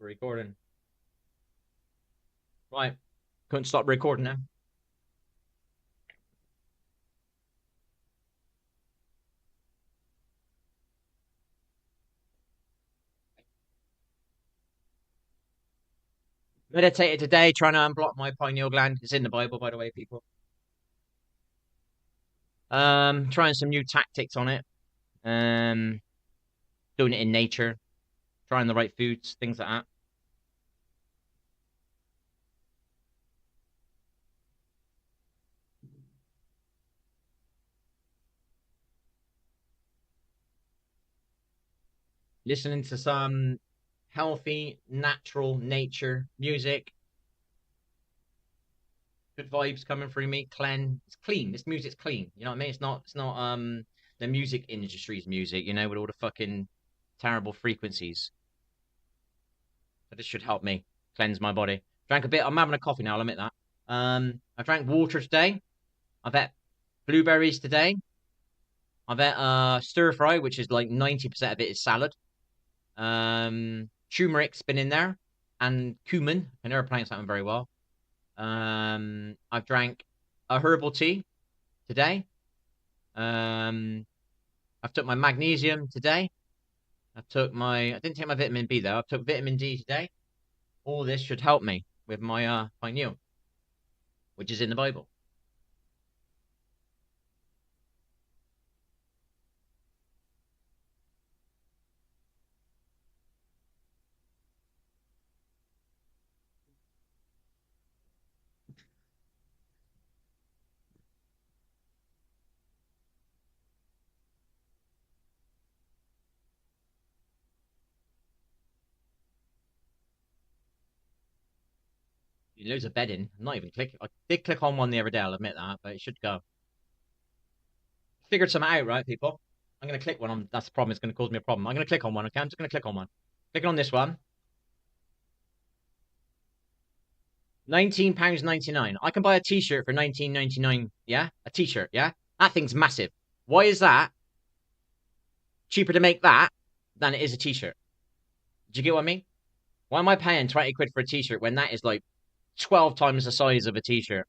We're recording. Right. Couldn't stop recording now. Meditated today, trying to unblock my pineal gland. It's in the Bible, by the way, people. Trying some new tactics on it. Doing it in nature, trying the right foods, things like that. Listening to some healthy, natural nature music. Good vibes coming through me. It's clean. This music's clean. You know what I mean? It's not the music industry's music, you know, with all the fucking terrible frequencies. But this should help me cleanse my body. Drank a bit. I'm having a coffee now, I'll admit that. I drank water today. I've had blueberries today. I've had stir fry, which is like 90% of it is salad. Turmeric's been in there, and cumin. I never pronounce that one very well. I've drank a herbal tea today. I've took my magnesium today. I didn't take my vitamin B though. I took vitamin D today. All this should help me with my pineal, which is in the Bible. Loads of bedding. I'm not even clicking. I did click on one the other day, I'll admit that, but it should go. Figured something out, right, people? I'm going to click one. That's the problem. It's going to cause me a problem. I'm going to click on one, okay? I'm just going to click on one. Clicking on this one. £19.99. I can buy a t-shirt for £19.99. Yeah? A t-shirt, yeah? That thing's massive. Why is that cheaper to make that than it is a t-shirt? Do you get what I mean? Why am I paying 20 quid for a t-shirt when that is like 12 times the size of a t-shirt?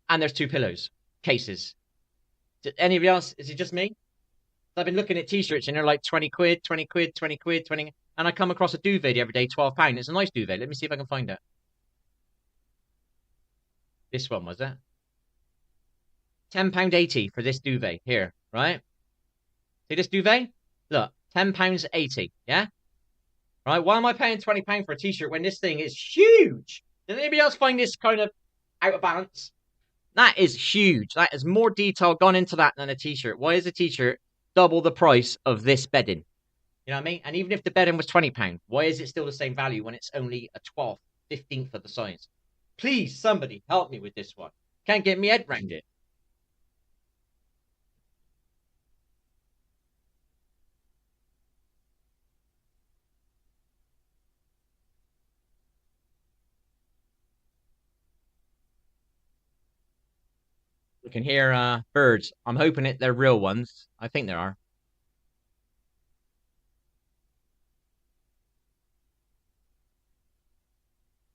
And there's two pillows, cases. Anybody else? Is it just me? I've been looking at t-shirts and they're like 20 quid, 20 quid, 20 quid, 20. And I come across a duvet the other day, £12. It's a nice duvet. Let me see if I can find it. This one, was it? £10.80 for this duvet here, right? See this duvet? Look, £10.80, yeah? Right? Why am I paying £20 for a t-shirt when this thing is huge? Does anybody else find this kind of out of balance? That is huge. That is more detail gone into that than a t-shirt. Why is a t-shirt double the price of this bedding? You know what I mean? And even if the bedding was £20, why is it still the same value when it's only a 12th, 15th of the size? Please, somebody help me with this one. Can't get me head around it. We can hear birds. I'm hoping they're real ones. I think there are.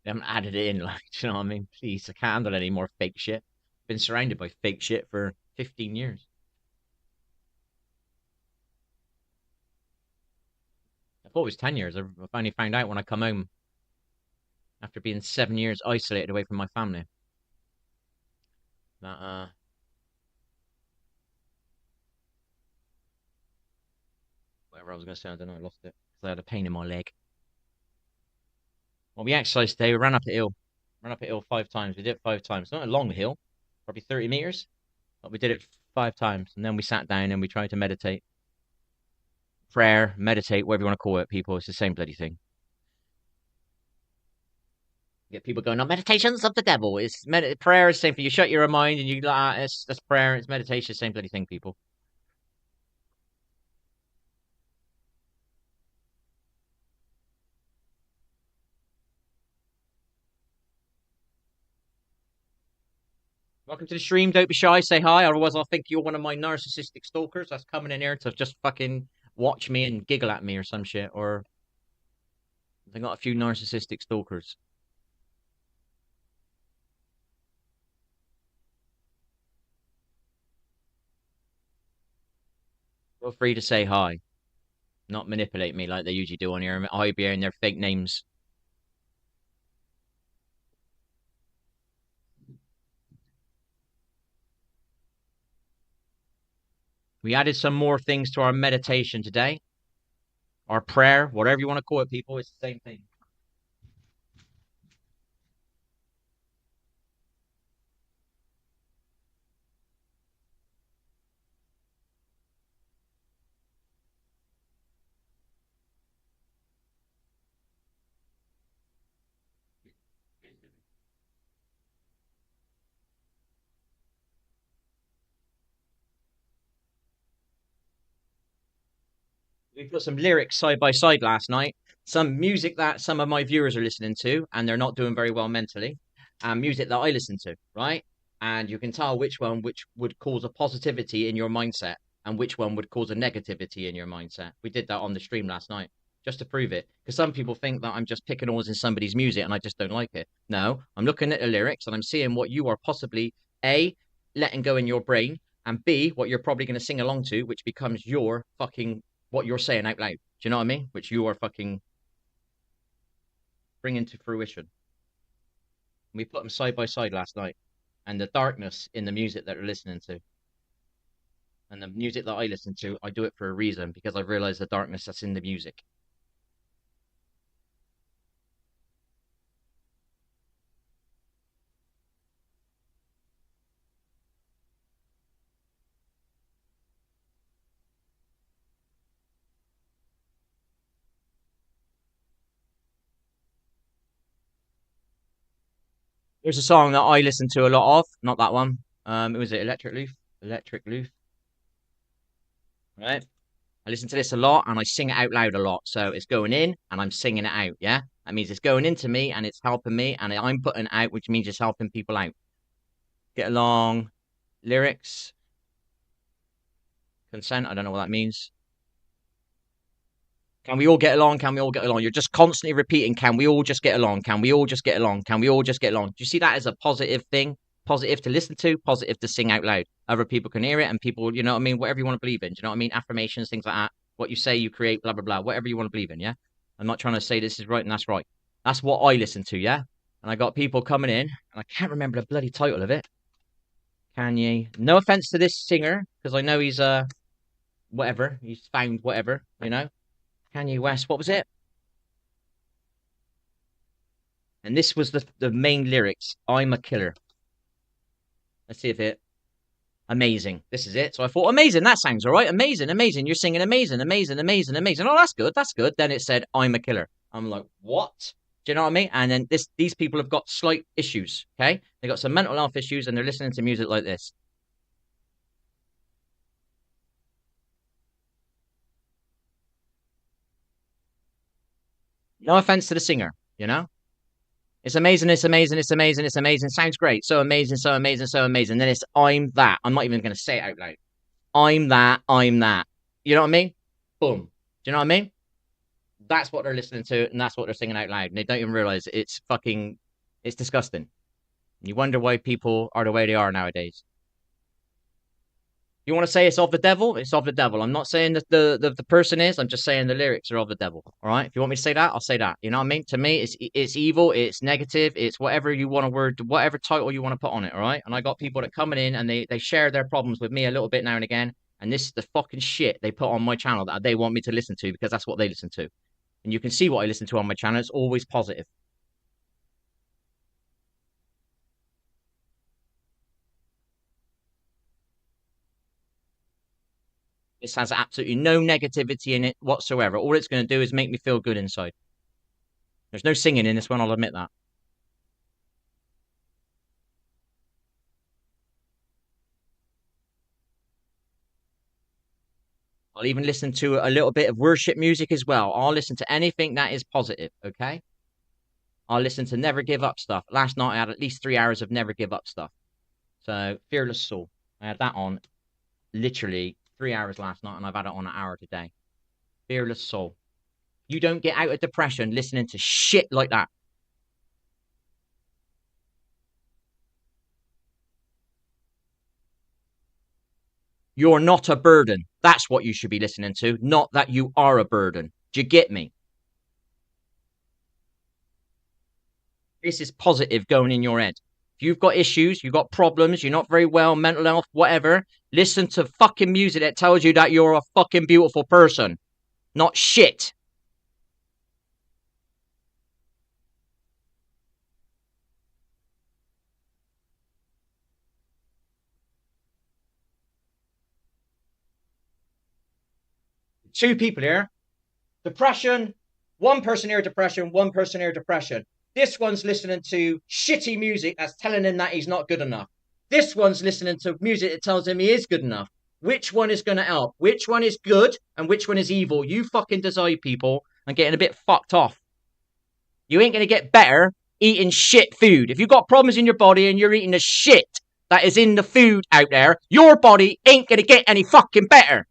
They haven't added it in, like, you know what I mean? Please, I can't handle any more fake shit. Been surrounded by fake shit for 15 years. I thought it was 10 years. I finally found out when I come home after being 7 years isolated away from my family. That, whatever I was going to say, I don't know, I lost it. Because I had a pain in my leg. Well, we exercised today. We ran up a hill. Ran up a hill 5 times. We did it 5 times. Not a long hill, probably 30 meters. But we did it 5 times. And then we sat down and we tried to meditate. Prayer, meditate, whatever you want to call it, people. It's the same bloody thing. Get people going, no, meditation's of the devil. It's prayer is the same for you. Shut your mind and you that's prayer. It's meditation, same bloody thing, people. Welcome to the stream. Don't be shy. Say hi. Otherwise, I'll think you're one of my narcissistic stalkers that's coming in here to just fucking watch me and giggle at me or some shit. Or They got a few narcissistic stalkers. Feel free to say hi. Not manipulate me like they usually do on here. I be hearing their fake names. We added some more things to our meditation today. Our prayer, whatever you want to call it, people, it's the same thing. We put some lyrics side by side last night. Some music that some of my viewers are listening to, and they're not doing very well mentally, and music that I listen to, right? And you can tell which would cause a positivity in your mindset and which one would cause a negativity in your mindset. We did that on the stream last night just to prove it. Because some people think that I'm just picking holes in somebody's music and I just don't like it. No, I'm looking at the lyrics and I'm seeing what you are possibly A, letting go in your brain, and B, what you're probably going to sing along to, which becomes your fucking what you're saying out loud. Do you know what I mean? Which you are fucking bringing to fruition. We put them side by side last night, and the darkness in the music that they're listening to, and the music that I listen to, I do it for a reason because I've realized the darkness that's in the music. There's a song that I listen to a lot of, not that one. It was Electric Loop, Electric Loop, right? I listen to this a lot and I sing it out loud a lot. So it's going in and I'm singing it out. Yeah. That means it's going into me and it's helping me and I'm putting it out, which means it's helping people out. Get along. Lyrics. Consent. I don't know what that means. Can we all get along? Can we all get along? You're just constantly repeating, can we all just get along? Can we all just get along? Can we all just get along? Do you see that as a positive thing? Positive to listen to, positive to sing out loud. Other people can hear it and people, you know what I mean? Whatever you want to believe in. Do you know what I mean? Affirmations, things like that. What you say, you create, blah, blah, blah. Whatever you want to believe in, yeah? I'm not trying to say this is right and that's right. That's what I listen to, yeah? And I got people coming in, and I can't remember the bloody title of it. Kanye. No offense to this singer, because I know he's whatever. He's found whatever, you know? Kanye West, what was it? And this was the main lyrics. I'm a killer. Let's see if it amazing. This is it. So I thought, amazing, that sounds all right. Amazing, amazing. You're singing amazing, amazing, amazing, amazing. Oh, that's good, that's good. Then it said, I'm a killer. I'm like, what? Do you know what I mean? And then these people have got slight issues. Okay. They got some mental health issues and they're listening to music like this. No offense to the singer, you know? It's amazing, it's amazing, it's amazing, it's amazing. Sounds great. So amazing, so amazing, so amazing. Then it's I'm that. I'm not even gonna say it out loud. I'm that, I'm that. You know what I mean? Boom. Do you know what I mean? That's what they're listening to, and that's what they're singing out loud. And they don't even realize it's fucking it's disgusting. You wonder why people are the way they are nowadays. You want to say it's of the devil? It's of the devil. I'm not saying that the person is. I'm just saying the lyrics are of the devil. All right. If you want me to say that, I'll say that. You know what I mean? To me, it's evil. It's negative. It's whatever you want to word, whatever title you want to put on it. All right. And I got people that coming in and they share their problems with me a little bit now and again. And this is the fucking shit they put on my channel that they want me to listen to because that's what they listen to. And you can see what I listen to on my channel. It's always positive. This has absolutely no negativity in it whatsoever. All it's going to do is make me feel good inside. There's no singing in this one, I'll admit that. I'll even listen to a little bit of worship music as well. I'll listen to anything that is positive, okay? I'll listen to Never Give Up stuff. Last night I had at least 3 hours of Never Give Up stuff. So, Fearless Soul. I had that on literally 3 hours last night, and I've had it on an hour today. Fearless Soul. You don't get out of depression listening to shit like that. You're not a burden. That's what you should be listening to, not that you are a burden. Do you get me? This is positive going in your head. If you've got issues, you've got problems, you're not very well, mental health, whatever, listen to fucking music that tells you that you're a fucking beautiful person, not shit. Two people here. Depression. One person here, depression. One person here, depression. This one's listening to shitty music that's telling him that he's not good enough. This one's listening to music that tells him he is good enough. Which one is going to help? Which one is good and which one is evil? You fucking decide, people. I'm getting a bit fucked off. You ain't going to get better eating shit food. If you've got problems in your body and you're eating the shit that is in the food out there, your body ain't going to get any fucking better.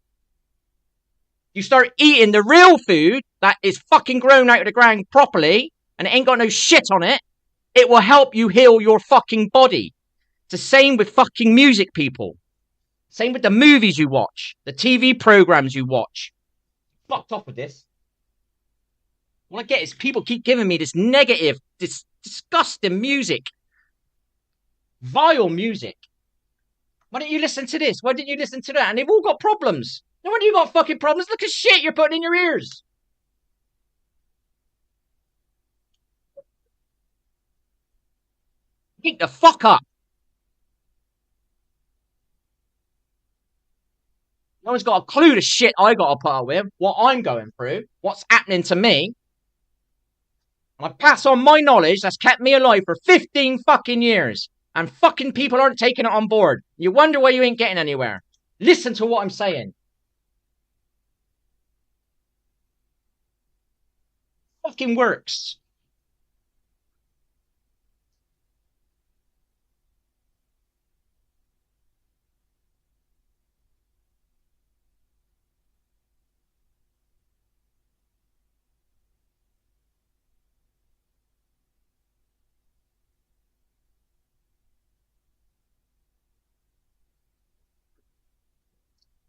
You start eating the real food that is fucking grown out of the ground properly and it ain't got no shit on it, it will help you heal your fucking body. It's the same with fucking music, people. Same with the movies you watch, the TV programs you watch. Fucked off with this. What I get is people keep giving me this negative, this disgusting music. Vile music. Why don't you listen to this? Why didn't you listen to that? And they've all got problems. No wonder you got fucking problems. Look at shit you're putting in your ears. Get the fuck up. No one's got a clue the shit I got to put up with, what I'm going through, what's happening to me. And I pass on my knowledge that's kept me alive for 15 fucking years. And fucking people aren't taking it on board. You wonder why you ain't getting anywhere. Listen to what I'm saying. Fucking works.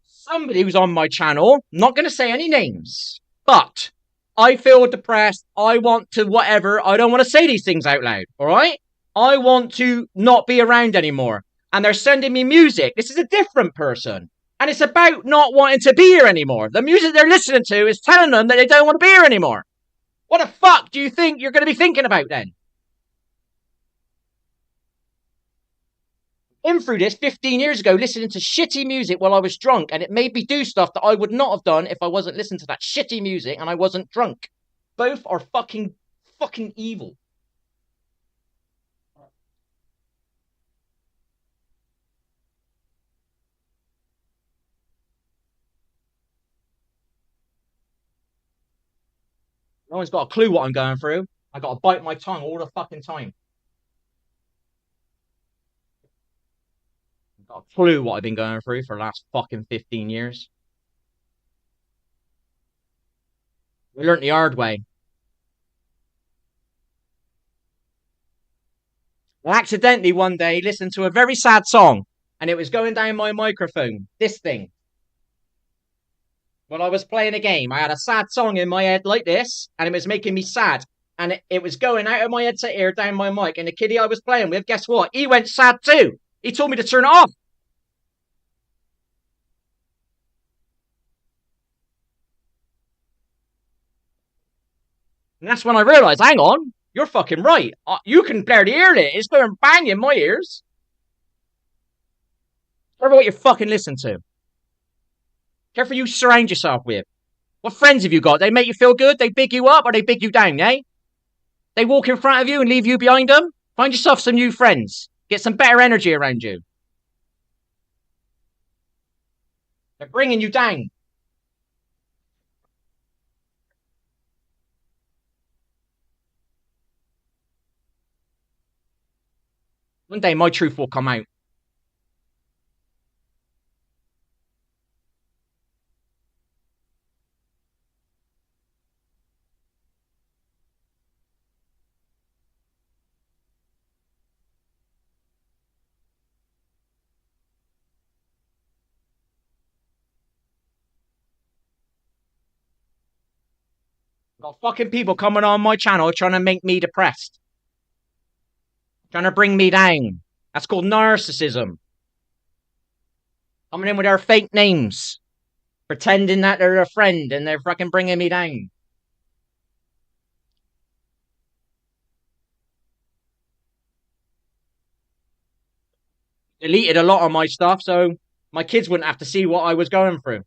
Somebody who's on my channel, not going to say any names, but I feel depressed. I want to whatever. I don't want to say these things out loud. All right. I want to not be around anymore. And they're sending me music. This is a different person. And it's about not wanting to be here anymore. The music they're listening to is telling them that they don't want to be here anymore. What the fuck do you think you're going to be thinking about then? In through this 15 years ago, listening to shitty music while I was drunk, and it made me do stuff that I would not have done if I wasn't listening to that shitty music and I wasn't drunk. Both are fucking evil. No one's got a clue what I'm going through. I got to bite my tongue all the fucking time. I've got a clue what I've been going through for the last fucking 15 years. We learnt the hard way. I accidentally one day listened to a very sad song and it was going down my microphone. This thing. While I was playing a game, I had a sad song in my head like this and it was making me sad. And it was going out of my headset ear down my mic. And the kiddie I was playing with, guess what? He went sad too. He told me to turn it off. And that's when I realized, hang on, you're fucking right. You can barely hear it. It's going bang in my ears. Careful what you fucking listen to. Careful you surround yourself with. What friends have you got? They make you feel good? They big you up or they big you down, eh? They walk in front of you and leave you behind them? Find yourself some new friends. Get some better energy around you. They're bringing you down. One day my truth will come out. Got fucking people coming on my channel trying to make me depressed, trying to bring me down. That's called narcissism. Coming in with their fake names, pretending that they're a friend, and they're fucking bringing me down. Deleted a lot of my stuff so my kids wouldn't have to see what I was going through.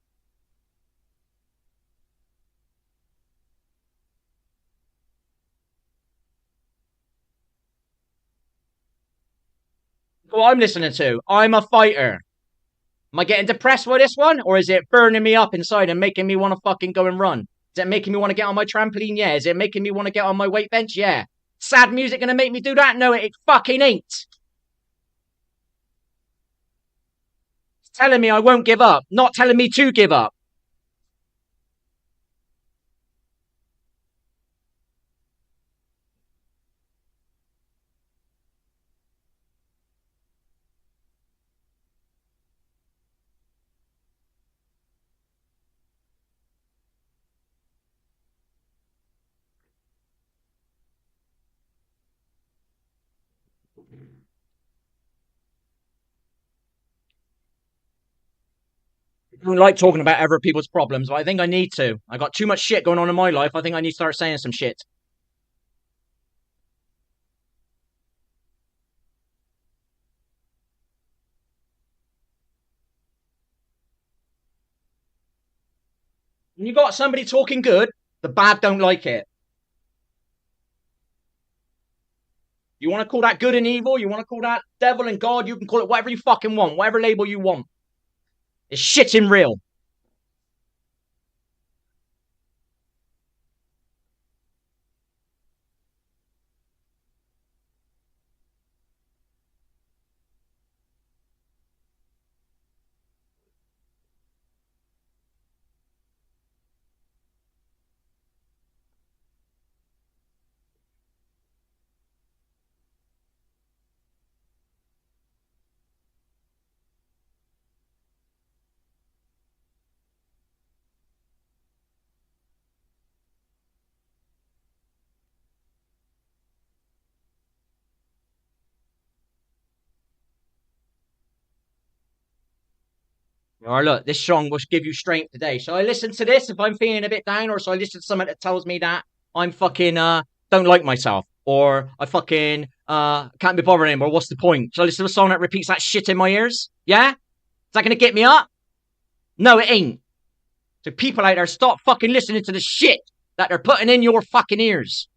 What I'm listening to, I'm a fighter. Am I getting depressed with this one, or is it burning me up inside and making me want to fucking go and run? Is it making me want to get on my trampoline? Yeah. Is it making me want to get on my weight bench? Yeah. Sad music gonna make me do that? No, it fucking ain't. It's telling me I won't give up, not telling me to give up. I don't like talking about other people's problems, but I think I need to. I got too much shit going on in my life. I think I need to start saying some shit. When you got somebody talking good, the bad don't like it. You want to call that good and evil? You want to call that devil and God? You can call it whatever you fucking want, whatever label you want. It's shit in real. Or look, this song will give you strength today. Shall I listen to this if I'm feeling a bit down, or shall I listen to something that tells me that I'm fucking don't like myself, or I fucking can't be bothered anymore? What's the point? Shall I listen to a song that repeats that shit in my ears? Yeah, is that gonna get me up? No, it ain't. So people out there, stop fucking listening to the shit that they're putting in your fucking ears.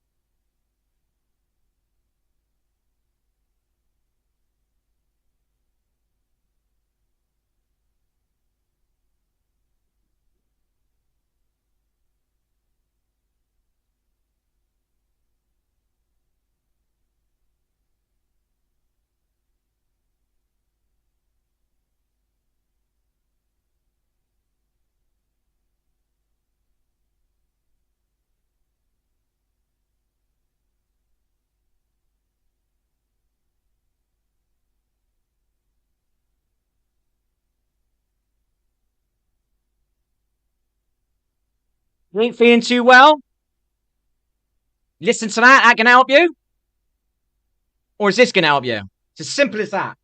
You ain't feeling too well? Listen to that. That can help you. Or is this gonna help you? It's as simple as that.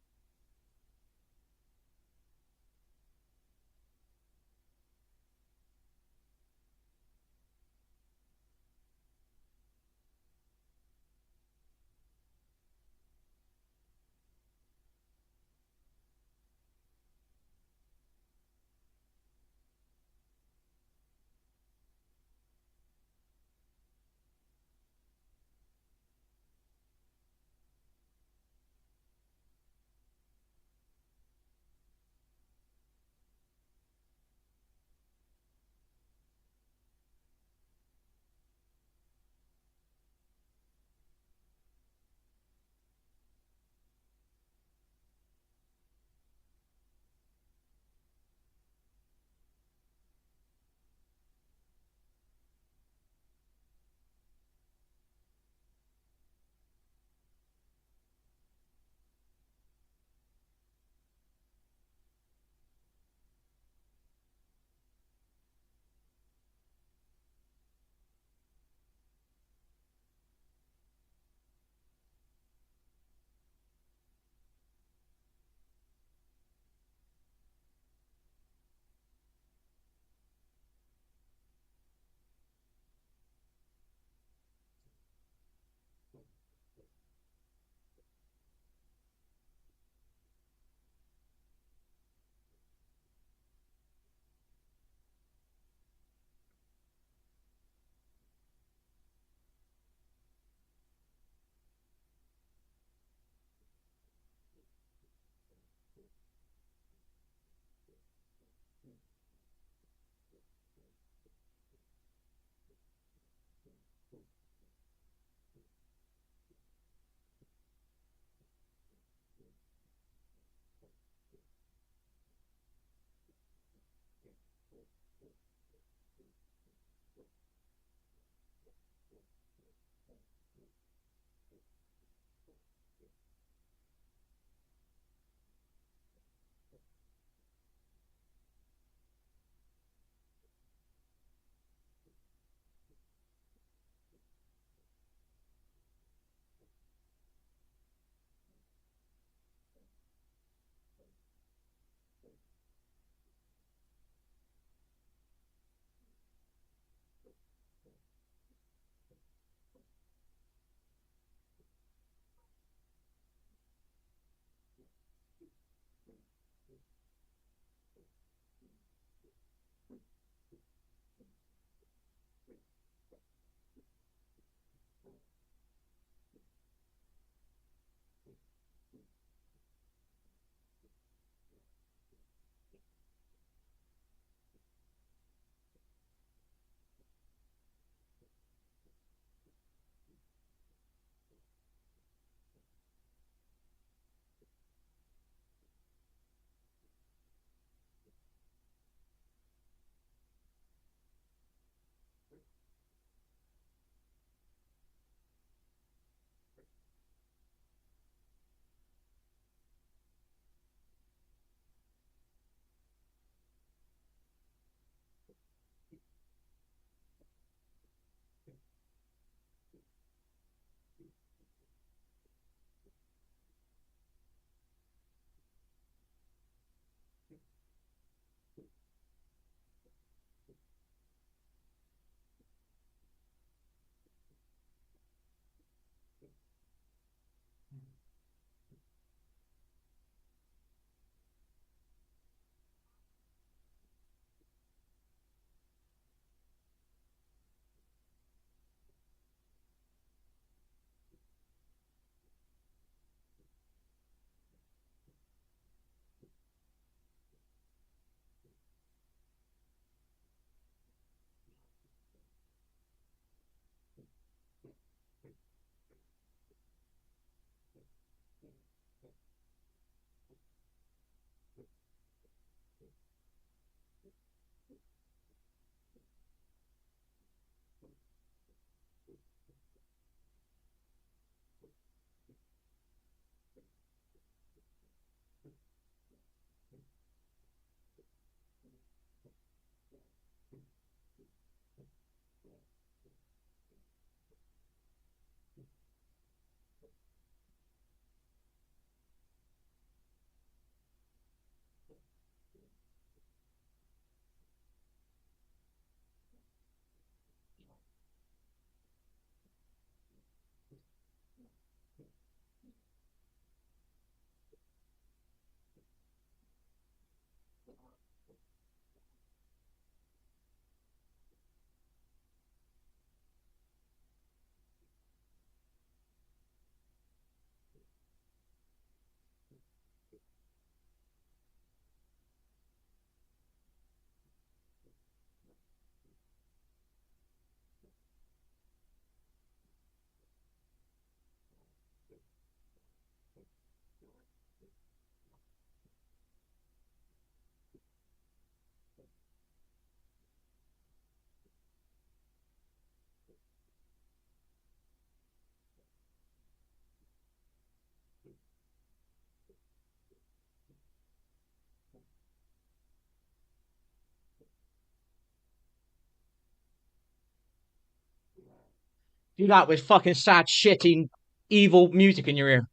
Do that with fucking sad, shitty, evil music in your ear.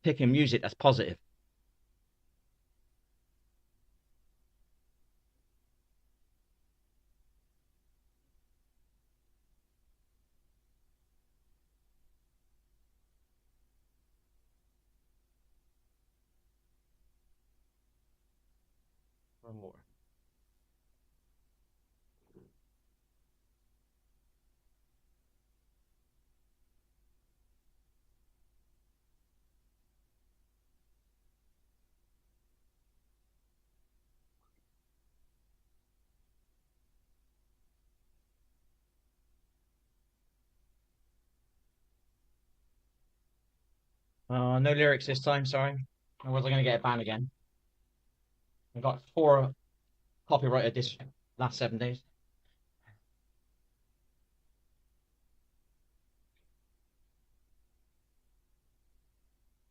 Picking music that's positive. One more. No lyrics this time, sorry. Or was I going to get it banned again? I got 4 copyrighted this last 7 days.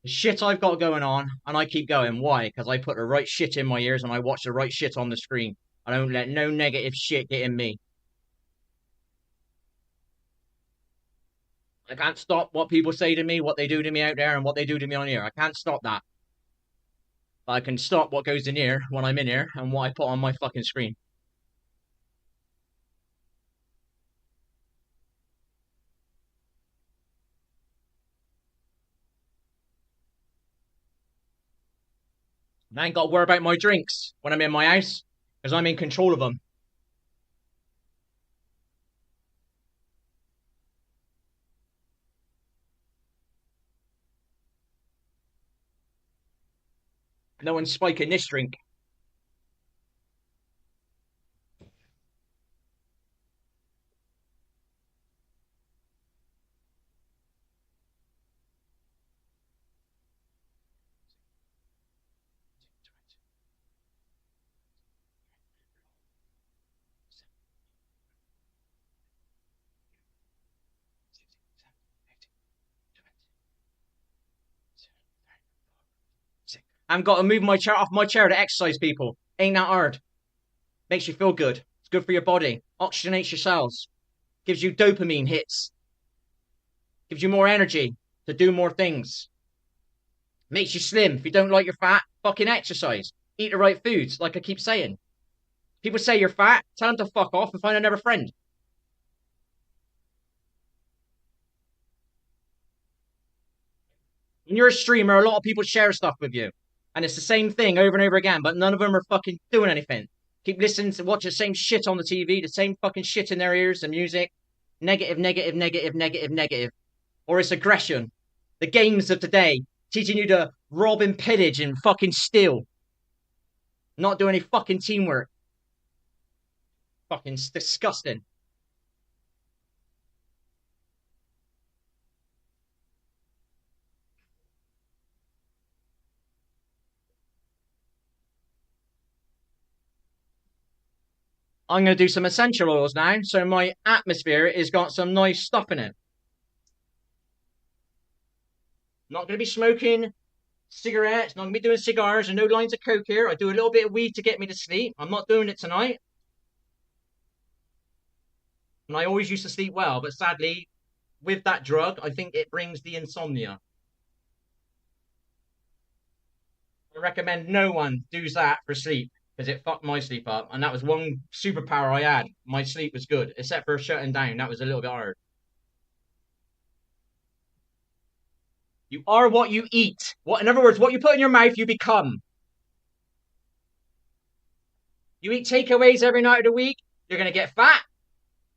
The shit I've got going on, and I keep going. Why? Because I put the right shit in my ears and I watch the right shit on the screen. I don't let no negative shit get in me. I can't stop what people say to me, what they do to me out there, and what they do to me on here. I can't stop that. But I can stop what goes in here when I'm in here and what I put on my fucking screen. And I ain't got to worry about my drinks when I'm in my house because I'm in control of them. No one's spiking this drink. I've got to move my chair off my chair to exercise, people. Ain't that hard? Makes you feel good. It's good for your body. Oxygenates your cells. Gives you dopamine hits. Gives you more energy to do more things. Makes you slim. If you don't like your fat, fucking exercise. Eat the right foods, like I keep saying. People say you're fat, tell them to fuck off and find another friend. When you're a streamer, a lot of people share stuff with you. And it's the same thing over and over again, but none of them are fucking doing anything. Keep listening to watch the same shit on the TV, the same fucking shit in their ears, the music. Negative, negative, negative, negative, negative. Or it's aggression. The games of today, teaching you to rob and pillage and fucking steal. Not do any fucking teamwork. Fucking disgusting. I'm going to do some essential oils now, so my atmosphere has got some nice stuff in it. Not going to be smoking cigarettes, not going to be doing cigars, and no lines of coke here. I do a little bit of weed to get me to sleep. I'm not doing it tonight. And I always used to sleep well, but sadly, with that drug, I think it brings the insomnia. I recommend no one does that for sleep because it fucked my sleep up. And that was one superpower I had. My sleep was good, except for shutting down. That was a little bit hard. You are what you eat. What, in other words, what you put in your mouth, you become. You eat takeaways every night of the week, you're going to get fat.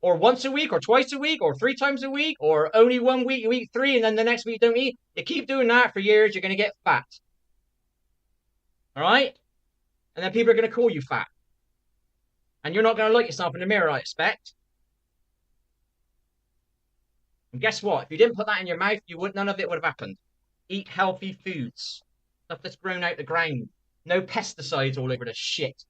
Or once a week, or twice a week, or 3 times a week, or only one week you eat 3 and then the next week you don't eat. You keep doing that for years, you're going to get fat. All right? And then people are going to call you fat. And you're not going to like yourself in the mirror, I expect. And guess what? If you didn't put that in your mouth, none of it would have happened. Eat healthy foods, stuff that's grown out the ground. No pesticides all over the shit.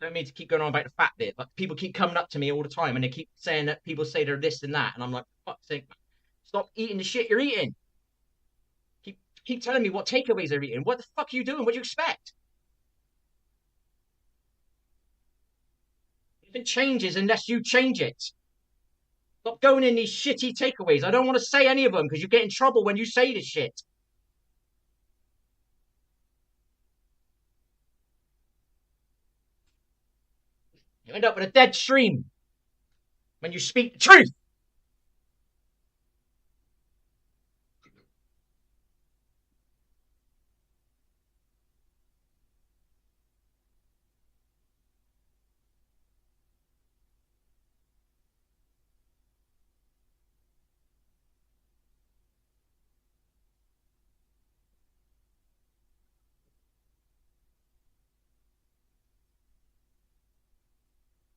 don't mean to keep going on about the fat bit, but people keep coming up to me all the time and they keep saying that people say they're this and that, and I'm like, fuck's sake, stop eating the shit you're eating. Keep telling me what takeaways they're eating. What the fuck are you doing? What do you expect? It changes unless you change it. Stop going in these shitty takeaways. I don't want to say any of them because you get in trouble when you say this shit. You end up with a dead stream when you speak the truth.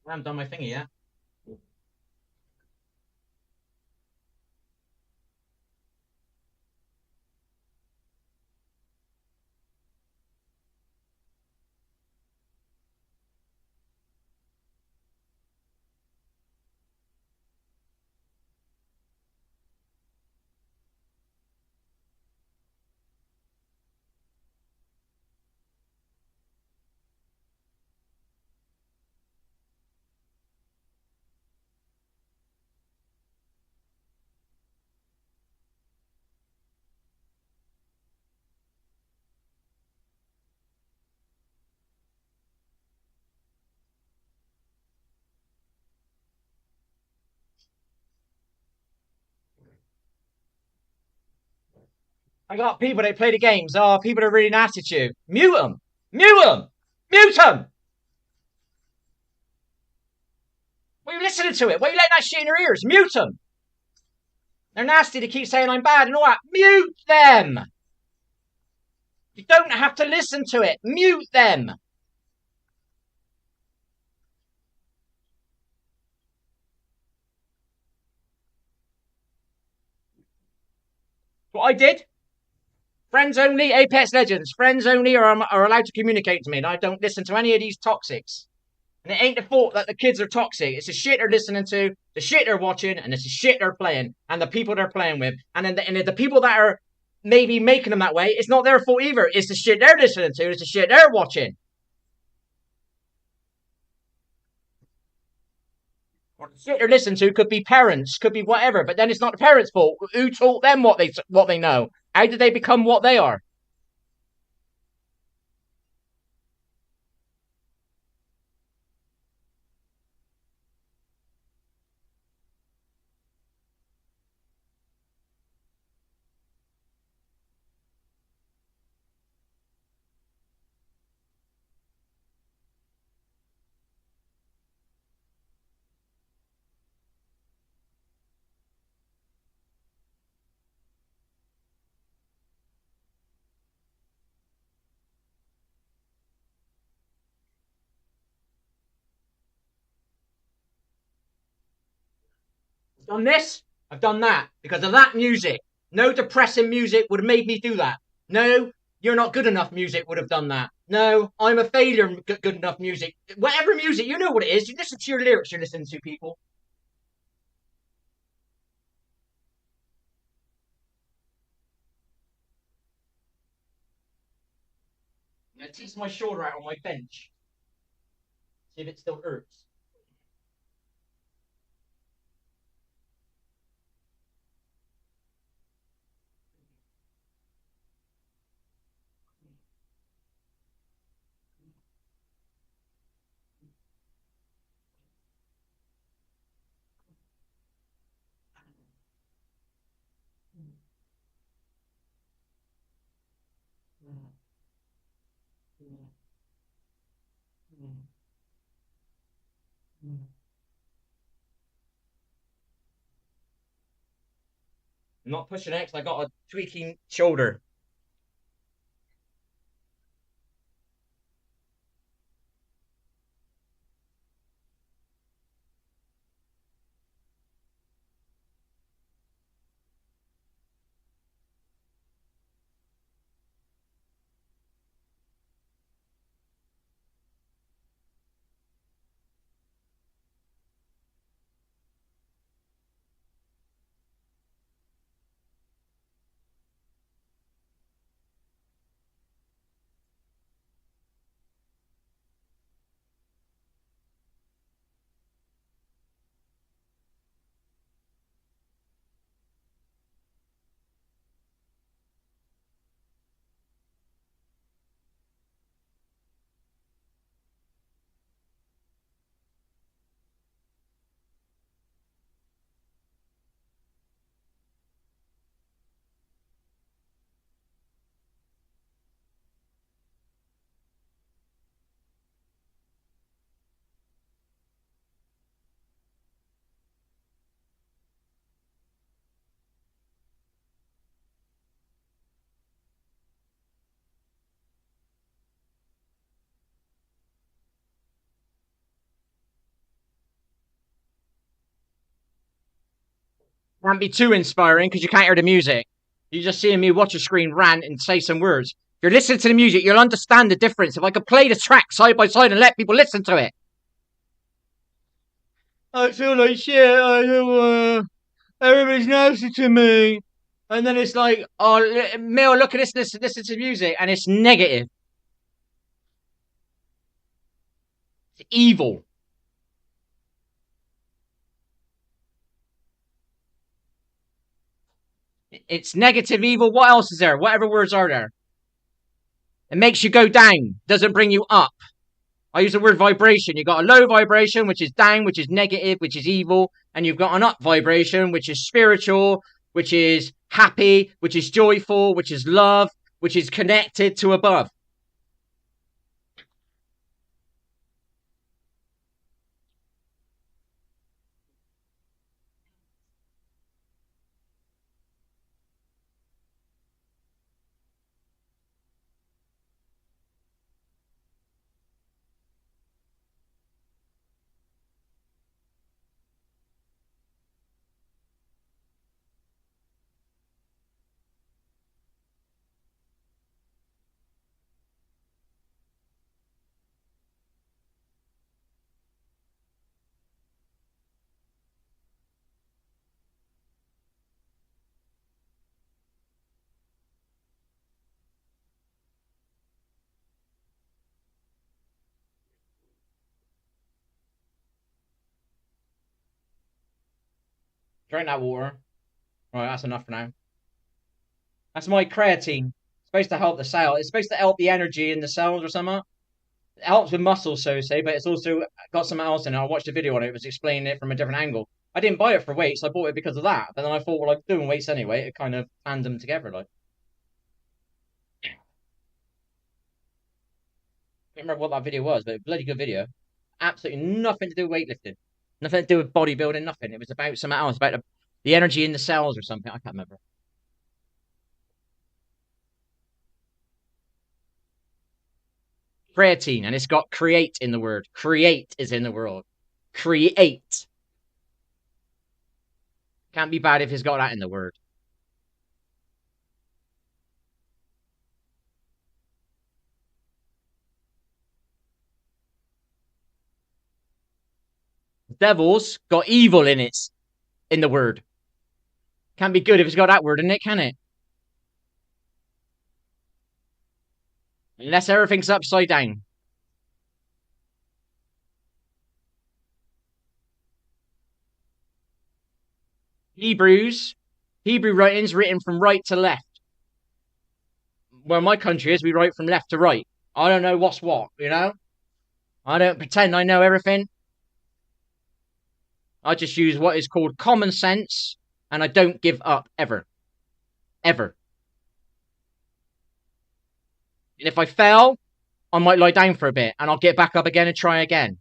I haven't done my thingy yet. I got people that play the games. Oh, people are really nasty to you. Mute them. Mute them. Mute them. Why are you listening to it? Why are you letting that shit in your ears? Mute them. They're nasty to keep saying I'm bad and all that. Mute them. You don't have to listen to it. Mute them. What I did? Friends only, Apex Legends. Friends only are allowed to communicate to me, and I don't listen to any of these toxics. And it ain't the fault that the kids are toxic. It's the shit they're listening to, the shit they're watching, and it's the shit they're playing, and the people they're playing with. And then the people that are maybe making them that way, it's not their fault either. It's the shit they're listening to, it's the shit they're watching. Or the shit they're listening to could be parents, could be whatever, but then it's not the parents' fault. Who taught them what they know? How did they become what they are? I've done this, I've done that because of that music. No depressing music would have made me do that. No, you're not good enough music would have done that. No, I'm a failure. Good enough music. Whatever music, you know what it is. You listen to your lyrics. You're listening to people. I tease my shoulder out on my bench. See if it still hurts. I'm not pushing X. I got a tweaking shoulder. Can't be too inspiring because you can't hear the music. You're just seeing me watch a screen rant and say some words. If you're listening to the music, you'll understand the difference. If I could play the track side by side and let people listen to it. I feel like shit. I don't. Everybody's nasty to me. And then it's like, oh, miL, look at this, listen to music, and it's negative. It's evil. It's negative evil. What else is there? Whatever words are there? It makes you go down, doesn't bring you up. I use the word vibration. You've got a low vibration, which is down, which is negative, which is evil. And you've got an up vibration, which is spiritual, which is happy, which is joyful, which is love, which is connected to above. Drink that water. Right, that's enough for now. That's my creatine. It's supposed to help the cell. It's supposed to help the energy in the cells or something. It helps with muscles, so to say, but it's also got something else in it. I watched a video on it. It was explaining it from a different angle. I didn't buy it for weights. I bought it because of that. But then I thought, well, I'm doing weights anyway. It kind of tandem together, like. I can't remember what that video was, but a bloody good video. Absolutely nothing to do with weightlifting. Nothing to do with bodybuilding, nothing. It was about something else, about the energy in the cells or something. I can't remember. Creatine, and it's got create in the word. Create is in the word. Create. Can't be bad if it's got that in the word. Devil's got evil in the word. Can't be good if it's got that word in it, can it? Unless everything's upside down. Hebrew writing's written from right to left. Where my country is, we write from left to right. I don't know what's what, you know? I don't pretend I know everything. I just use what is called common sense, and I don't give up ever. Ever. And if I fail, I might lie down for a bit and I'll get back up again and try again.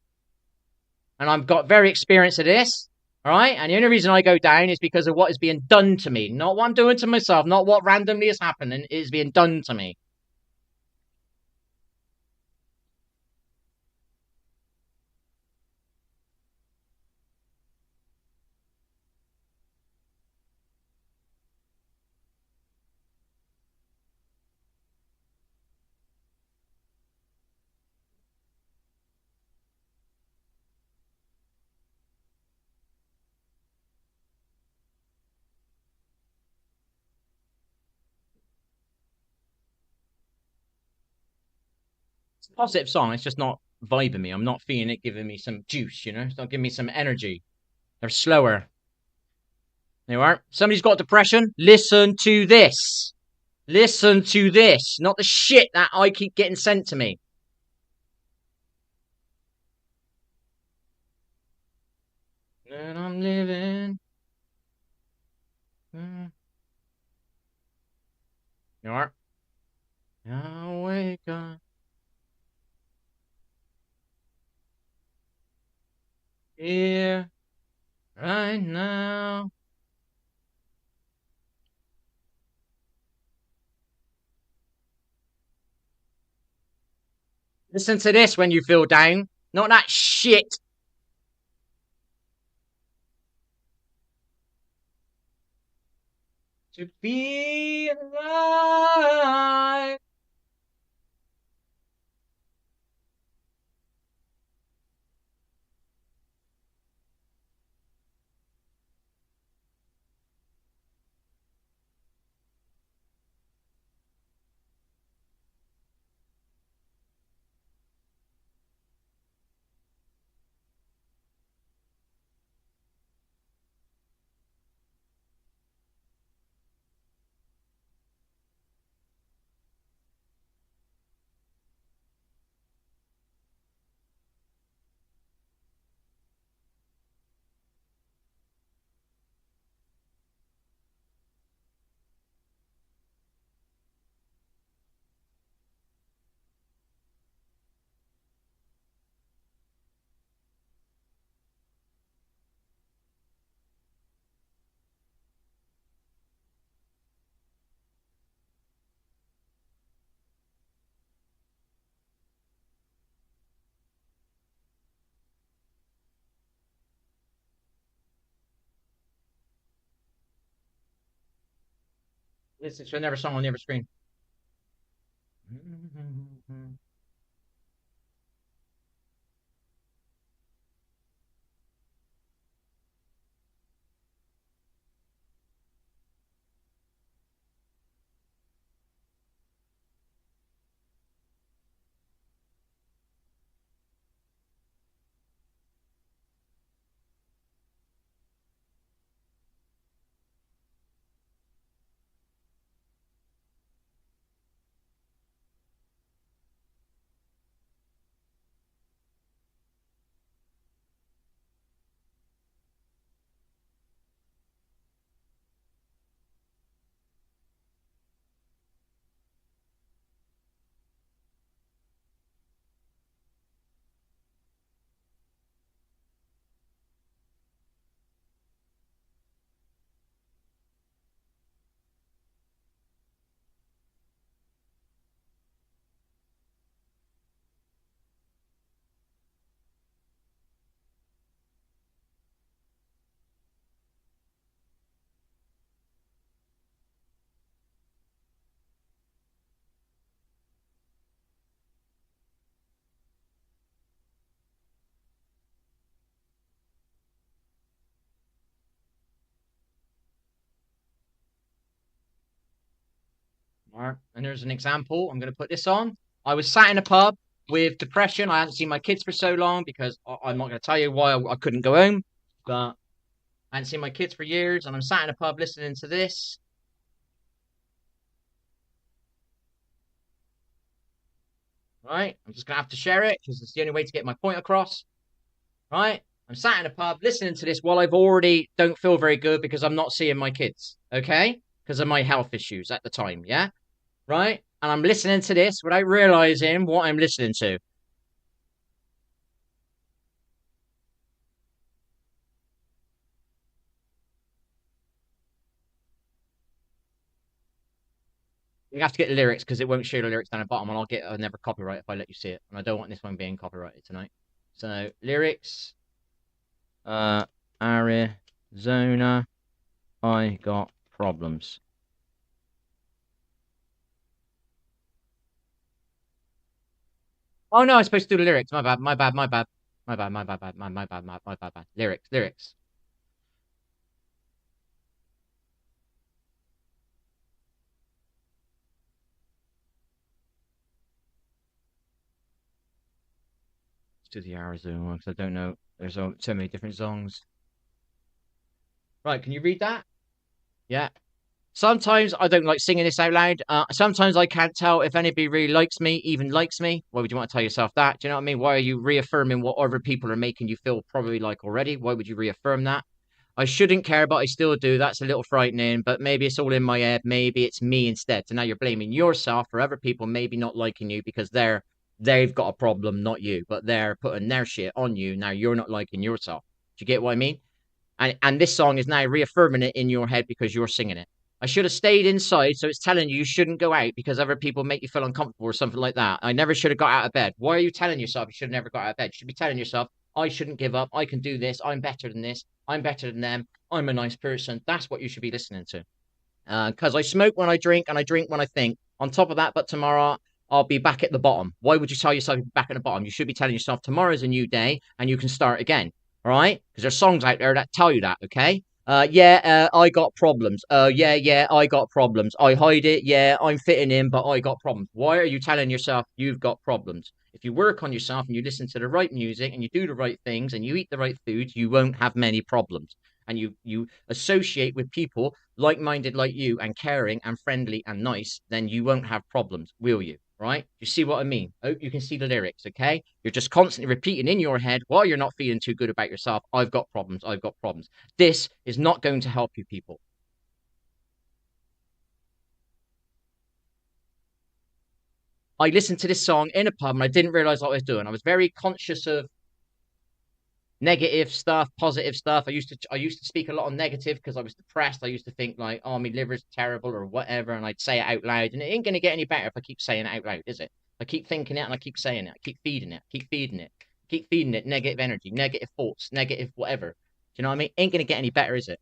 And I've got very experienced at this. All right. And the only reason I go down is because of what is being done to me, not what I'm doing to myself, not what randomly is happening. It is being done to me. It's a positive song. It's just not vibing me. I'm not feeling it giving me some juice, you know? It's not giving me some energy. They're slower. There you are. Somebody's got depression. Listen to this. Listen to this. Not the shit that I keep getting sent to me. And I'm living. You are. Now wake up. Here. Right now. Listen to this when you feel down. Not that shit. to be alive. Listen to another song on the other screen. Right. And there's an example. I'm going to put this on. I was sat in a pub with depression. I hadn't seen my kids for so long because I'm not going to tell you why I couldn't go home, but I hadn't seen my kids for years. And I'm sat in a pub listening to this. Right. I'm just going to have to share it because it's the only way to get my point across. Right. I'm sat in a pub listening to this while I've already don't feel very good because I'm not seeing my kids. Okay. Because of my health issues at the time. Yeah. Right. And I'm listening to this without realizing what I'm listening to. You have to get the lyrics because it won't show the lyrics down the bottom, and I'll get another copyright if I let you see it. And I don't want this one being copyrighted tonight. So lyrics, Arizona, I got problems. Oh no, I'm supposed to do the lyrics. My bad. My bad. My bad. My bad. My bad. My bad. My bad. Lyrics. Lyrics. Let's do the Arizona one because I don't know. There's so many different songs. Right, can you read that? Yeah. Sometimes I don't like singing this out loud. Sometimes I can't tell if anybody really likes me, even likes me. Why would you want to tell yourself that? Do you know what I mean? Why are you reaffirming what other people are making you feel probably like already? Why would you reaffirm that? I shouldn't care, but I still do. That's a little frightening, but maybe it's all in my head. Maybe it's me instead. So now you're blaming yourself for other people maybe not liking you because they've got a problem, not you, but they're putting their shit on you. Now you're not liking yourself. Do you get what I mean? And this song is now reaffirming it in your head because you're singing it. I should have stayed inside, so it's telling you shouldn't go out because other people make you feel uncomfortable or something like that. I never should have got out of bed. Why are you telling yourself you should have never got out of bed? You should be telling yourself, I shouldn't give up. I can do this. I'm better than this. I'm better than them. I'm a nice person. That's what you should be listening to. Because I smoke when I drink and I drink when I think. On top of that, but tomorrow I'll be back at the bottom. Why would you tell yourself you're back at the bottom? You should be telling yourself tomorrow's a new day and you can start again. All right? Because there's songs out there that tell you that, okay? I got problems. Yeah, I got problems. I hide it. Yeah, I'm fitting in, but I got problems. Why are you telling yourself you've got problems? If you work on yourself and you listen to the right music and you do the right things and you eat the right foods, you won't have many problems. And you associate with people like-minded like you and caring and friendly and nice, then you won't have problems, will you? Right? You see what I mean? I hope you can see the lyrics, okay? You're just constantly repeating in your head while you're not feeling too good about yourself, I've got problems, I've got problems. This is not going to help you, people. I listened to this song in a pub and I didn't realize what I was doing. I was very conscious of negative stuff, positive stuff. I used to speak a lot on negative because I was depressed. I used to think like, oh, my liver's terrible or whatever, and I'd say it out loud. And it ain't gonna get any better if I keep saying it out loud, is it? I keep thinking it and I keep saying it. I keep feeding it. Keep feeding it. Keep feeding it negative energy, negative thoughts, negative whatever. Do you know what I mean? Ain't gonna get any better, is it?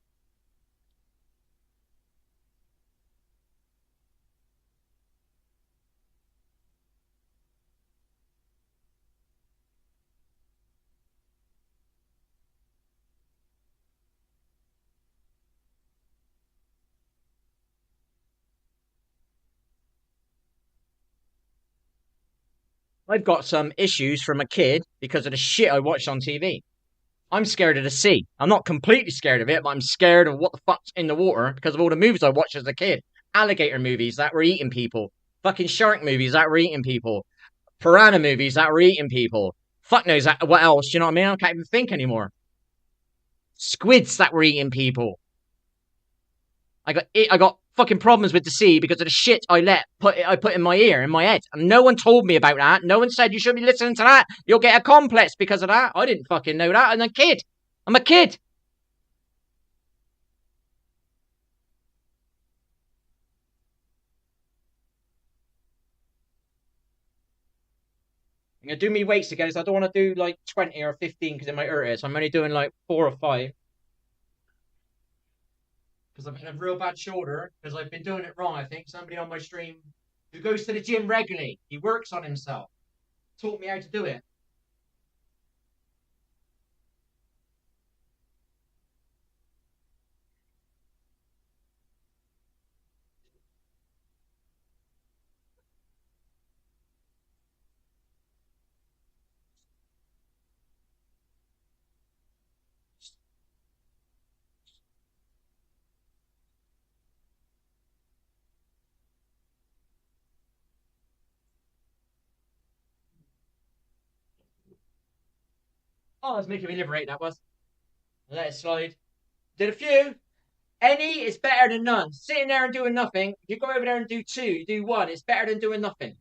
I've got some issues from a kid because of the shit I watched on TV. I'm scared of the sea. I'm not completely scared of it, but I'm scared of what the fuck's in the water because of all the movies I watched as a kid. Alligator movies that were eating people. Fucking shark movies that were eating people. Piranha movies that were eating people. Fuck knows that, what else. You know what I mean? I can't even think anymore. Squids that were eating people. I got fucking problems with the sea because of the shit I put in my ear, in my head. And no one told me about that. No one said you should be listening to that. You'll get a complex because of that. I didn't fucking know that. I'm a kid. I'm a kid. I'm gonna do me weights again, so I don't want to do like 20 or 15 because it might hurt it. So I'm only doing like 4 or 5 because I've had a real bad shoulder because I've been doing it wrong. I think somebody on my stream who goes to the gym regularly, he works on himself, taught me how to do it. Oh, that's making me liberate. That was. Let it slide. Did a few. Any is better than none. Sitting there and doing nothing. If you go over there and do two, you do one. It's better than doing nothing.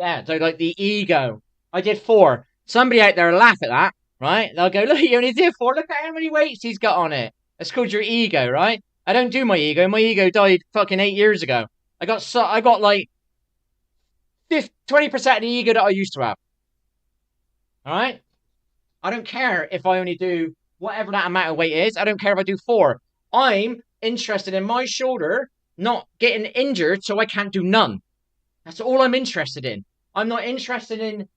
Yeah, so like the ego. I did 4. Somebody out there will laugh at that, right? They'll go, look, you only did 4. Look at how many weights he's got on it. It's called your ego, right? I don't do my ego. My ego died fucking 8 years ago. I got like 20% of the ego that I used to have. All right. I don't care if I only do whatever that amount of weight is. I don't care if I do 4. I'm interested in my shoulder not getting injured so I can't do none. That's all I'm interested in. I'm not interested in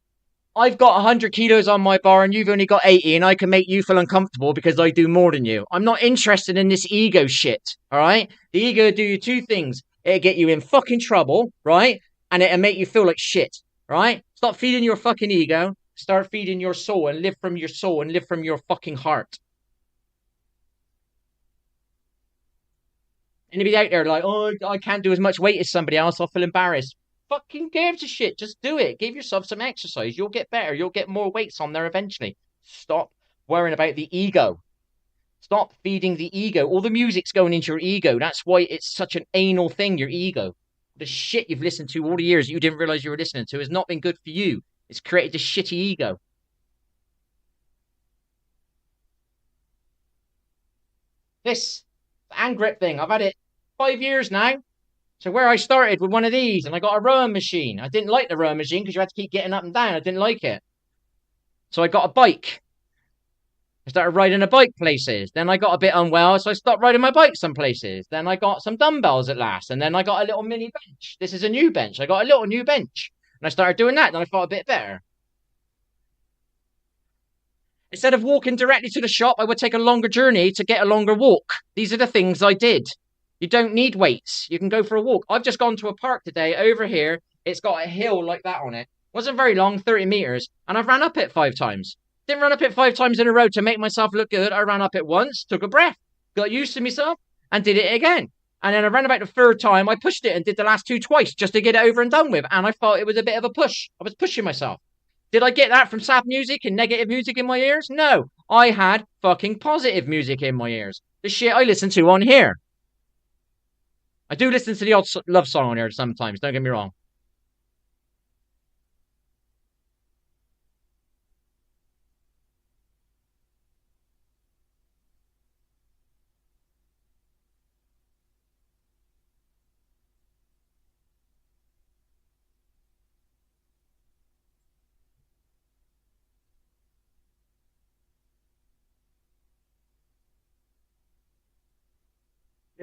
I've got 100 kilos on my bar and you've only got 80 and I can make you feel uncomfortable because I do more than you. I'm not interested in this ego shit. All right. The ego do you 2 things. It'll get you in fucking trouble, right? And it'll make you feel like shit, right? Stop feeding your fucking ego. Start feeding your soul and live from your soul and live from your fucking heart. Anybody out there like, oh, I can't do as much weight as somebody else, I'll feel embarrassed. Fucking gives a shit. Just do it. Give yourself some exercise. You'll get better. You'll get more weights on there eventually. Stop worrying about the ego. Stop feeding the ego. All the music's going into your ego. That's why it's such an anal thing, your ego. The shit you've listened to all the years you didn't realize you were listening to has not been good for you. It's created this shitty ego. This hand grip thing, I've had it 5 years now. So where I started with one of these, and I got a rowing machine. I didn't like the rowing machine because you had to keep getting up and down. I didn't like it. So I got a bike. I started riding a bike places. Then I got a bit unwell, so I stopped riding my bike some places. Then I got some dumbbells at last, and then I got a little mini bench. This is a new bench. I got a little new bench, and I started doing that, and I felt a bit better. Instead of walking directly to the shop, I would take a longer journey to get a longer walk. These are the things I did. You don't need weights. You can go for a walk. I've just gone to a park today over here. It's got a hill like that on it. Wasn't very long, 30 meters, and I've ran up it 5 times. Didn't run up it 5 times in a row to make myself look good. I ran up it once, took a breath, got used to myself, and did it again. And then I ran about the third time. I pushed it and did the last two twice just to get it over and done with. And I felt it was a bit of a push. I was pushing myself. Did I get that from sad music and negative music in my ears? No. I had fucking positive music in my ears. The shit I listen to on here. I do listen to the odd love song on here sometimes, don't get me wrong.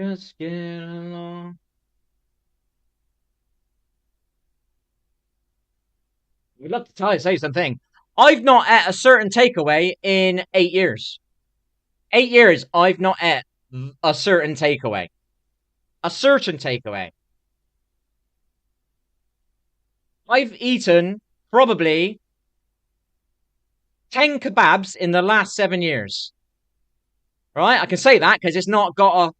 Just get along. We'd love to say something. I've not ate a certain takeaway in 8 years. 8 years, I've not ate a certain takeaway. A certain takeaway. I've eaten probably 10 kebabs in the last 7 years. Right? I can say that because it's not got a,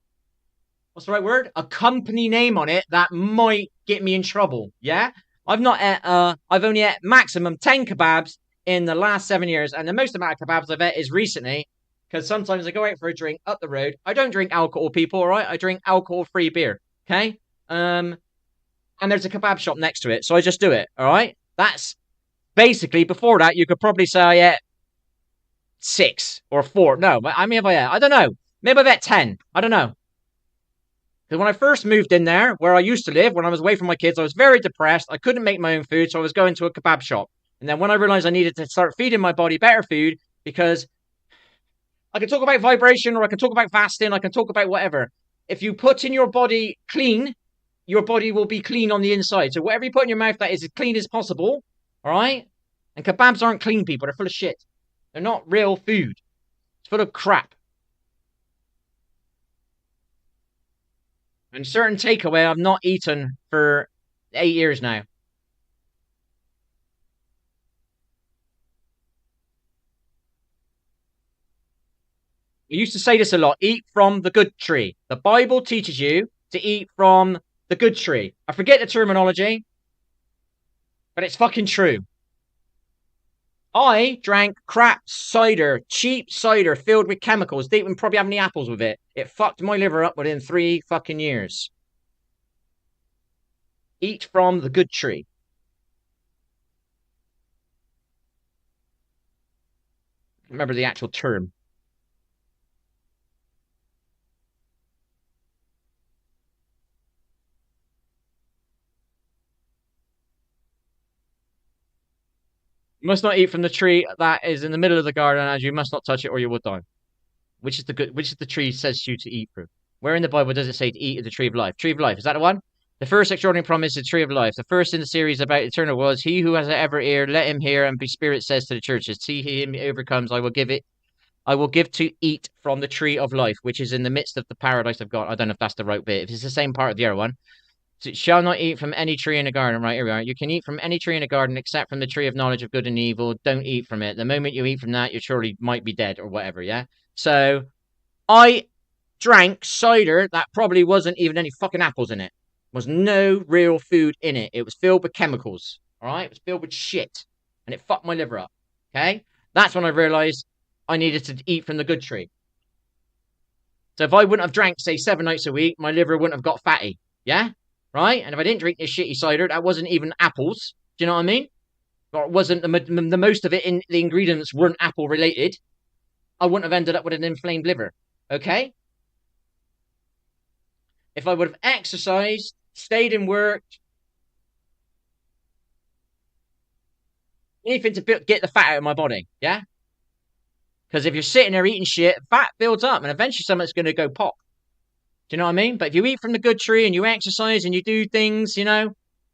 what's the right word? A company name on it that might get me in trouble. Yeah? I've only ate maximum 10 kebabs in the last 7 years. And the most amount of kebabs I've ate is recently because sometimes I go out for a drink up the road. I don't drink alcohol, people, all right? I drink alcohol-free beer, okay? And there's a kebab shop next to it, so I just do it, all right? That's basically, before that, you could probably say I ate 6 or 4. No, I mean, if I ate, I don't know. Maybe I ate 10. I don't know. Because when I first moved in there, where I used to live, when I was away from my kids, I was very depressed. I couldn't make my own food, so I was going to a kebab shop. And then when I realized I needed to start feeding my body better food, because I can talk about vibration or I can talk about fasting, I can talk about whatever. If you put in your body clean, your body will be clean on the inside. So whatever you put in your mouth that is as clean as possible, all right? And kebabs aren't clean, people. They're full of shit. They're not real food. It's full of crap. And certain takeaway I've not eaten for 8 years now. We used to say this a lot, eat from the good tree. The Bible teaches you to eat from the good tree. I forget the terminology, but it's fucking true. I drank crap cider, cheap cider filled with chemicals. Didn't even probably have any apples with it. It fucked my liver up within 3 fucking years. Eat from the good tree. Remember the actual term. You must not eat from the tree that is in the middle of the garden, as you must not touch it or you will die. Which is the tree says you to eat fruit? Where in the Bible does it say to eat of the tree of life? Tree of life, is that the one? The first extraordinary promise is the tree of life. The first in the series about eternal was he who has ever ear, let him hear, and be spirit says to the churches, see him overcomes, I will give to eat from the tree of life, which is in the midst of the paradise of God. I don't know if that's the right bit. If it's the same part of the other one. So shall not eat from any tree in the garden. Right, here we are. You can eat from any tree in the garden except from the tree of knowledge of good and evil. Don't eat from it. The moment you eat from that, you surely might be dead or whatever, yeah? So I drank cider that probably wasn't even any fucking apples in it. Was no real food in it. It was filled with chemicals. All right, it was filled with shit, and it fucked my liver up. Okay, that's when I realized I needed to eat from the good tree. So if I wouldn't have drank, say, 7 nights a week, my liver wouldn't have got fatty. Yeah, right. And if I didn't drink this shitty cider, that wasn't even apples. Do you know what I mean? Or it wasn't the most of it in the ingredients weren't apple related. I wouldn't have ended up with an inflamed liver. Okay. If I would have exercised, stayed and worked, anything to get the fat out of my body, yeah? Because if you're sitting there eating shit, fat builds up and eventually something's going to go pop. Do you know what I mean? But if you eat from the good tree and you exercise and you do things, you're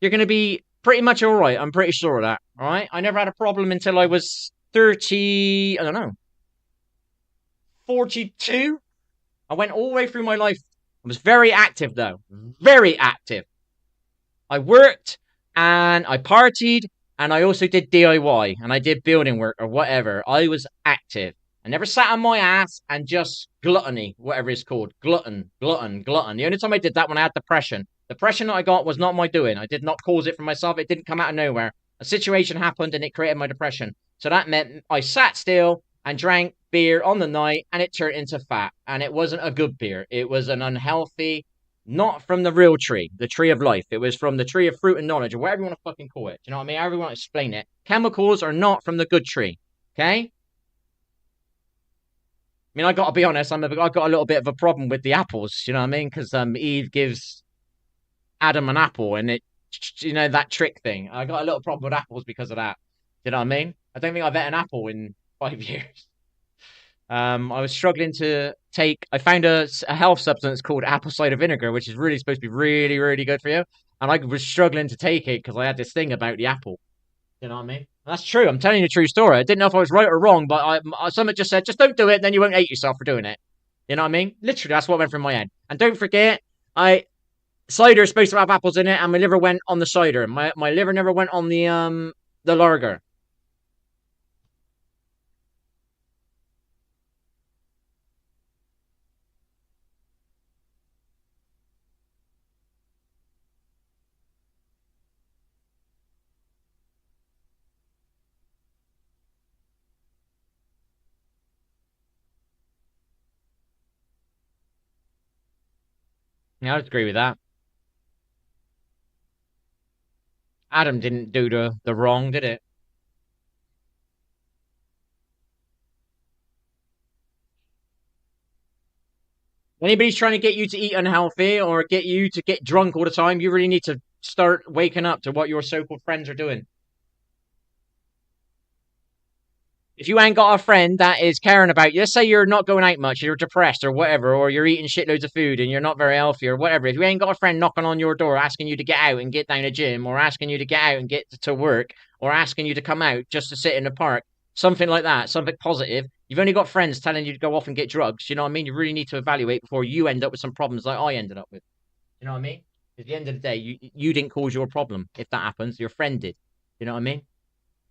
going to be pretty much all right. I'm pretty sure of that. All right. I never had a problem until I was 30, I don't know, 42. I went all the way through my life. I was very active, though. Very active. I worked and I partied and I also did DIY and I did building work or whatever. I was active. I never sat on my ass and just gluttony, whatever it's called. Glutton. The only time I did that when I had depression. Depression that I got was not my doing. I did not cause it for myself. It didn't come out of nowhere. A situation happened and it created my depression. So that meant I sat still and drank beer on the night and it turned into fat. And it wasn't a good beer. It was an unhealthy, not from the real tree, the tree of life. It was from the tree of fruit and knowledge, or whatever you want to fucking call it. Do you know what I mean? However you want to explain it. Chemicals are not from the good tree. Okay? I mean, I got to be honest. I got a little bit of a problem with the apples. You know what I mean? Because Eve gives Adam an apple, and that trick thing. I got a little problem with apples because of that. You know what I mean? I don't think I've ate an apple in 5 years. I was struggling to take. I found a health substance called apple cider vinegar, which is really supposed to be really, really good for you. And I was struggling to take it because I had this thing about the apple. You know what I mean? And that's true. I'm telling you the true story. I didn't know if I was right or wrong, but someone just said, just don't do it, then you won't hate yourself for doing it. You know what I mean? Literally, that's what went through my head. And don't forget, cider is supposed to have apples in it, and my liver went on the cider. My liver never went on the lager. Yeah, I would agree with that. Adam didn't do the wrong, did it? Anybody's trying to get you to eat unhealthy or get you to get drunk all the time, you really need to start waking up to what your so-called friends are doing. If you ain't got a friend that is caring about you, let's say you're not going out much, you're depressed or whatever, or you're eating shitloads of food and you're not very healthy or whatever. If you ain't got a friend knocking on your door asking you to get out and get down to gym, or asking you to get out and get to work, or asking you to come out just to sit in the park, something like that, something positive. You've only got friends telling you to go off and get drugs. You know what I mean? You really need to evaluate before you end up with some problems like I ended up with. You know what I mean? At the end of the day, you didn't cause your problem. If that happens, your friend did. You know what I mean?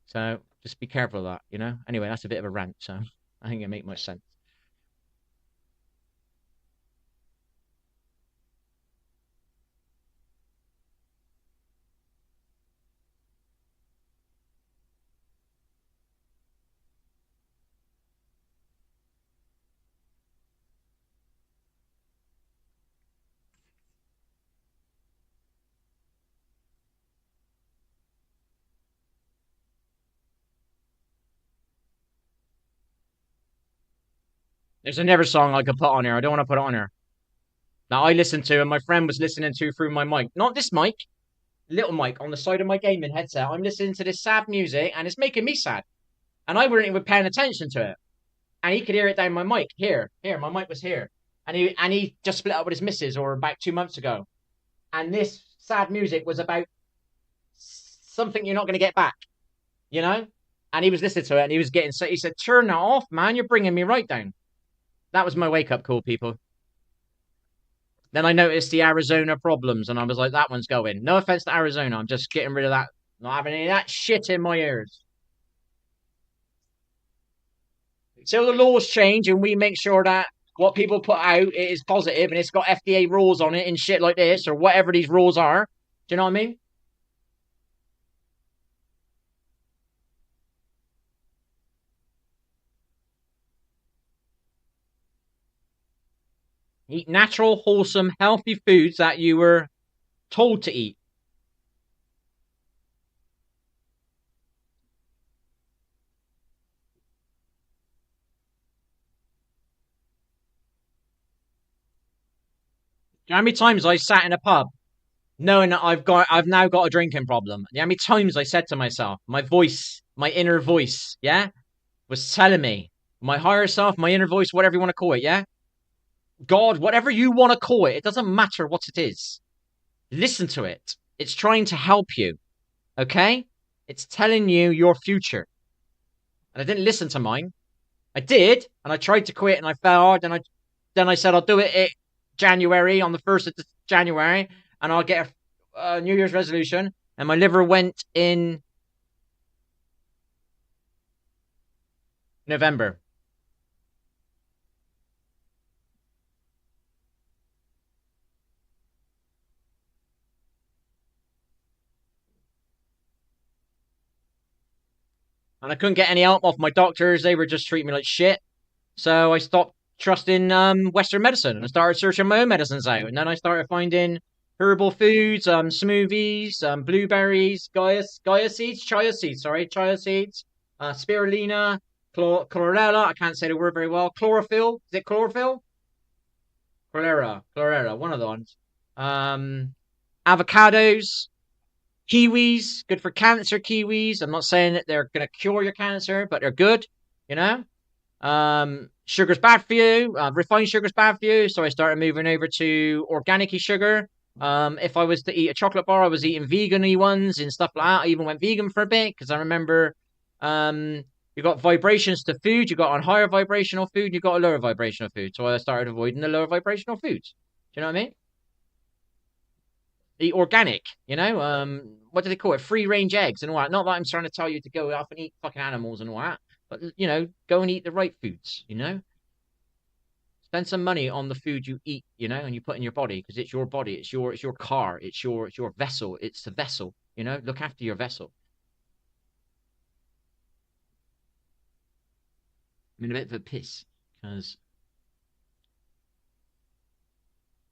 So just be careful of that. Anyway, that's a bit of a rant, so I think it make much sense. There's another song I could put on here. I don't want to put it on here. That I listened to and my friend was listening to through my mic. Not this mic, little mic on the side of my gaming headset. I'm listening to this sad music and it's making me sad. And I wasn't even paying attention to it. And he could hear it down my mic. Here, my mic was here. And he just split up with his missus or about 2 months ago. And this sad music was about something you're not going to get back, you know? And he was listening to it and he was getting so he said, turn that off, man. You're bringing me right down. That was my wake up call, people. Then I noticed the Arizona problems, and I was like, that one's going. No offense to Arizona, I'm just getting rid of that. Not having any of that shit in my ears. Until the laws change and we make sure that what people put out it is positive and it's got FDA rules on it and shit like this or whatever these rules are. Do you know what I mean? Eat natural, wholesome, healthy foods that you were told to eat. How many times I sat in a pub knowing that I've now got a drinking problem? How many times I said to myself, my voice, my inner voice, yeah, was telling me, my higher self, my inner voice, whatever you want to call it, yeah, God, whatever you want to call it, it doesn't matter what it is. Listen to it. It's trying to help you. Okay? It's telling you your future. And I didn't listen to mine. I did, and I tried to quit and I fell hard. And I said I'll do it in January on the 1st of January, and I'll get a New Year's resolution. And my liver went in November. And I couldn't get any help off my doctors. They were just treating me like shit. So I stopped trusting Western medicine and I started searching my own medicines out. And then I started finding herbal foods, smoothies, blueberries, chia seeds, spirulina, chlorella. I can't say the word very well. Chlorophyll. Is it chlorophyll? Chlorella, one of the ones. Um, avocados, kiwis, good for cancer. Kiwis. I'm not saying that they're going to cure your cancer, but they're good. You know. Sugar's bad for you. Refined sugar's bad for you. So I started moving over to organic sugar. If I was to eat a chocolate bar, I was eating vegan-y ones and stuff like that. I even went vegan for a bit because I remember you got vibrations to food. You got on higher vibrational food. You got a lower vibrational food. So I started avoiding the lower vibrational foods. Do you know what I mean? Eat organic. You know, what do they call it? Free range eggs and all that. Not that I'm trying to tell you to go off and eat fucking animals and all that, but you know, go and eat the right foods. You know, spend some money on the food you eat. You know, and you put in your body because it's your body. It's your car. It's your vessel. It's the vessel. You know, look after your vessel. I'm in a bit of a piss because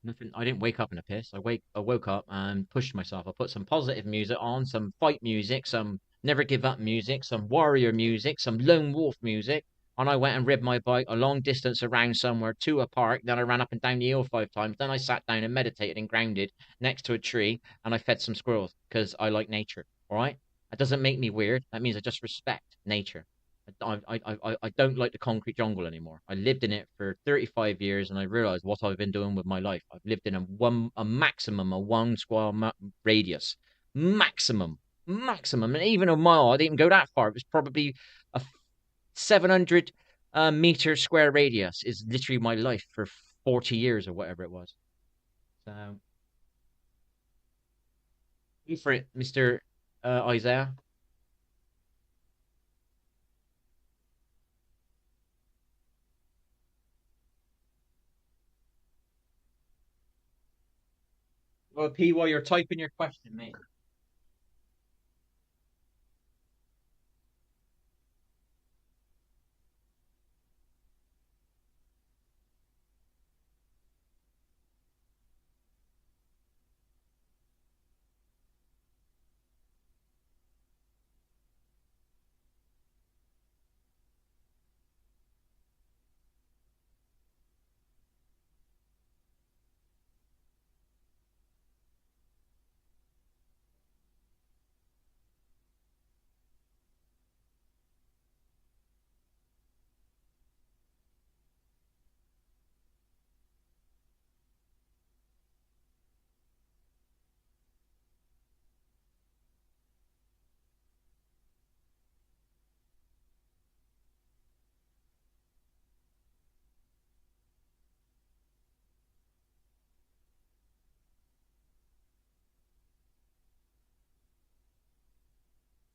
nothing. I didn't wake up in a piss. I woke up and pushed myself. I put some positive music on, some fight music, some never give up music, some warrior music, some lone wolf music. And I went and rid my bike a long distance around somewhere to a park. Then I ran up and down the hill 5 times. Then I sat down and meditated and grounded next to a tree. And I fed some squirrels because I like nature. All right. That doesn't make me weird. That means I just respect nature. I don't like the concrete jungle anymore. I lived in it for 35 years and I realized what I've been doing with my life. I've lived in a maximum of 1 square radius. Maximum. Maximum. And even a mile, I didn't even go that far. It was probably a 700 meter square radius is literally my life for 40 years or whatever it was. So, go for it, Mr. Isaiah. Well, P, while you're typing your question, mate.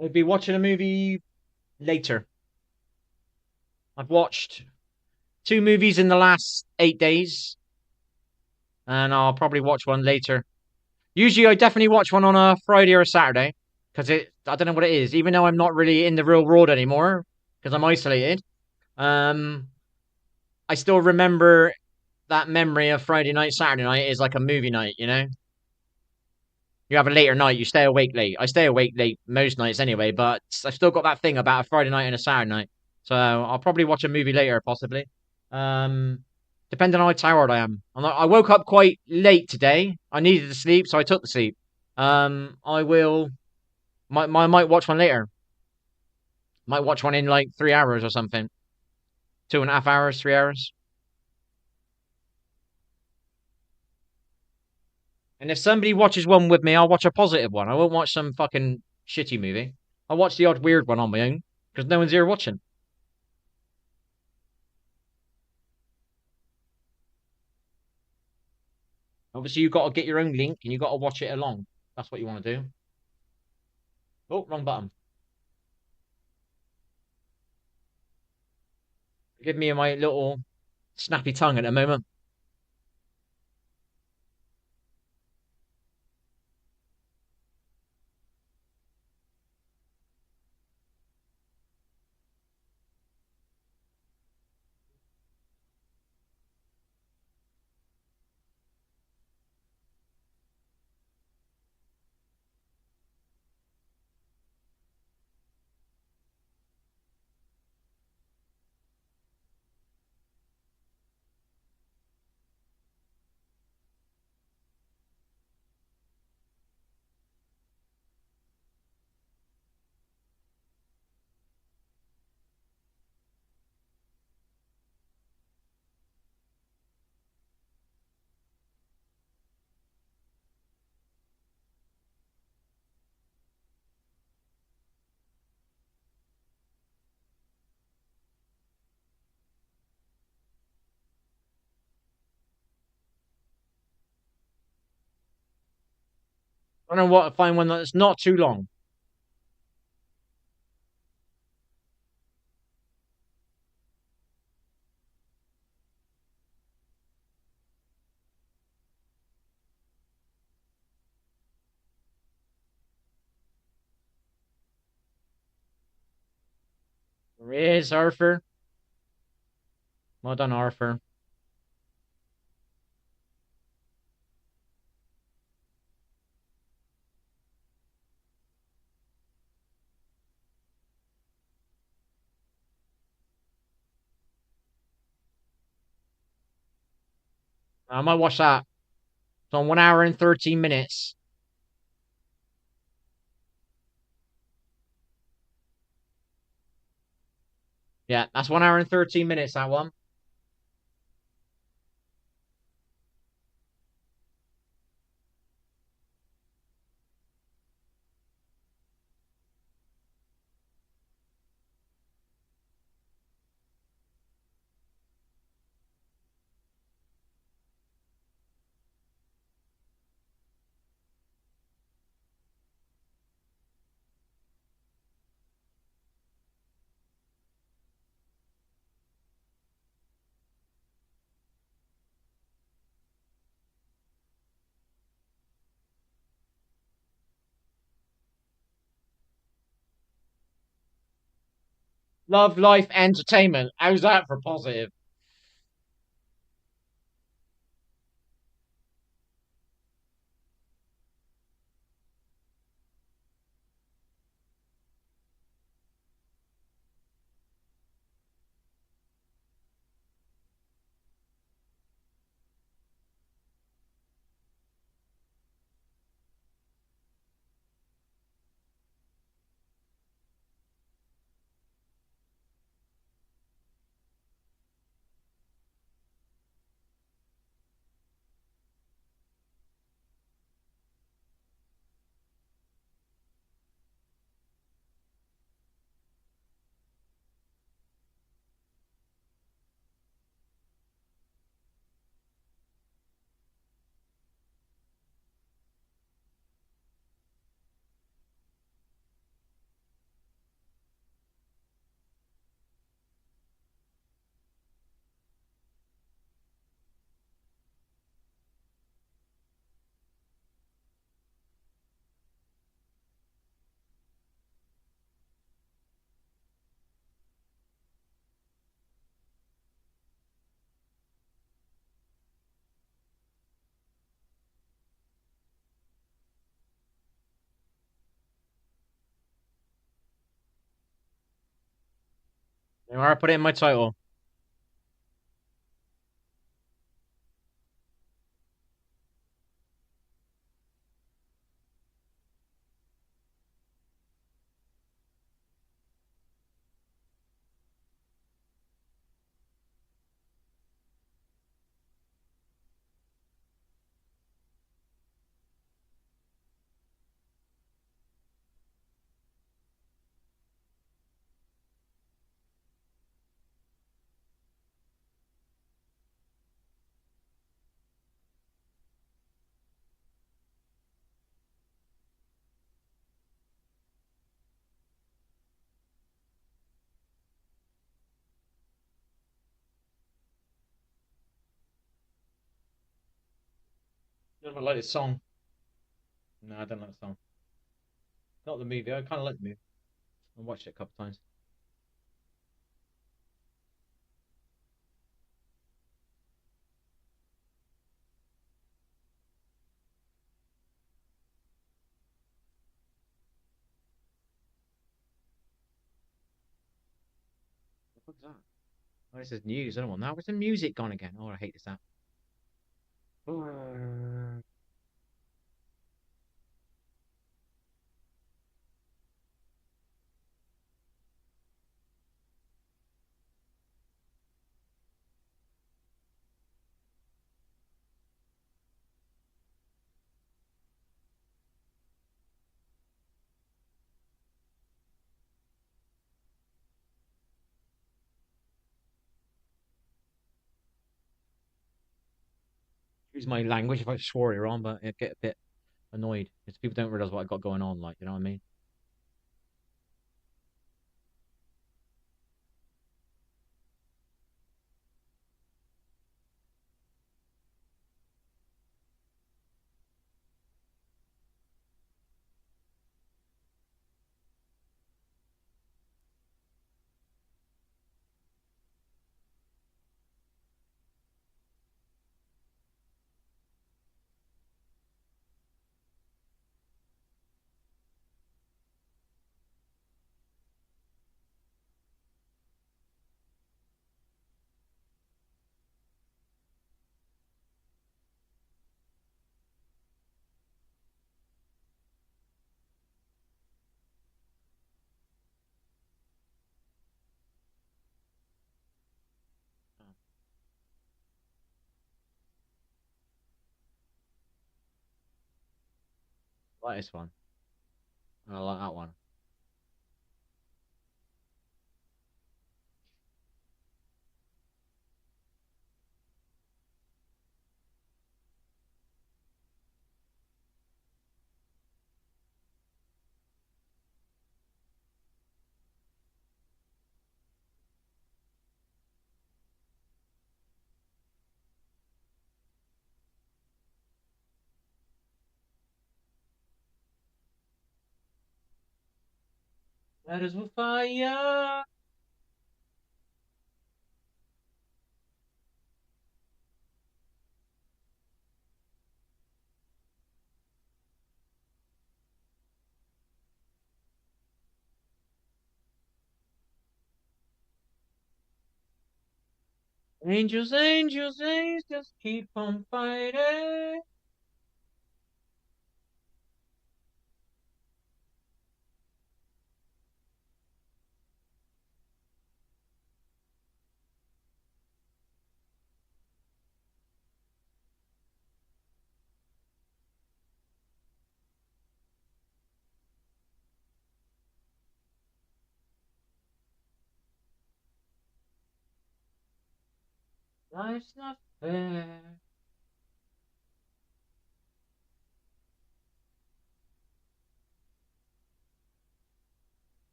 I'll be watching a movie later. I've watched two movies in the last 8 days, and I'll probably watch one later. Usually, I definitely watch one on a Friday or a Saturday because I don't know what it is. Even though I'm not really in the real world anymore because I'm isolated, um, I still remember that memory of Friday night, Saturday night is like a movie night. You have a later night, you stay awake late. I stay awake late most nights anyway, but I've still got that thing about a Friday night and a Saturday night. So I'll probably watch a movie later, possibly. Um, Depending on how tired I am. I woke up quite late today. I needed to sleep, so I took the sleep. I will. Might watch one later. Might watch one in like 3 hours or something. 2.5 hours, 3 hours. And if somebody watches one with me, I'll watch a positive one. I won't watch some fucking shitty movie. I'll watch the odd weird one on my own because no one's here watching. Obviously, you've got to get your own link and you've got to watch it along. That's what you want to do. Oh, wrong button. Give me my little snappy tongue at the moment. I don't know what. Find one that's not too long. There is Arthur. Well done, Arthur. I might watch that. It's on 1 hour and 13 minutes. Yeah, that's 1 hour and 13 minutes. That one. Love, life, entertainment. How's that for positive? I put it in my title. I don't like this song. No, I don't like the song. Not the movie. I kind of like the movie. I watched it a couple times. What the fuck's that? Oh, this is news. I don't want that. Where's the music gone again? Oh, I hate this app. Use my language if I swore it wrong, but I get a bit annoyed because people don't realize what I got going on. Like, you know what I mean? I like this one. I like that one. That is with fire. Angels, angels, angels, just keep on fighting. Life's not fair.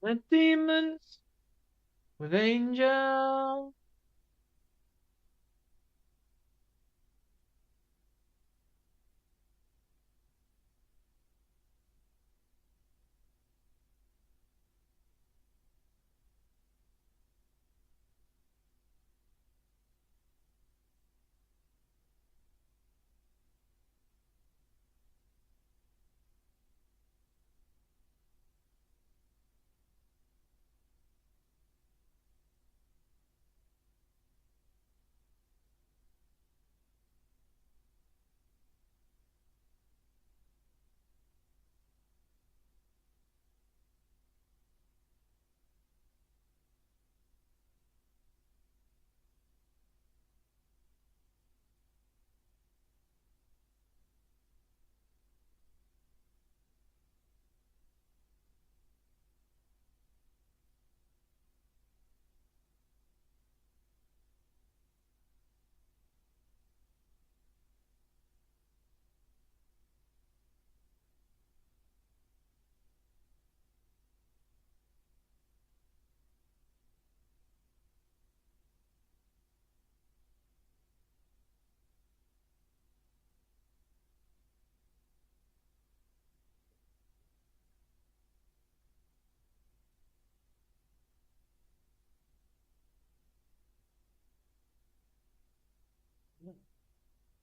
with demons, with angels.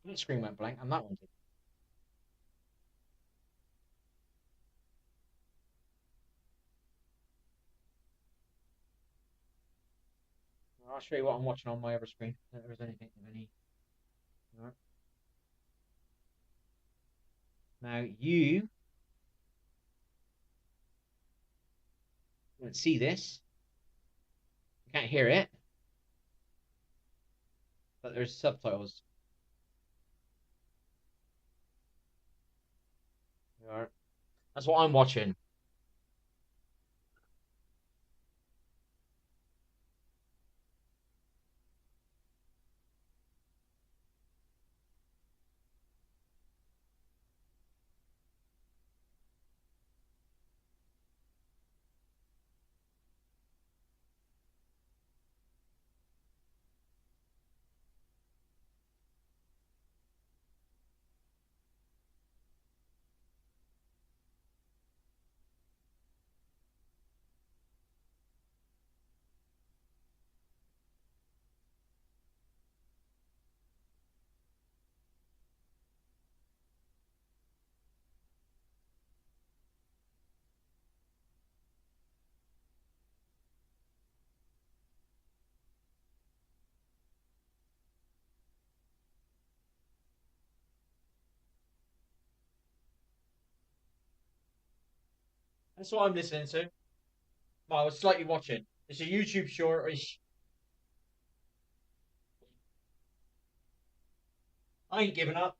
The screen went blank, and that one did. I'll show you what I'm watching on my other screen. If there's anything of any. All right. Now you can't see this. You can't hear it, but there's subtitles. All right. That's what I'm watching. That's what I'm listening to. Well, I was slightly watching. It's a YouTube short. I ain't giving up.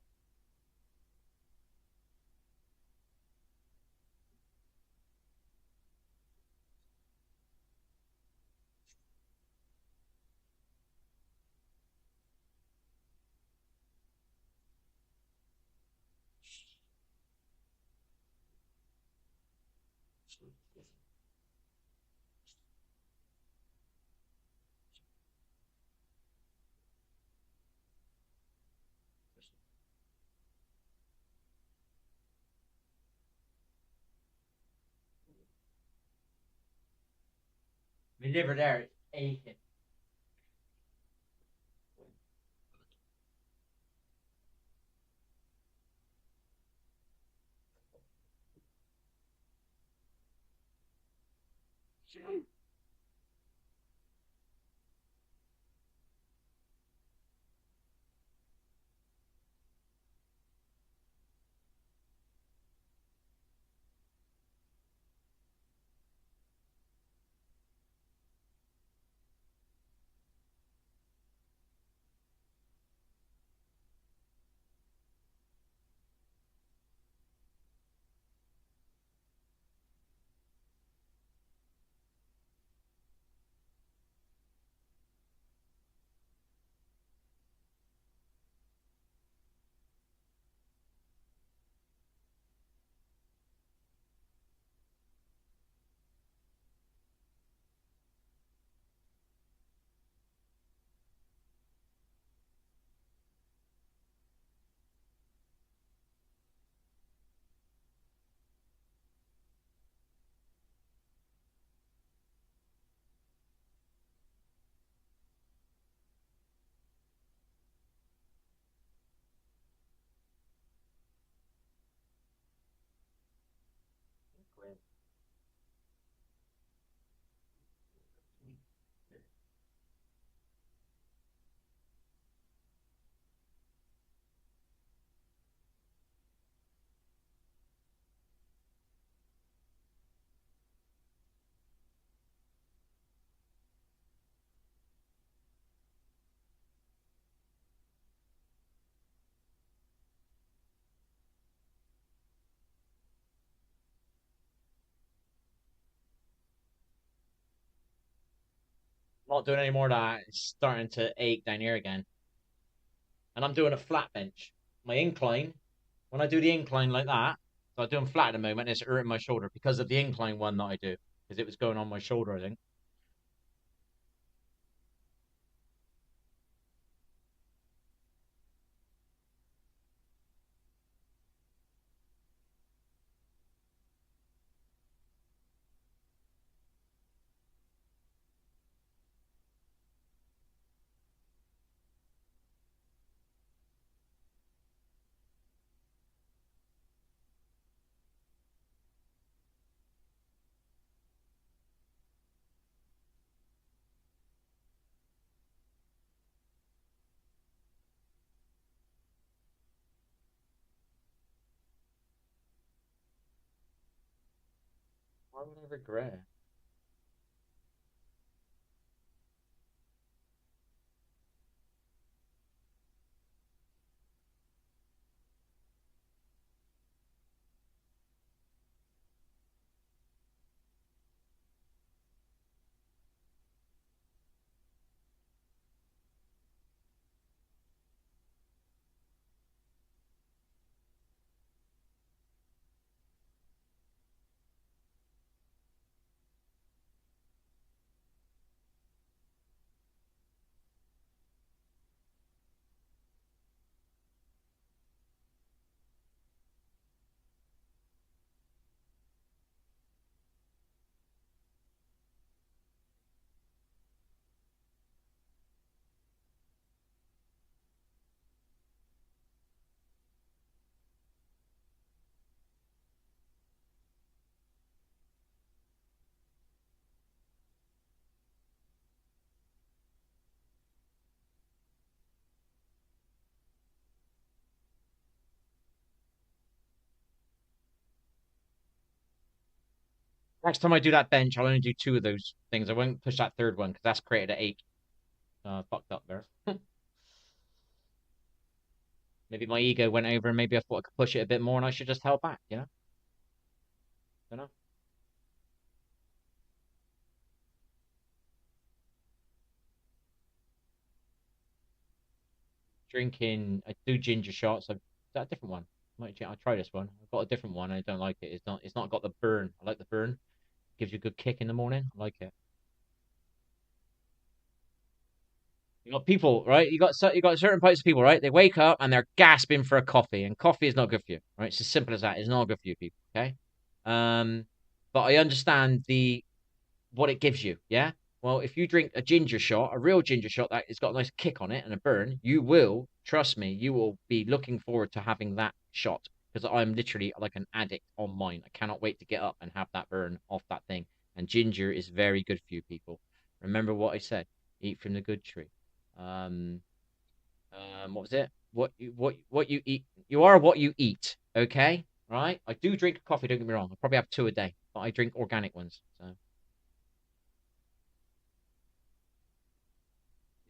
My liver there is aching. not doing any more of that. It's starting to ache down here again. And I'm doing a flat bench. My incline, when I do the incline like that, so I'm doing flat at the moment, it's hurting my shoulder because of the incline one that I do. Because it was going on my shoulder, I think. Why would I regret? Next time I do that bench, I'll only do two of those things. I won't push that third one because that's created an ache. Fucked up there. Maybe my ego went over and maybe I thought I could push it a bit more and I should just held back, you know? Don't know. Drinking, I do ginger shots. Is that a different one? I'll try this one. I've got a different one. I don't like it. It's not got the burn. I like the burn. Gives you a good kick in the morning. I like it. You got people, right? You got certain types of people, right? They wake up and they're gasping for a coffee, and coffee is not good for you, right? It's as simple as that. It's not good for you, people. Okay. Um, but I understand the what it gives you. Yeah. Well, if you drink a ginger shot, a real ginger shot that it's got a nice kick on it and a burn, you will trust me. You will be looking forward to having that shot because I'm literally like an addict on mine. I cannot wait to get up and have that burn off that thing. And ginger is very good for you, people. Remember what I said: eat from the good tree. Um, what was it? What you eat? You are what you eat. Okay, right? I do drink coffee. Don't get me wrong. I probably have two a day, but I drink organic ones. So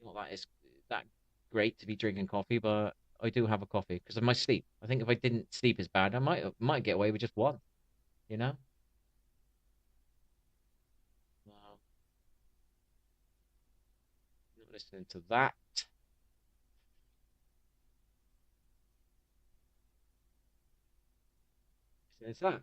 not that it's that great to be drinking coffee, but I do have a coffee because of my sleep. I think if I didn't sleep as bad, I might get away with just one. You know. Well, listening to that. Listening to that.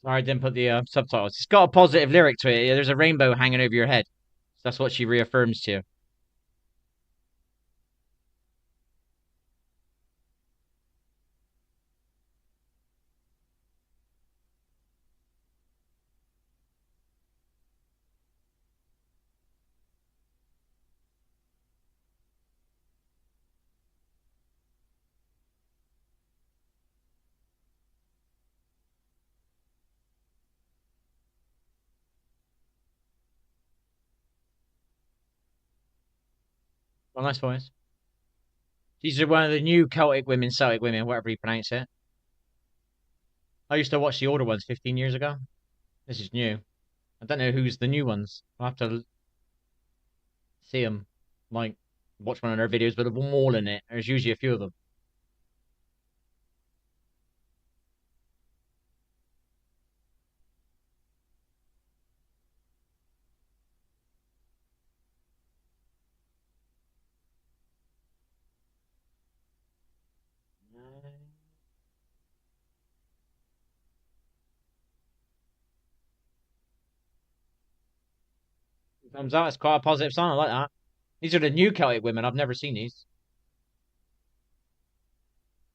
Sorry, I didn't put the subtitles. It's got a positive lyric to it. Yeah, there's a rainbow hanging over your head. That's what she reaffirms to you. Well, nice voice. She's one of the new Celtic women, whatever you pronounce it. I used to watch the older ones 15 years ago. This is new. I don't know who's the new ones. I'll have to see them. Like, watch one of their videos with a wall in it. There's usually a few of them. Thumbs out. It's quite a positive sign. I like that. These are the new Celtic women. I've never seen these.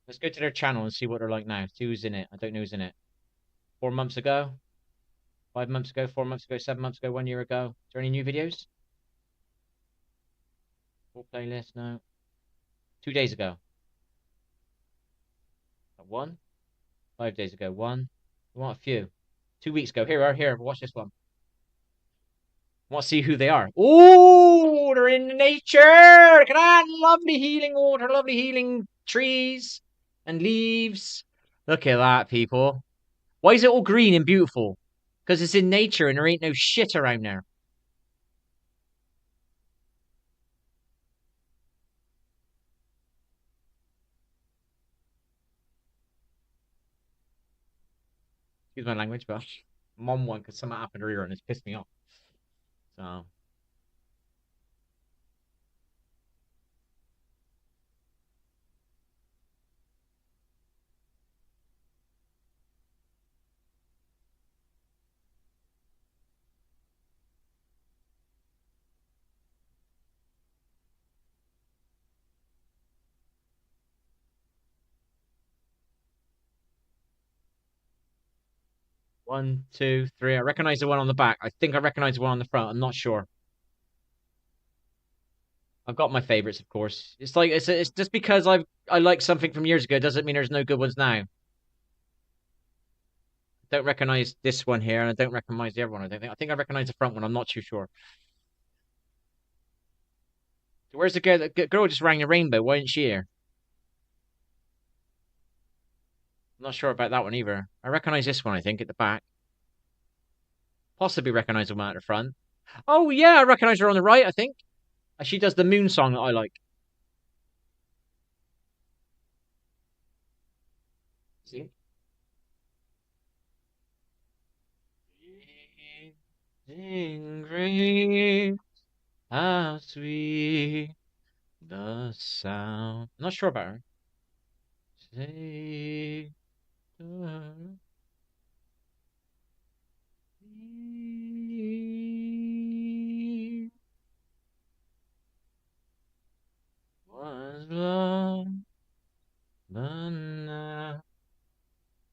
Let's go to their channel and see what they're like now. See who's in it. I don't know who's in it. 4 months ago, 5 months ago, 4 months ago, 7 months ago, 1 year ago. Is there any new videos? Full playlist? No. 2 days ago. One. 5 days ago. One. We want a few. 2 weeks ago. Here. Watch this one. Want to see who they are. Oh, they're in nature. Look at that. Lovely healing water, lovely healing trees and leaves. Look at that, people. Why is it all green and beautiful? Because it's in nature and there ain't no shit around there. Excuse my language, but mom one because something happened earlier and it's pissed me off. So 1, 2, 3. I recognize the one on the back. I think I recognize the one on the front. I'm not sure. I've got my favorites, of course. It's like it's just because I like something from years ago doesn't mean there's no good ones now. Don't recognize this one here, and I don't recognize the other one. I think I recognize the front one. I'm not too sure. So where's the girl? The girl just rang the rainbow. Why isn't she here? I'm not sure about that one either. I recognize this one. I think at the back. Possibly recognize the one at the front. Oh yeah, I recognize her on the right. I think she does the moon song that I like. See? Great, how sweet the sound. I'm not sure about her. Say was love, but now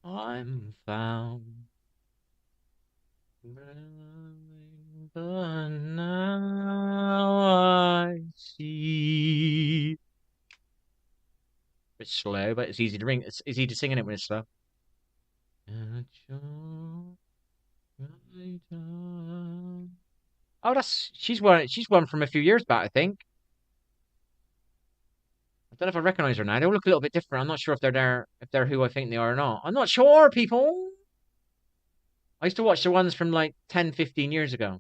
I'm found. But now I see. It's slow, but it's easy to ring. It's easy to sing in it when it's slow. Oh, that's she's one. She's one from a few years back, I think. I don't know if I recognize her now. They all look a little bit different. I'm not sure if they're there, if they're who I think they are or not. I'm not sure, people. I used to watch the ones from like 10, 15 years ago.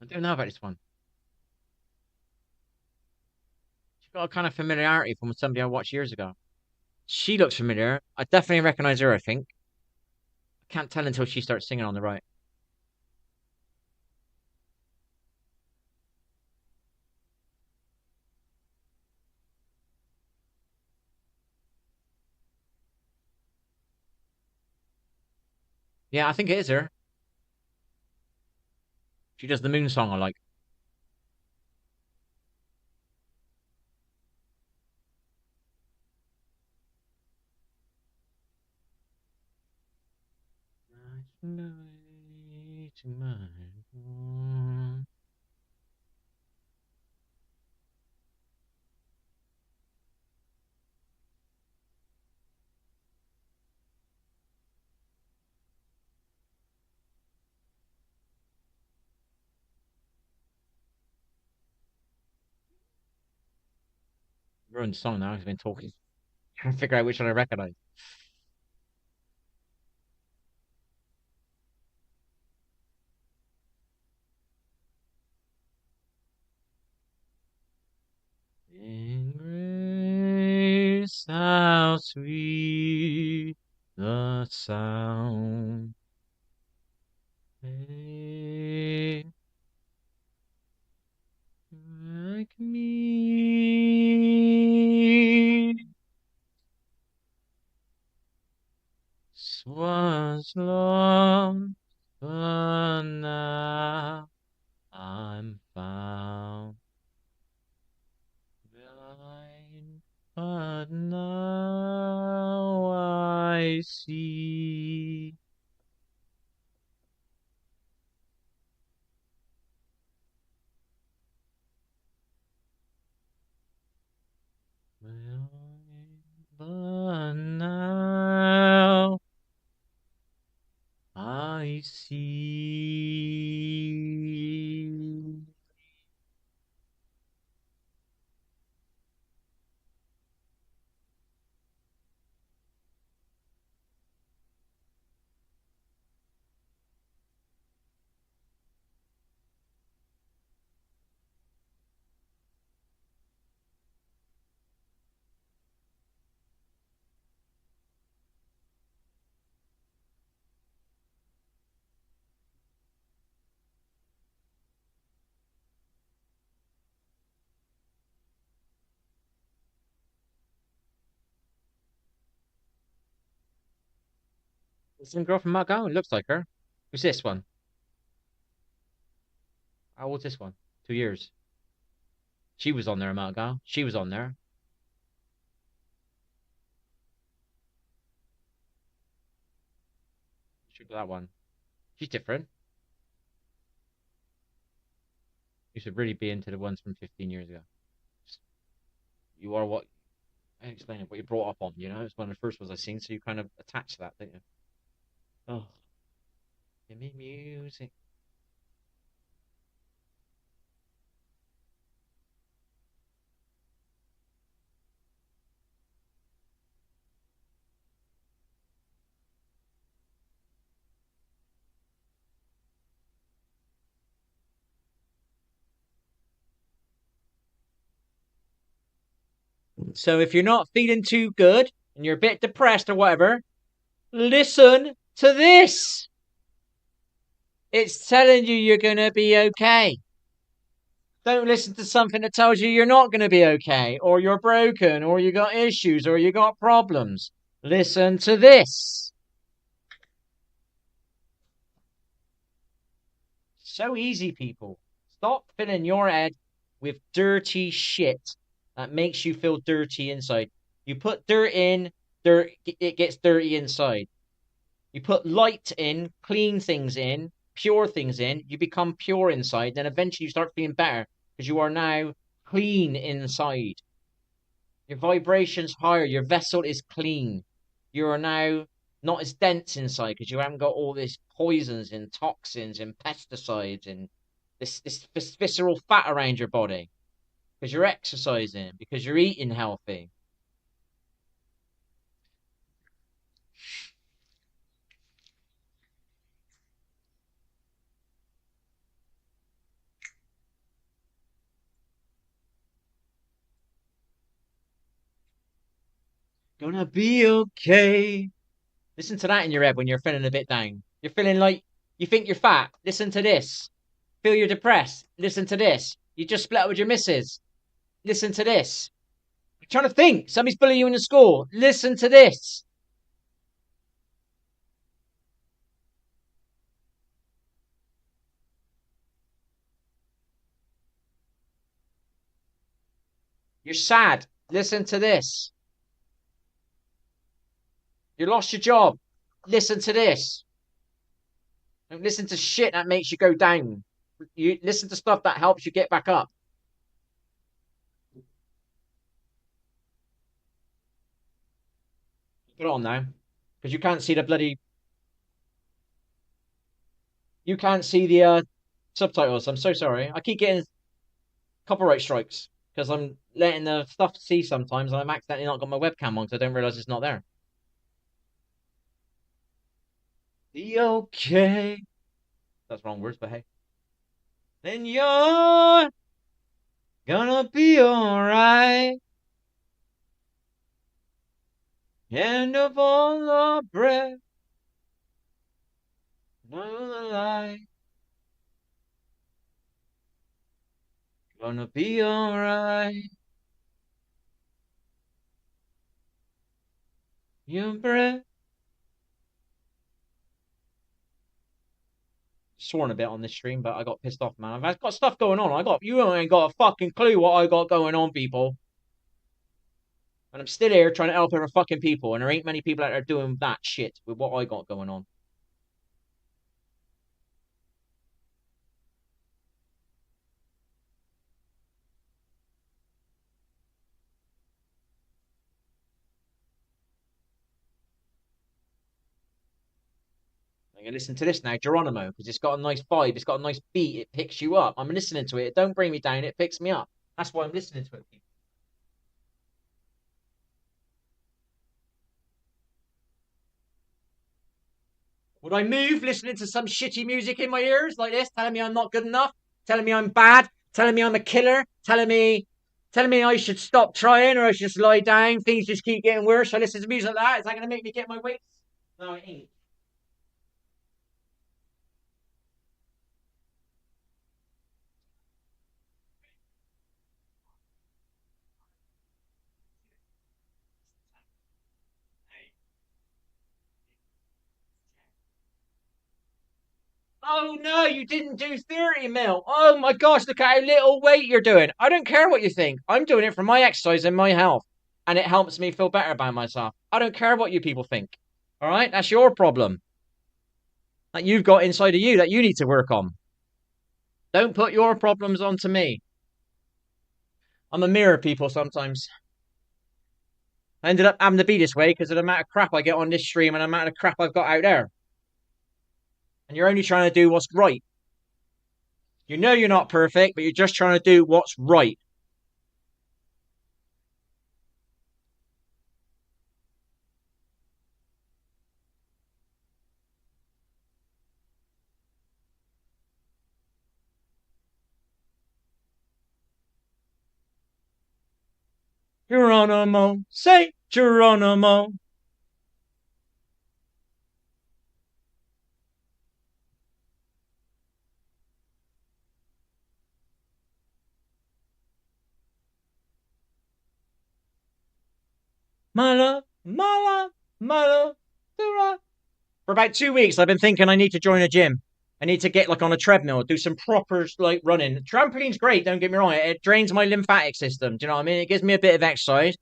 I don't know about this one. She's got a kind of familiarity from somebody I watched years ago. She looks familiar. I definitely recognize her, I think. I can't tell until she starts singing on the right. Yeah, I think it is her. She does the moon song I like. Ruined the song now. He's been talking. Trying to figure out which one I recognize. In grace, how sweet the sound. Hey, like me, was lost, but now I'm found. Blind, but now I see. But now I see. Some girl from Macau. It looks like her. Who's this one? How old's this one? 2 years. She was on there a month ago. She was on there. Should be that one. She's different. You should really be into the ones from 15 years ago. You are what I explain it, what you brought up on, you know? It's one of the first ones I've seen, so you kind of attach to that, don't you? Oh, give me music. So if you're not feeling too good and you're a bit depressed or whatever, listen to this. It's telling you you're going to be okay. Don't listen to something that tells you you're not going to be okay, or you're broken, or you got issues, or you got problems. Listen to this. So easy, people. Stop filling your head with dirty shit that makes you feel dirty inside. You put dirt in, dirt it gets dirty inside. You put light in, clean things in, pure things in, you become pure inside, then eventually you start feeling better because you are now clean inside. Your vibration's higher, your vessel is clean. You are now not as dense inside because you haven't got all these poisons and toxins and pesticides and this visceral fat around your body because you're exercising, because you're eating healthy. Gonna be okay. Listen to that in your head when you're feeling a bit down. You're feeling like you think you're fat. Listen to this. Feel you're depressed. Listen to this. You just split up with your missus. Listen to this. You're trying to think. Somebody's bullying you in the school. Listen to this. You're sad. Listen to this. You lost your job. Listen to this. Don't listen to shit that makes you go down. You listen to stuff that helps you get back up. Put it on now. Because you can't see the bloody. You can't see the subtitles. I'm so sorry. I keep getting copyright strikes because I'm letting the stuff see sometimes, and I'm accidentally not got my webcam on because I don't realize it's not there. Be okay. That's wrong words, but hey. Then you're gonna be alright. End of all our breath. No lie. Gonna be alright. Your breath. Sworn a bit on this stream, but I got pissed off, man. I've got stuff going on. You ain't got a fucking clue what I got going on, people. And I'm still here trying to help other fucking people, and there ain't many people out there doing that shit with what I got going on. I'm gonna listen to this now, Geronimo, because it's got a nice vibe, it's got a nice beat, it picks you up. I'm listening to it. It don't bring me down, it picks me up. That's why I'm listening to it. Would I move listening to some shitty music in my ears like this, telling me I'm not good enough, telling me I'm bad, telling me I'm a killer, telling me I should stop trying or I should just lie down, things just keep getting worse. I listen to music like that. Is that gonna make me get my weights? No, it ain't. Oh no, you didn't do 30 mil. Oh my gosh, look at how little weight you're doing. I don't care what you think. I'm doing it for my exercise and my health. And it helps me feel better about myself. I don't care what you people think. All right? That's your problem that you've got inside of you that you need to work on. Don't put your problems onto me. I'm a mirror, people, sometimes. I ended up having to be this way because of the amount of crap I get on this stream and the amount of crap I've got out there. And you're only trying to do what's right. You know you're not perfect, but you're just trying to do what's right. Geronimo, say Geronimo. My love, my love, my love. For about 2 weeks, I've been thinking I need to join a gym. I need to get like on a treadmill, do some proper like running. Trampoline's great, don't get me wrong. It drains my lymphatic system. Do you know what I mean? It gives me a bit of exercise,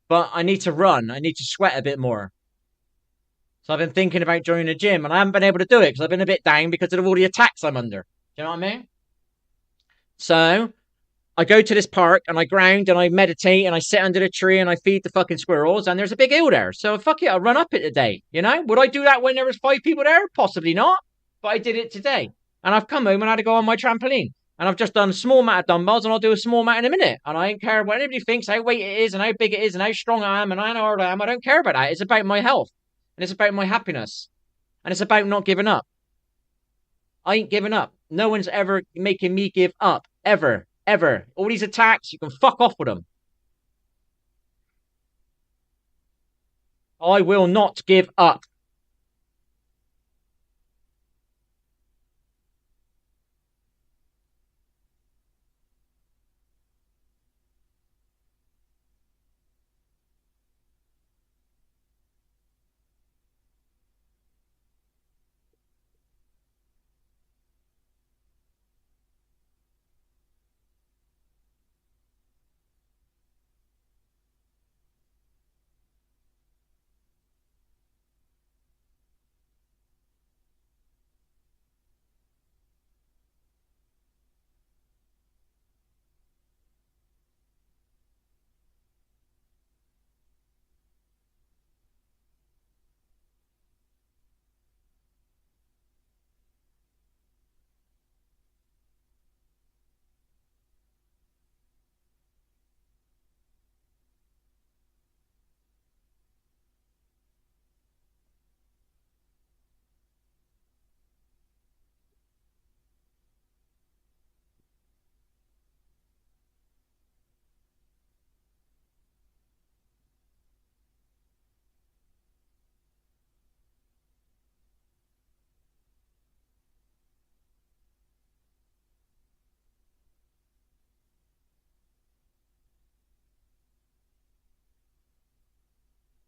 but I need to run. I need to sweat a bit more. So I've been thinking about joining a gym, and I haven't been able to do it because I've been a bit down because of all the attacks I'm under. Do you know what I mean? So I go to this park and I ground and I meditate and I sit under the tree and I feed the fucking squirrels and there's a big hill there. So fuck it, I'll run up it today. You know? Would I do that when there was 5 people there? Possibly not. But I did it today. And I've come home and I had to go on my trampoline. And I've just done a small amount of dumbbells and I'll do a small amount in a minute. And I don't care what anybody thinks, how weight it is and how big it is and how strong I am and how hard I am. I don't care about that. It's about my health. And it's about my happiness. And it's about not giving up. I ain't giving up. No one's ever making me give up. Ever. Ever. All these attacks, you can fuck off with them. I will not give up.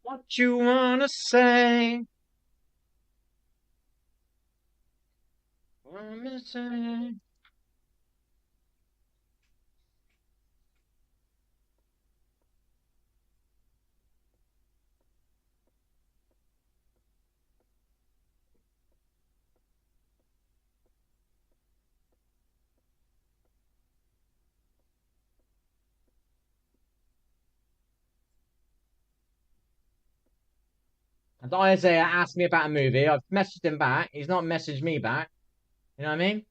What you wanna say? Wanna say? And Isaiah asked me about a movie. I've messaged him back. He's not messaged me back. You know what I mean?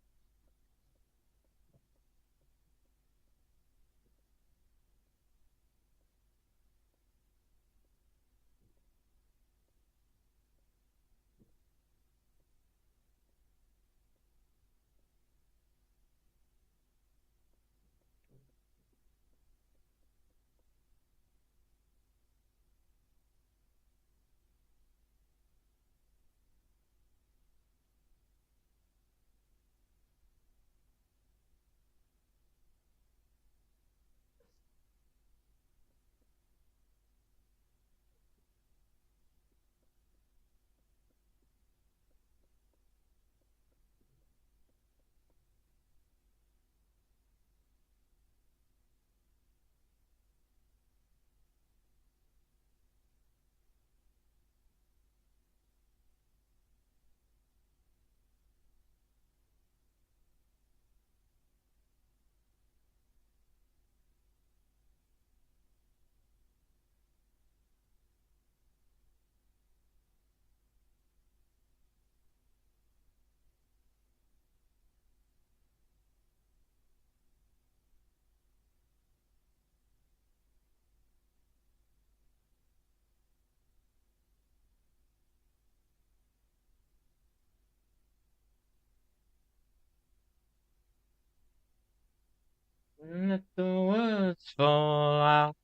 Let the words fall out.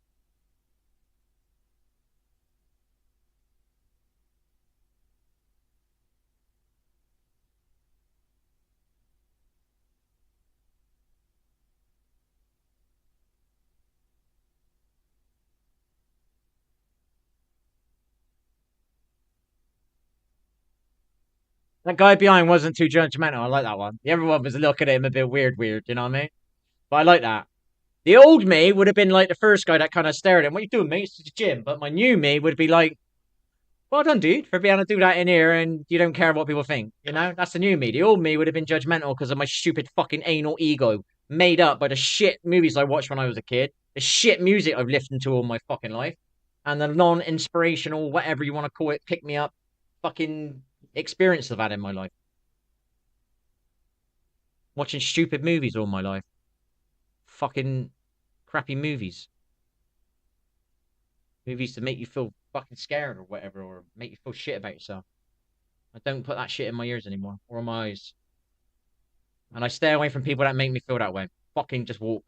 That guy behind wasn't too judgmental. I like that one. The other one was looking at him a bit weird, you know what I mean? But I like that. The old me would have been like the first guy that kind of stared at him. What are you doing, mate? It's the gym. But my new me would be like, well done, dude, for being able to do that in here and you don't care what people think. You know, that's the new me. The old me would have been judgmental because of my stupid fucking anal ego made up by the shit movies I watched when I was a kid, the shit music I've listened to all my fucking life, and the non inspirational, whatever you want to call it, pick me up fucking experience I've had in my life. Watching stupid movies all my life. Fucking crappy movies. Movies to make you feel fucking scared or whatever, or make you feel shit about yourself. I don't put that shit in my ears anymore or in my eyes. And I stay away from people that make me feel that way. Fucking just walk.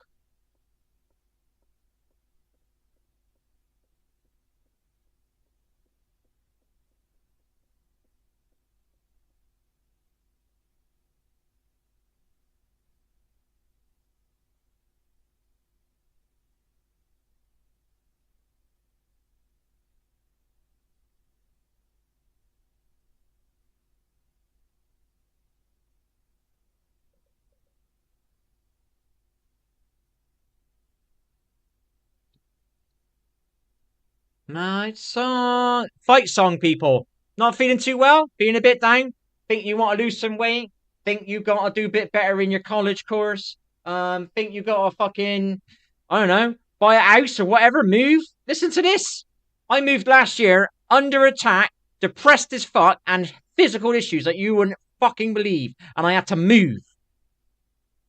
Night song. Fight song, people. Not feeling too well? Feeling a bit down? Think you want to lose some weight? Think you got to do a bit better in your college course? Think you got to fucking, I don't know, buy a house or whatever? Move? Listen to this. I moved last year under attack, depressed as fuck, and physical issues that you wouldn't fucking believe. And I had to move.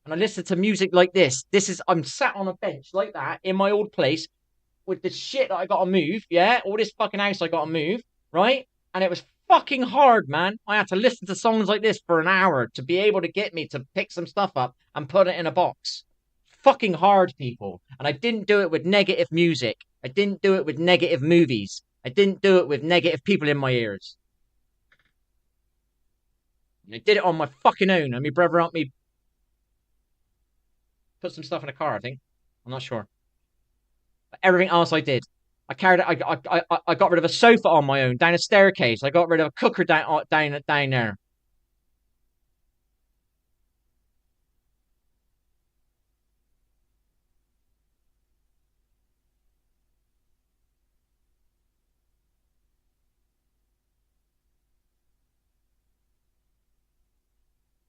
And I listened to music like this. I'm sat on a bench like that in my old place with the shit that I got to move, yeah, all this fucking house I got to move, right? And it was fucking hard, man. I had to listen to songs like this for an hour to be able to get me to pick some stuff up and put it in a box. Fucking hard, people. And I didn't do it with negative music. I didn't do it with negative movies. I didn't do it with negative people in my ears. I did it on my fucking own. And my brother helped me put some stuff in a car, I think. I'm not sure. But everything else I did. I got rid of a sofa on my own down a staircase. I got rid of a cooker down there.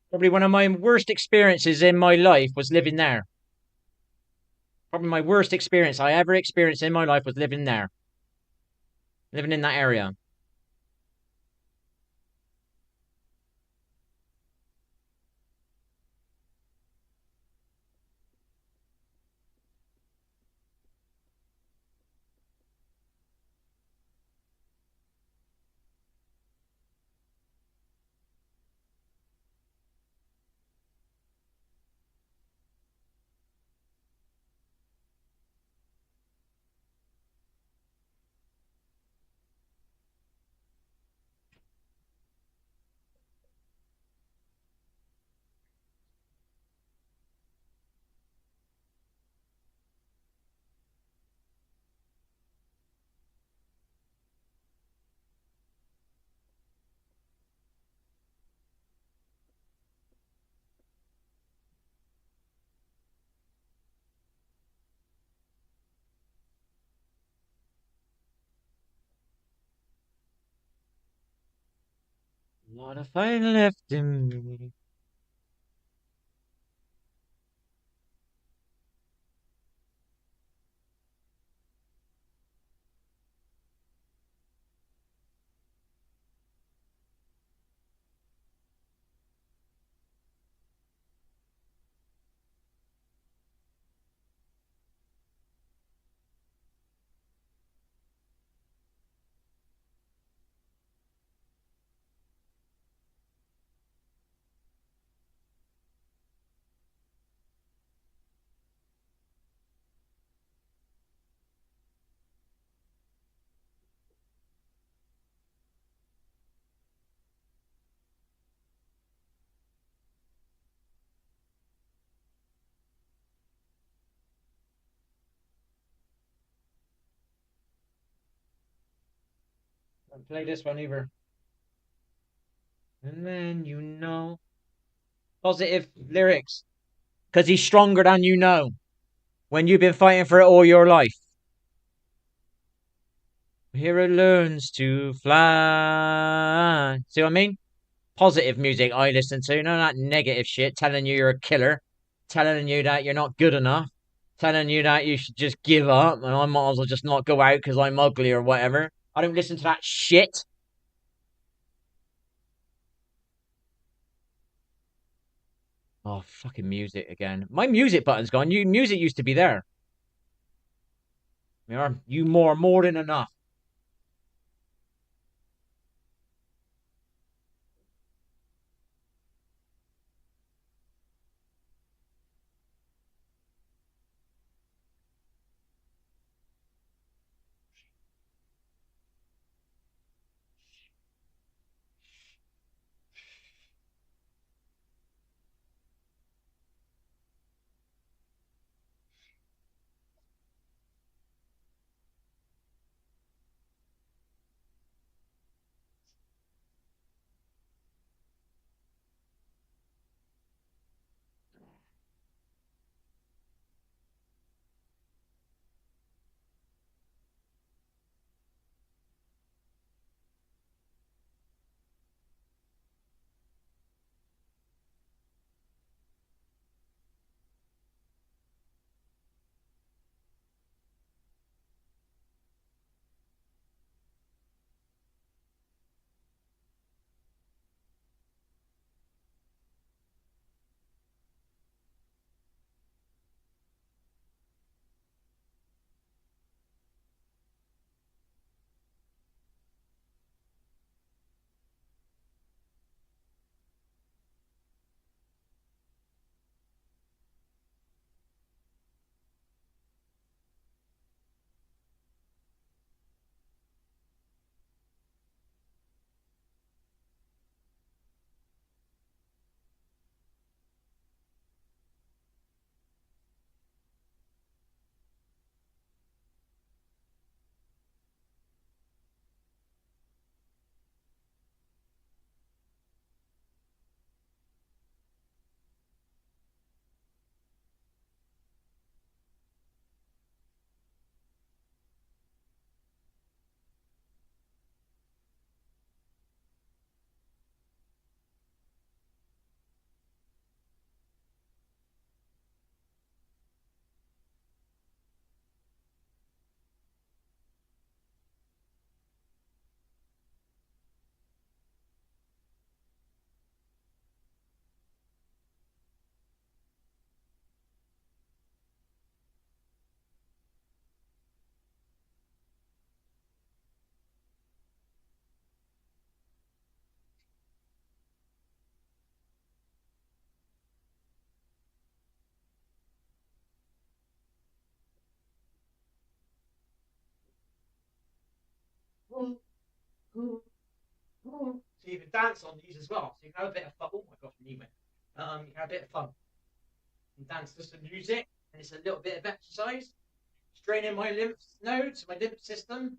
Probably one of my worst experiences in my life was living there. Probably my worst experience I ever experienced in my life was living there, living in that area. What a fight left in me. Don't play this one either. And then positive lyrics. Because he's stronger than you know. When you've been fighting for it all your life. Hero learns to fly. See what I mean? Positive music I listen to, none of that negative shit telling you you're a killer, telling you that you're not good enough, telling you that you should just give up and I might as well just not go out because I'm ugly or whatever. I don't listen to that shit. Oh, fucking music again. My music button's gone. You music used to be there. You more than enough. So you can dance on these as well. So you can have a bit of fun. Oh my gosh, my knee went. You can have a bit of fun and dance to some music, and it's a little bit of exercise, straining my lymph nodes, my lymph system.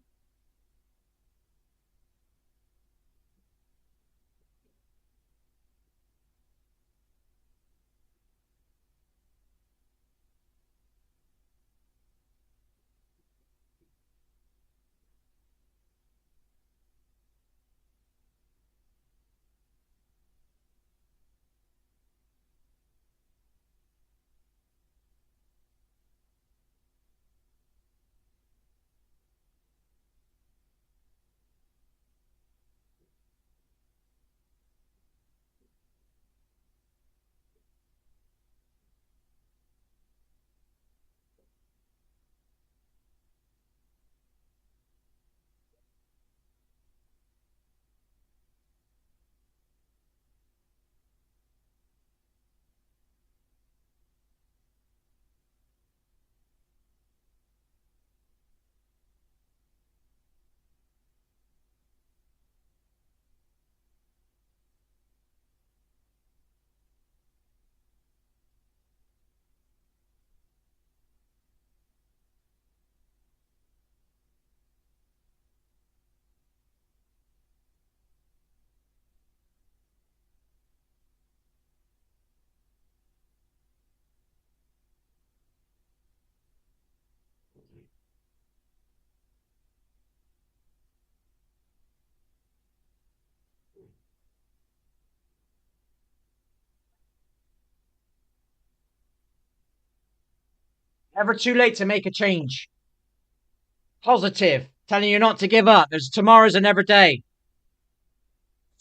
Never too late to make a change. Positive, telling you not to give up. There's tomorrow's another day.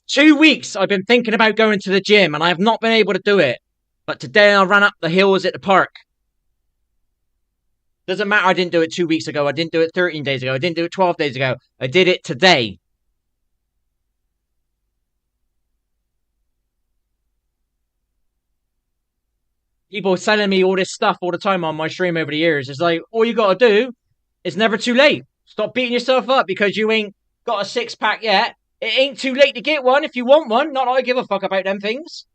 2 weeks I've been thinking about going to the gym and I have not been able to do it. But today I ran up the hills at the park. Doesn't matter I didn't do it 2 weeks ago. I didn't do it 13 days ago. I didn't do it 12 days ago. I did it today. People selling me all this stuff all the time on my stream over the years. It's like, all you got to do is never too late. Stop beating yourself up because you ain't got a six pack yet. It ain't too late to get one if you want one. Not that I give a fuck about them things.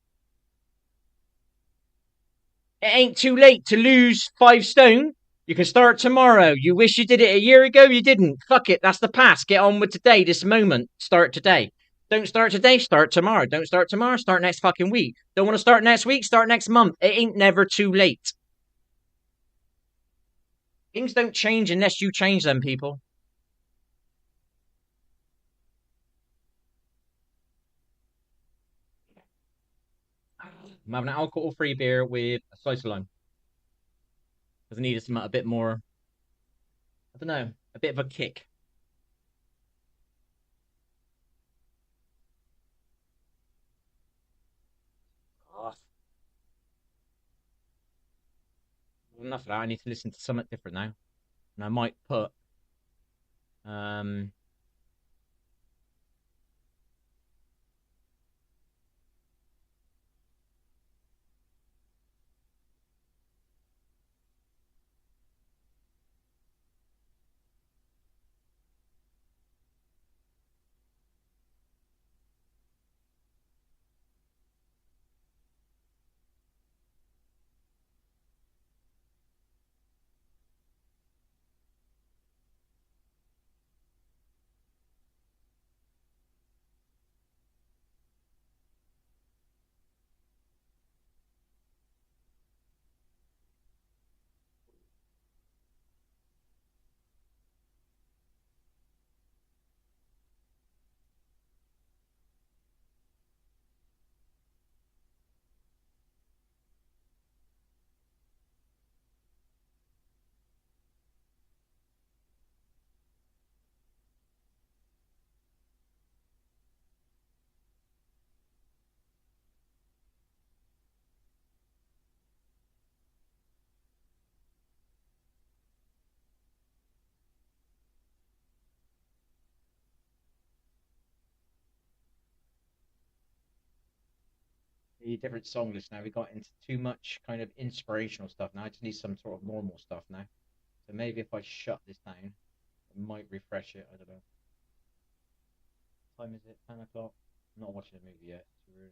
It ain't too late to lose 5 stone. You can start tomorrow. You wish you did it a year ago, you didn't. Fuck it, that's the past. Get on with today, this moment. Start today. Don't start today, start tomorrow. Don't start tomorrow, start next fucking week. Don't want to start next week, start next month. It ain't never too late. Things don't change unless you change them, people. I'm having an alcohol-free beer with a slice of lime. Because I needed some a bit more, I don't know, a bit of a kick. Oh, enough of that. I need to listen to something different now. And I might put um a different song list now. We got into too much kind of inspirational stuff now. I just need some sort of normal stuff now. So maybe if I shut this down, it might refresh it. I don't know. What time is it? 10 o'clock. I'm not watching a movie yet. It's really...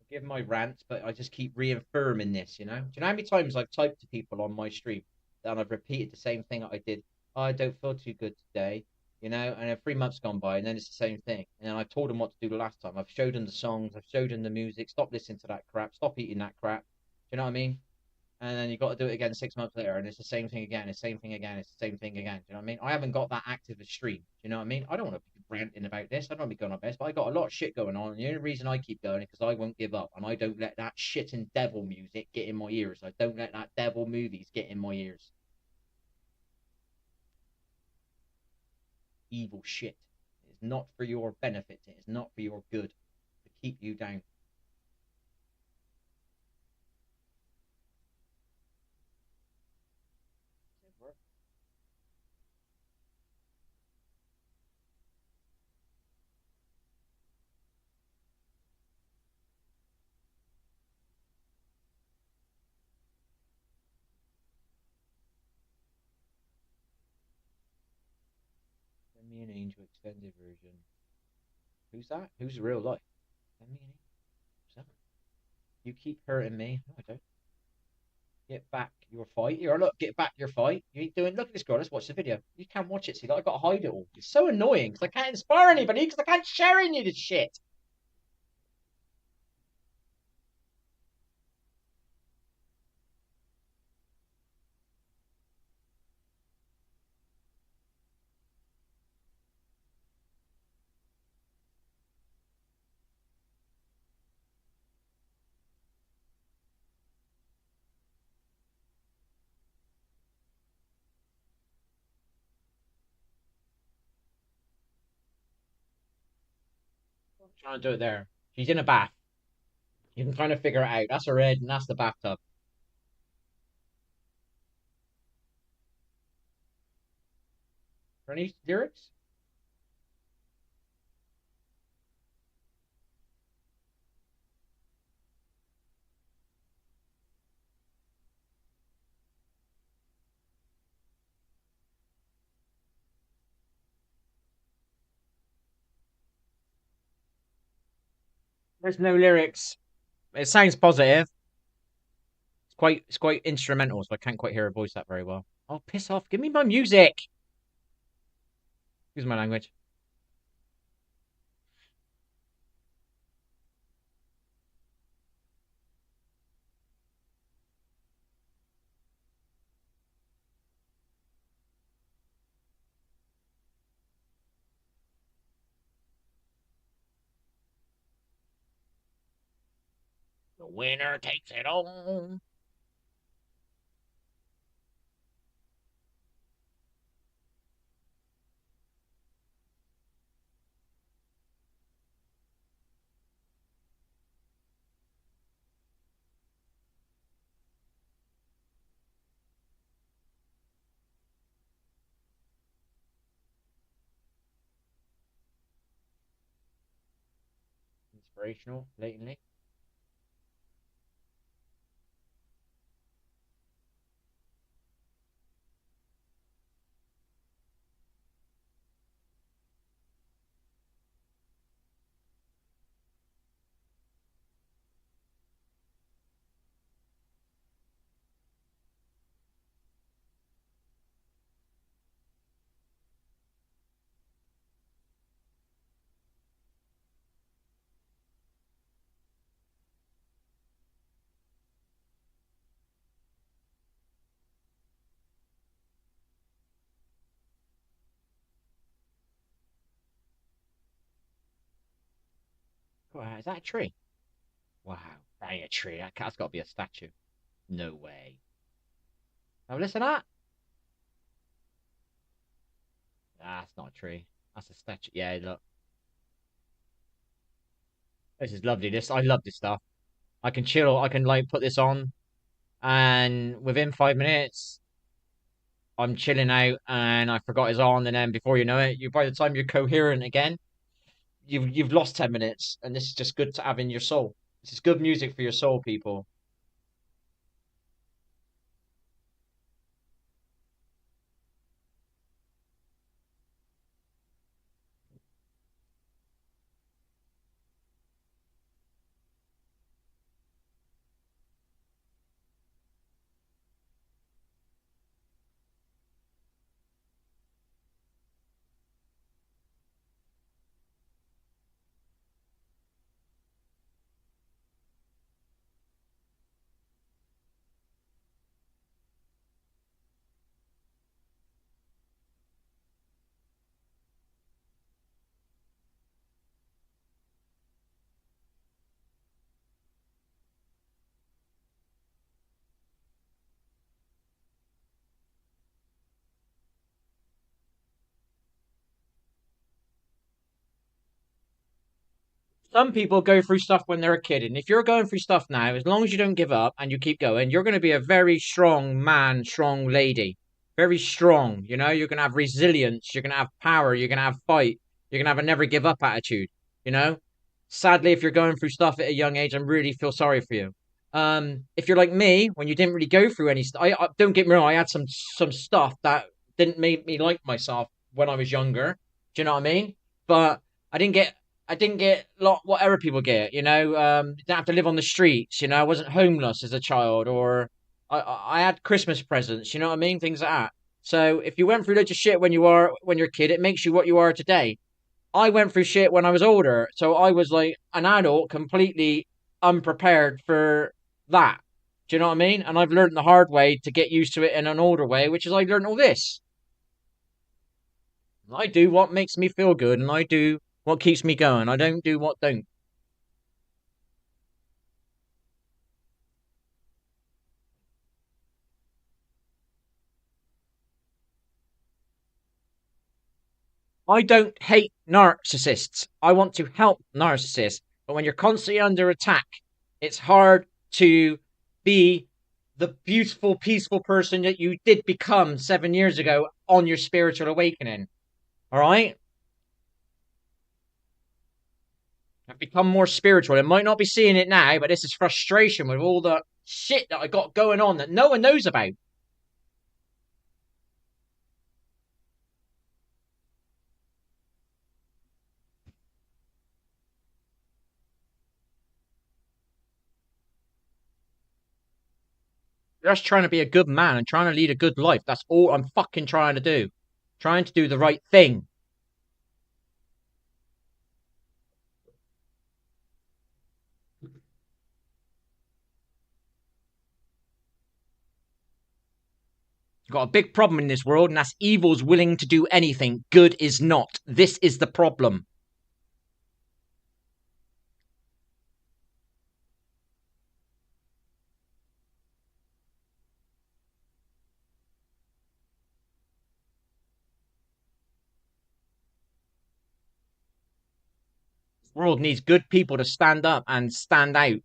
I give my rants, but I just keep reaffirming this. You know? Do you know how many times I've typed to people on my stream and I've repeated the same thing that I did? Oh, I don't feel too good today. You know, and then 3 months gone by, and then it's the same thing. And then I've told them what to do the last time. I've showed them the songs, I've showed them the music. Stop listening to that crap. Stop eating that crap. Do you know what I mean? And then you got to do it again 6 months later, and it's the same thing again, it's the same thing again, it's the same thing again. Do you know what I mean? I haven't got that active a stream. Do you know what I mean? I don't want to be ranting about this. I don't want to be going on this, but I got a lot of shit going on. And the only reason I keep going is because I won't give up, and I don't let that shit and devil music get in my ears. I don't let that devil movies get in my ears. Evil shit. It's not for your benefit. It's not for your good to keep you down. Send me an Angel extended version. Who's that? Who's real life? Send me an Angel. Who's that? You keep hurting me. No, I don't. Get back your fight. Here, look, get back your fight. You ain't doing. Look at this girl. Let's watch the video. You can't watch it. See, like, I gotta hide it all. It's so annoying because I can't inspire anybody because I can't share any of this shit. I'm trying to do it there. She's in a bath. You can kind of figure it out. That's her head, and that's the bathtub. Any lyrics? There's no lyrics. It sounds positive. It's quite instrumental, so I can't quite hear her voice that very well. Oh, piss off! Give me my music. Excuse my language. The winner takes it all. Inspirational, blatantly. Wow, is that a tree? Wow, that ain't a tree. That's got to be a statue. No way. Now listen to that. That's not a tree. That's a statue. Yeah, look. This is lovely. I love this stuff. I can chill. I can like put this on, and within 5 minutes, I'm chilling out, and I forgot it's on, and then before you know it, you by the time you're coherent again, you've lost 10 minutes, and this is just good to have in your soul. This is good music for your soul, people. Some people go through stuff when they're a kid, and if you're going through stuff now, as long as you don't give up and you keep going, you're going to be a very strong man, strong lady, very strong. You know, you're going to have resilience, you're going to have power, you're going to have fight, you're going to have a never give up attitude. You know, sadly, if you're going through stuff at a young age, I really feel sorry for you. If you're like me, when you didn't really go through any stuff, I don't get me wrong, I had some stuff that didn't make me like myself when I was younger. Do you know what I mean? But I didn't get lot whatever people get, you know. Didn't have to live on the streets, you know. I wasn't homeless as a child, or I had Christmas presents, you know what I mean, things like that. So if you went through loads of shit when you're a kid, it makes you what you are today. I went through shit when I was older, so I was like an adult, completely unprepared for that. Do you know what I mean? And I've learned the hard way to get used to it in an older way, which is I learned all this. I do what makes me feel good, and I do what keeps me going. I don't do what don't. I don't hate narcissists. I want to help narcissists. But when you're constantly under attack, it's hard to be the beautiful, peaceful person that you did become 7 years ago on your spiritual awakening. All right? I've become more spiritual. I might not be seeing it now, but this is frustration with all the shit that I got going on that no one knows about. Just trying to be a good man and trying to lead a good life. That's all I'm fucking trying to do. Trying to do the right thing. You've got a big problem in this world, and that's evil's willing to do anything. Good is not. This is the problem. The world needs good people to stand up and stand out.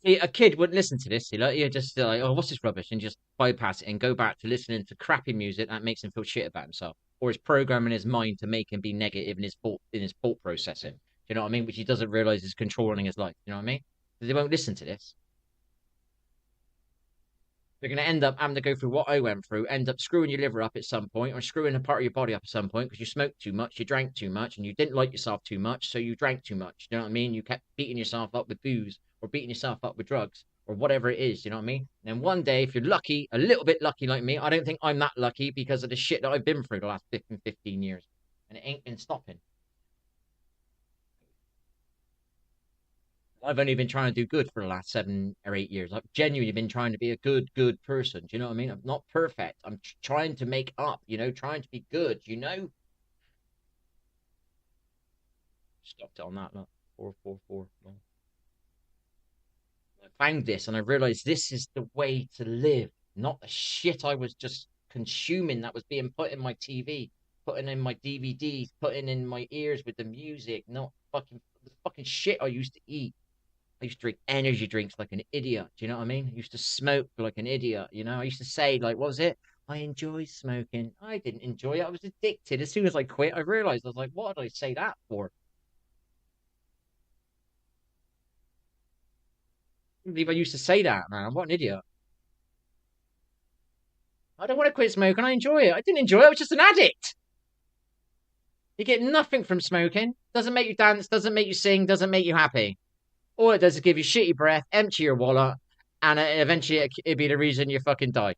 See, a kid wouldn't listen to this. You just like, oh, what's this rubbish, and just bypass it and go back to listening to crappy music that makes him feel shit about himself, or is programming his mind to make him be negative in his thought processing. Do you know what I mean? Which he doesn't realize is controlling his life. You know what I mean? Because he won't listen to this. They're going to end up having to go through what I went through, end up screwing your liver up at some point, or screwing a part of your body up at some point because you smoked too much, you drank too much, and you didn't like yourself too much, so you drank too much. You know what I mean? You kept beating yourself up with booze or beating yourself up with drugs or whatever it is. You know what I mean? And then one day, if you're lucky, a little bit lucky like me, I don't think I'm that lucky because of the shit that I've been through the last 15 years, and it ain't been stopping. I've only been trying to do good for the last 7 or 8 years. I've genuinely been trying to be a good person. Do you know what I mean? I'm not perfect. I'm trying to make up, trying to be good, Stopped it on that, look. 444. No. I found this and I realized this is the way to live, not the shit I was just consuming that was being put in my TV, putting in my DVDs, putting in my ears with the music, not the fucking shit I used to eat. I used to drink energy drinks like an idiot. Do you know what I mean? I used to smoke like an idiot. I used to say, like, what was it? I enjoy smoking. I didn't enjoy it. I was addicted. As soon as I quit, I realized I was like, what did I say that for? I can't believe I used to say that, man. What an idiot. I don't want to quit smoking. I enjoy it. I didn't enjoy it. I was just an addict. You get nothing from smoking. Doesn't make you dance, doesn't make you sing, doesn't make you happy. All it does is give you shitty breath, empty your wallet, and eventually it'd be the reason you fucking die.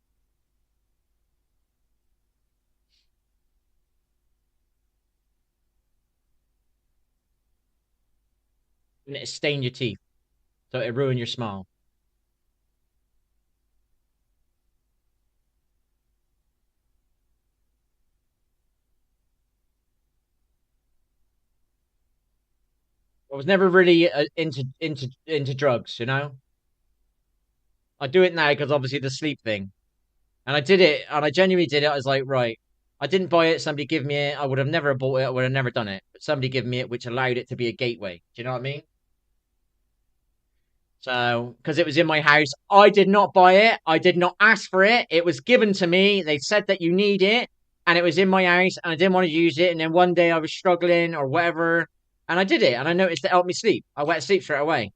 And it stain your teeth, so it ruin your smile. I was never really into drugs, you know. I do it now because obviously the sleep thing, and I did it, and I genuinely did it. I was like, right, I didn't buy it. Somebody give me it. I would have never bought it. I would have never done it. But somebody give me it, which allowed it to be a gateway. Do you know what I mean? So, because it was in my house, I did not buy it. I did not ask for it. It was given to me. They said that you need it, and it was in my house, and I didn't want to use it. And then one day I was struggling or whatever, and I did it, and I noticed it helped me sleep. I went to sleep straight away,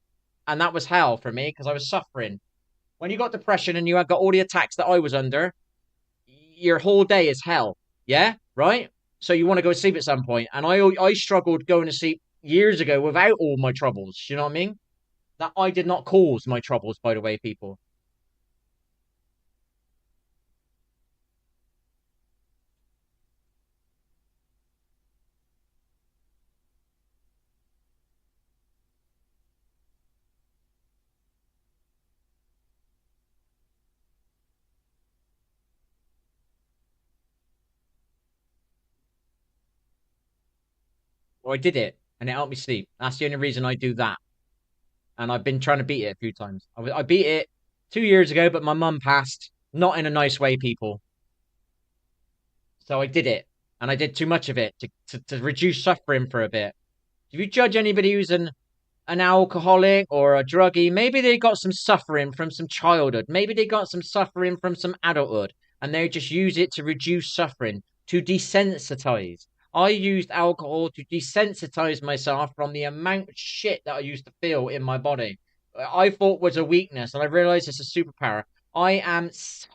and that was hell for me because I was suffering. When you got depression and you had got all the attacks that I was under, your whole day is hell. Yeah, right. So you want to go to sleep at some point, and I struggled going to sleep years ago without all my troubles. You know what I mean? That I did not cause my troubles, by the way, people. Or I did it, and it helped me sleep. That's the only reason I do that. And I've been trying to beat it a few times. I beat it 2 years ago, but my mum passed, not in a nice way, people. So I did it, and I did too much of it to reduce suffering for a bit. If you judge anybody who's an alcoholic or a druggie, maybe they got some suffering from some childhood. Maybe they got some suffering from some adulthood, and they just use it to reduce suffering, to desensitize. I used alcohol to desensitize myself from the amount of shit that I used to feel in my body. I thought was a weakness, and I realized it's a superpower. I am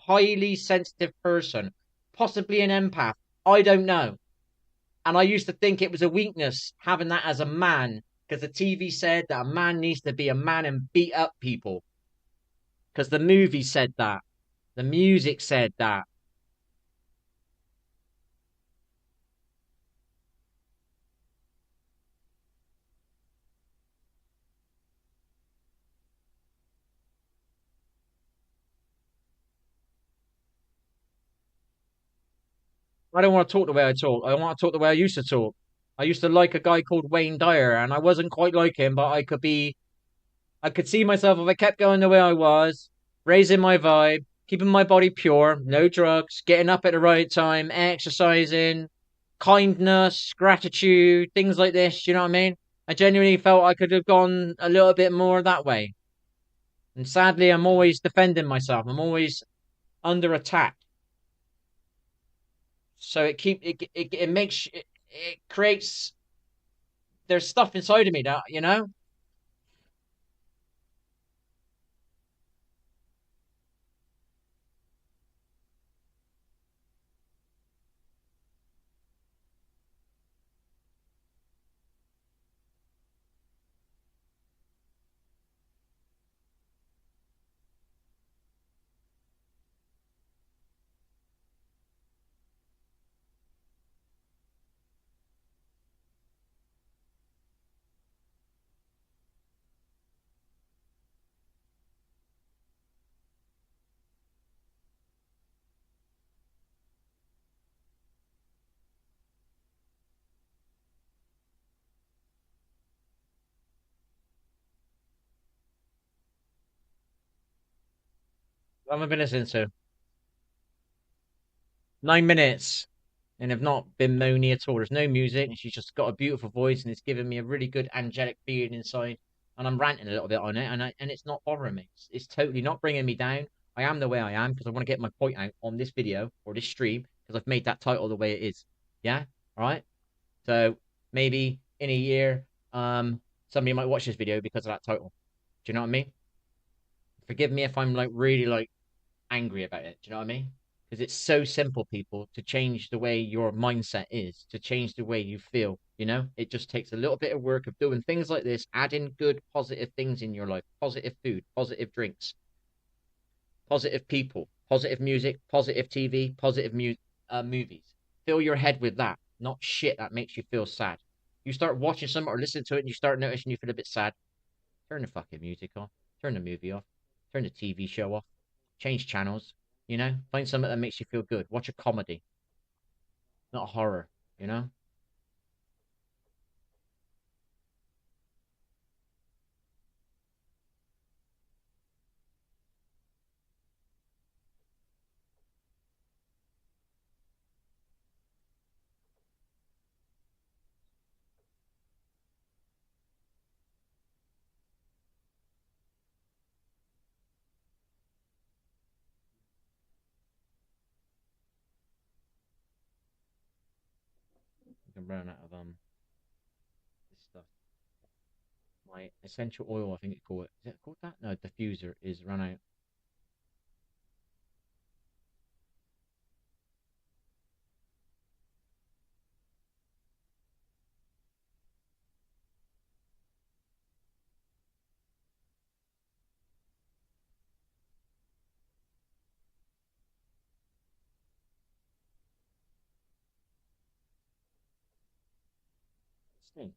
highly sensitive person, possibly an empath. I don't know. And I used to think it was a weakness having that as a man because the TV said that a man needs to be a man and beat up people because the movie said that. The music said that. I don't want to talk the way I talk. I want to talk the way I used to talk. I used to like a guy called Wayne Dyer, and I wasn't quite like him, but I could see myself if I kept going the way I was, raising my vibe, keeping my body pure, no drugs, getting up at the right time, exercising, kindness, gratitude, things like this. You know what I mean? I genuinely felt I could have gone a little bit more that way. And sadly, I'm always defending myself. I'm always under attack. So it makes it creates there's stuff inside of me that I've been listening to 9 minutes and have not been moany at all. There's no music, and she's just got a beautiful voice, and it's giving me a really good angelic feeling inside. And I'm ranting a little bit on it, and it's not bothering me. It's totally not bringing me down. I am the way I am because I want to get my point out on this video or this stream because I've made that title the way it is. Yeah, all right. So maybe in a year, somebody might watch this video because of that title. Do you know what I mean? Forgive me if I'm like really like angry about it. Do you know what I mean? Because it's so simple, people, to change the way your mindset is, to change the way you feel. You know, it just takes a little bit of work of doing things like this, adding good, positive things in your life, positive food, positive drinks, positive people, positive music, positive TV, positive movies. Fill your head with that, not shit that makes you feel sad. You start watching something or listening to it and you start noticing you feel a bit sad. Turn the fucking music off. Turn the movie off. Turn the TV show off. Change channels. You know, find something that makes you feel good. Watch a comedy, not a horror. You know. You can run out of this stuff. My essential oil, I think it's called. Is it called that? No, diffuser is run out. Sting.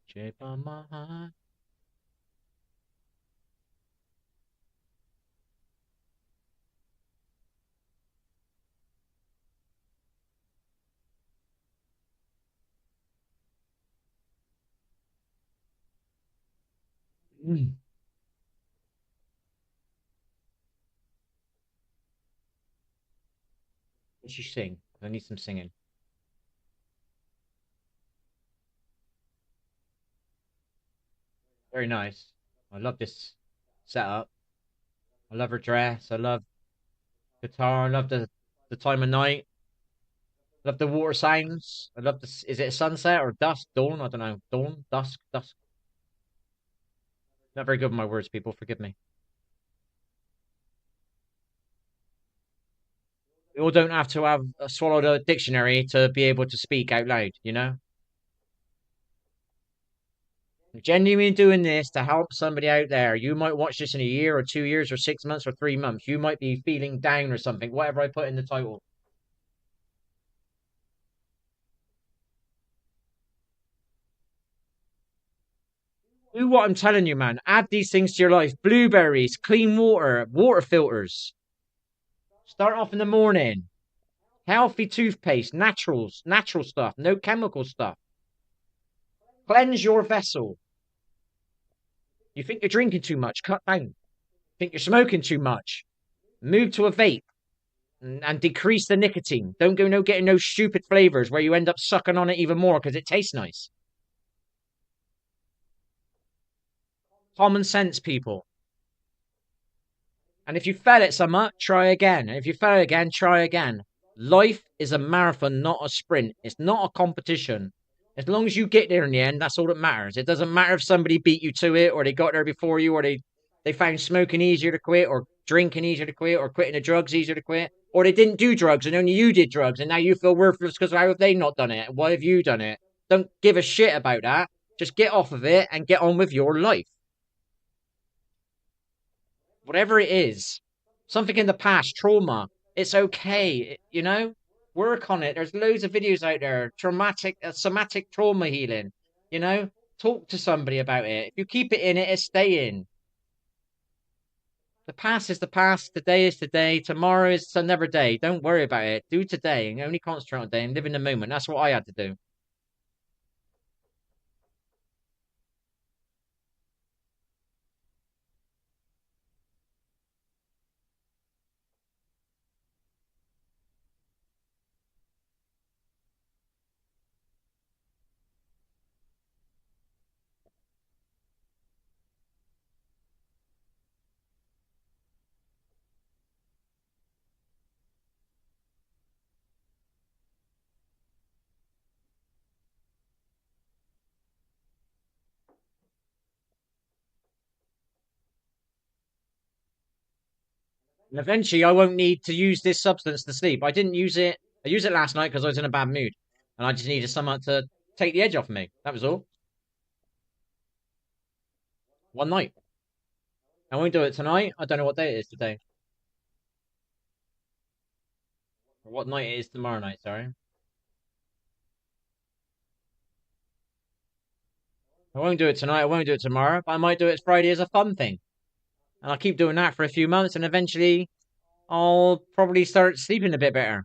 Shape of my heart. Mm. What you sing? I need some singing. Very nice. I love this setup. I love her dress. I love guitar. I love the time of night. I love the water sounds. I love this. Is it a sunset or dusk? Dawn? I don't know. Dawn? Dusk? Dusk? Not very good with my words, people. Forgive me. We all don't have to have swallowed a dictionary to be able to speak out loud, you know? Genuinely doing this to help somebody out there. You might watch this in a year or 2 years or 6 months or 3 months. You might be feeling down or something, whatever I put in the title. Do what I'm telling you, man. Add these things to your life. Blueberries, clean water, water filters. Start off in the morning. Healthy toothpaste, naturals, natural stuff, no chemical stuff. Cleanse your vessel. You think you're drinking too much? Cut down. Think you're smoking too much? Move to a vape and decrease the nicotine. Don't go no getting no stupid flavors where you end up sucking on it even more because it tastes nice. Common sense, people. And if you fail at some, try again. And if you fail again, try again. Life is a marathon, not a sprint. It's not a competition. As long as you get there in the end, that's all that matters. It doesn't matter if somebody beat you to it, or they got there before you, or they found smoking easier to quit, or drinking easier to quit, or quitting the drugs easier to quit, or they didn't do drugs and only you did drugs, and now you feel worthless because how have they not done it? Why have you done it? Don't give a shit about that. Just get off of it and get on with your life. Whatever it is, something in the past, trauma, it's okay, you know? Work on it. There's loads of videos out there, traumatic, somatic trauma healing, you know? Talk to somebody about it. If you keep it in, it's staying. The past is the past. Today is today. Tomorrow is another day. Don't worry about it. Do today and only concentrate on today and live in the moment. That's what I had to do. And eventually, I won't need to use this substance to sleep. I didn't use it. I used it last night because I was in a bad mood, and I just needed someone to take the edge off of me. That was all. One night. I won't do it tonight. I don't know what day it is today. Or what night it is tomorrow night, sorry. I won't do it tonight. I won't do it tomorrow. But I might do it Friday as a fun thing. And I'll keep doing that for a few months, and eventually I'll probably start sleeping a bit better.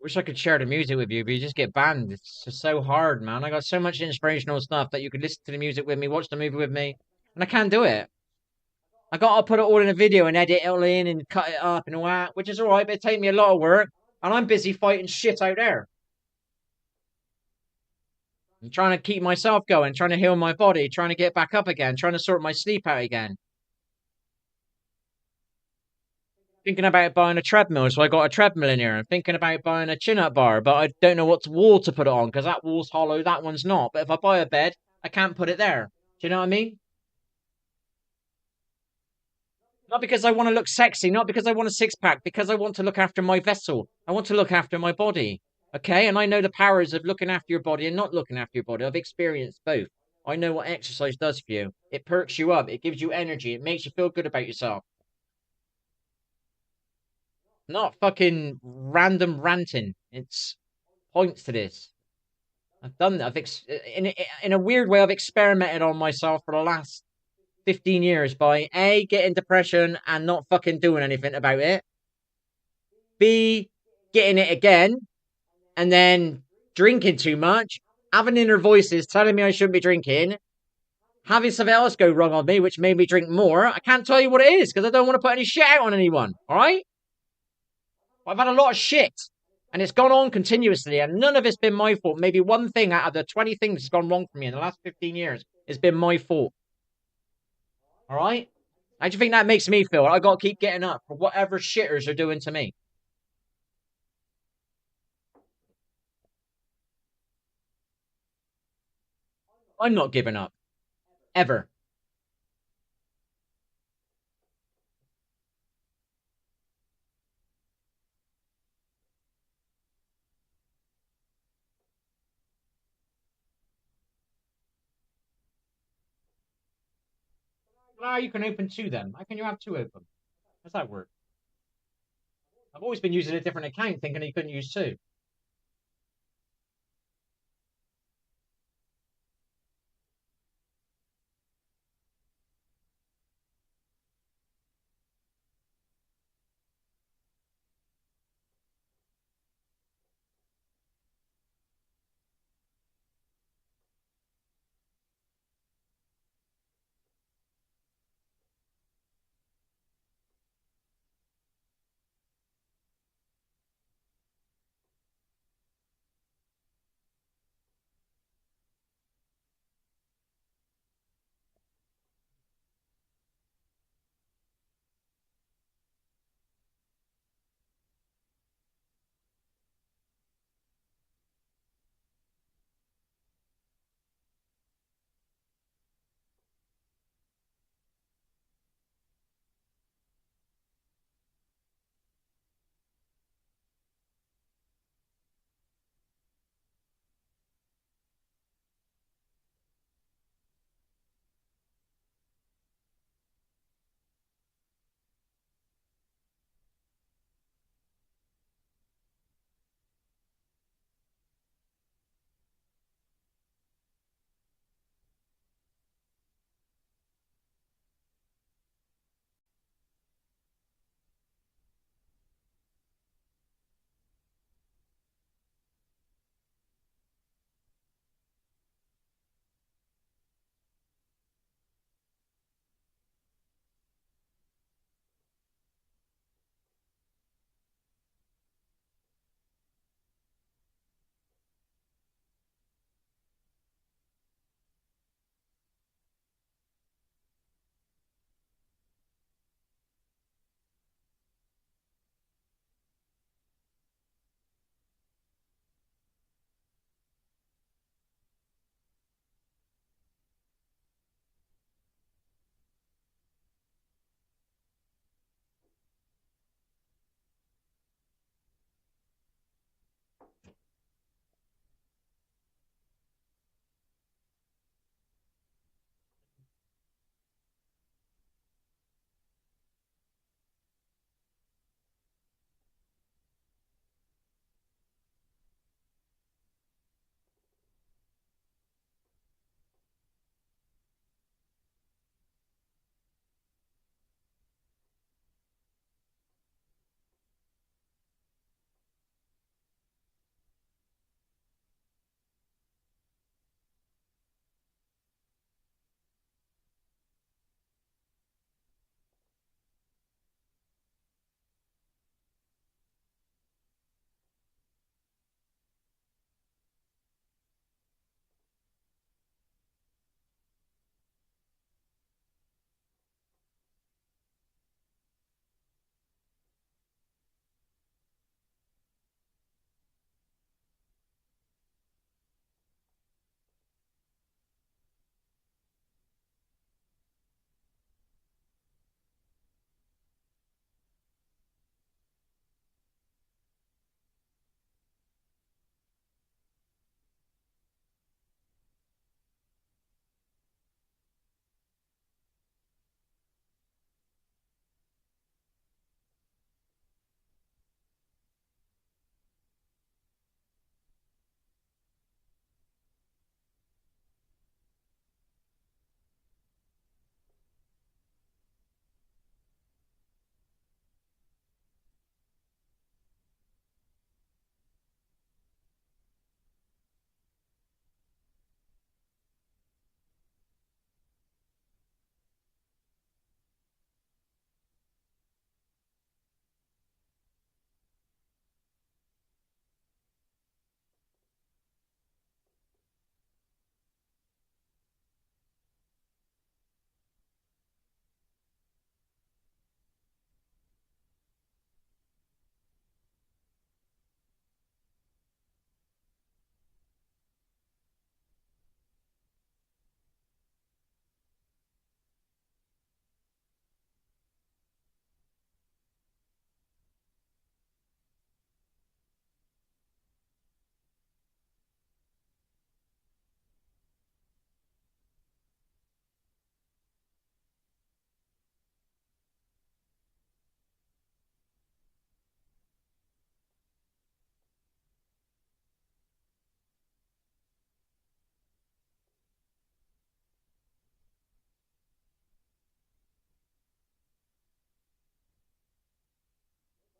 Wish I could share the music with you, but you just get banned. It's just so hard, man. I got so much inspirational stuff that you could listen to the music with me, watch the movie with me, and I can't do it. I gotta put it all in a video and edit it all in and cut it up and all that, which is alright, but it take me a lot of work, and I'm busy fighting shit out there. I'm trying to keep myself going, trying to heal my body, trying to get back up again, trying to sort my sleep out again. Thinking about buying a treadmill, so I got a treadmill in here. I'm thinking about buying a chin-up bar, but I don't know what wall to put it on because that wall's hollow, that one's not. But if I buy a bed, I can't put it there. Do you know what I mean? Not because I want to look sexy, not because I want a six pack, because I want to look after my vessel. I want to look after my body. Okay. And I know the powers of looking after your body and not looking after your body. I've experienced both. I know what exercise does for you. It perks you up, it gives you energy, it makes you feel good about yourself. Not fucking random ranting. It's points to this. I've done that. In a weird way, I've experimented on myself for the last 15 years by A, getting depression and not fucking doing anything about it. B, getting it again and then drinking too much, having inner voices telling me I shouldn't be drinking, having something else go wrong on me, which made me drink more. I can't tell you what it is because I don't want to put any shit out on anyone. All right? I've had a lot of shit and it's gone on continuously and none of it's been my fault. Maybe one thing out of the 20 things that's gone wrong for me in the last 15 years has been my fault. All right? How do you think that makes me feel? I got to keep getting up for whatever shitters are doing to me. I'm not giving up. Ever. Ah, you can open two then. How can you have two open? How's that work? I've always been using a different account thinking you couldn't use two.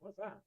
What's that?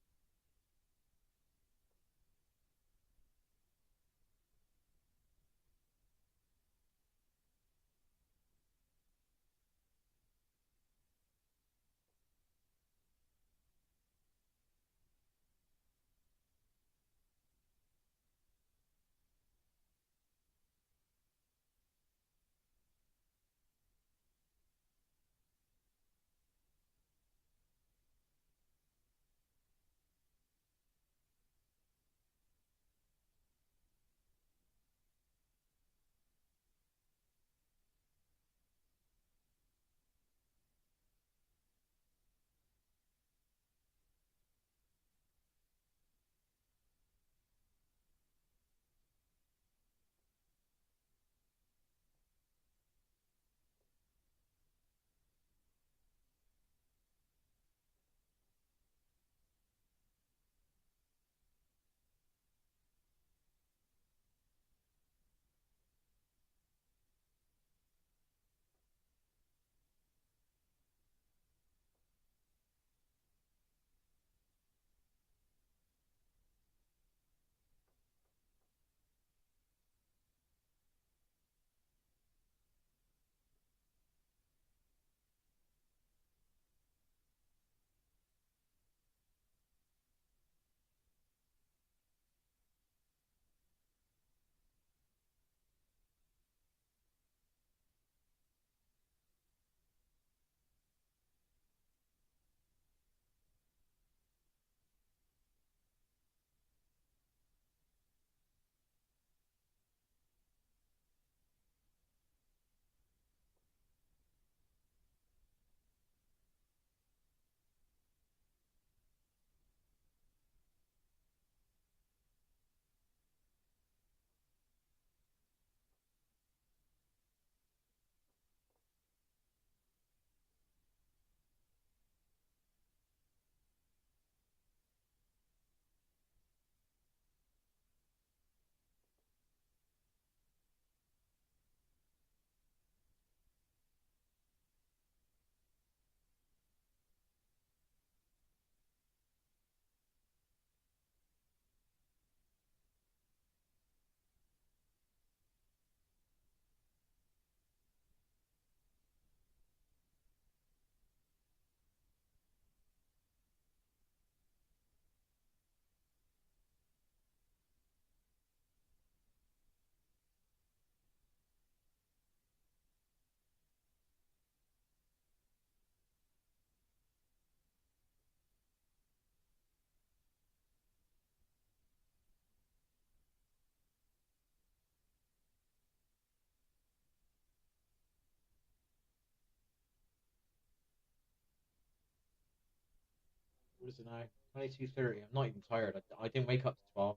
What is it now? 22:30. I'm not even tired. I didn't wake up to 12.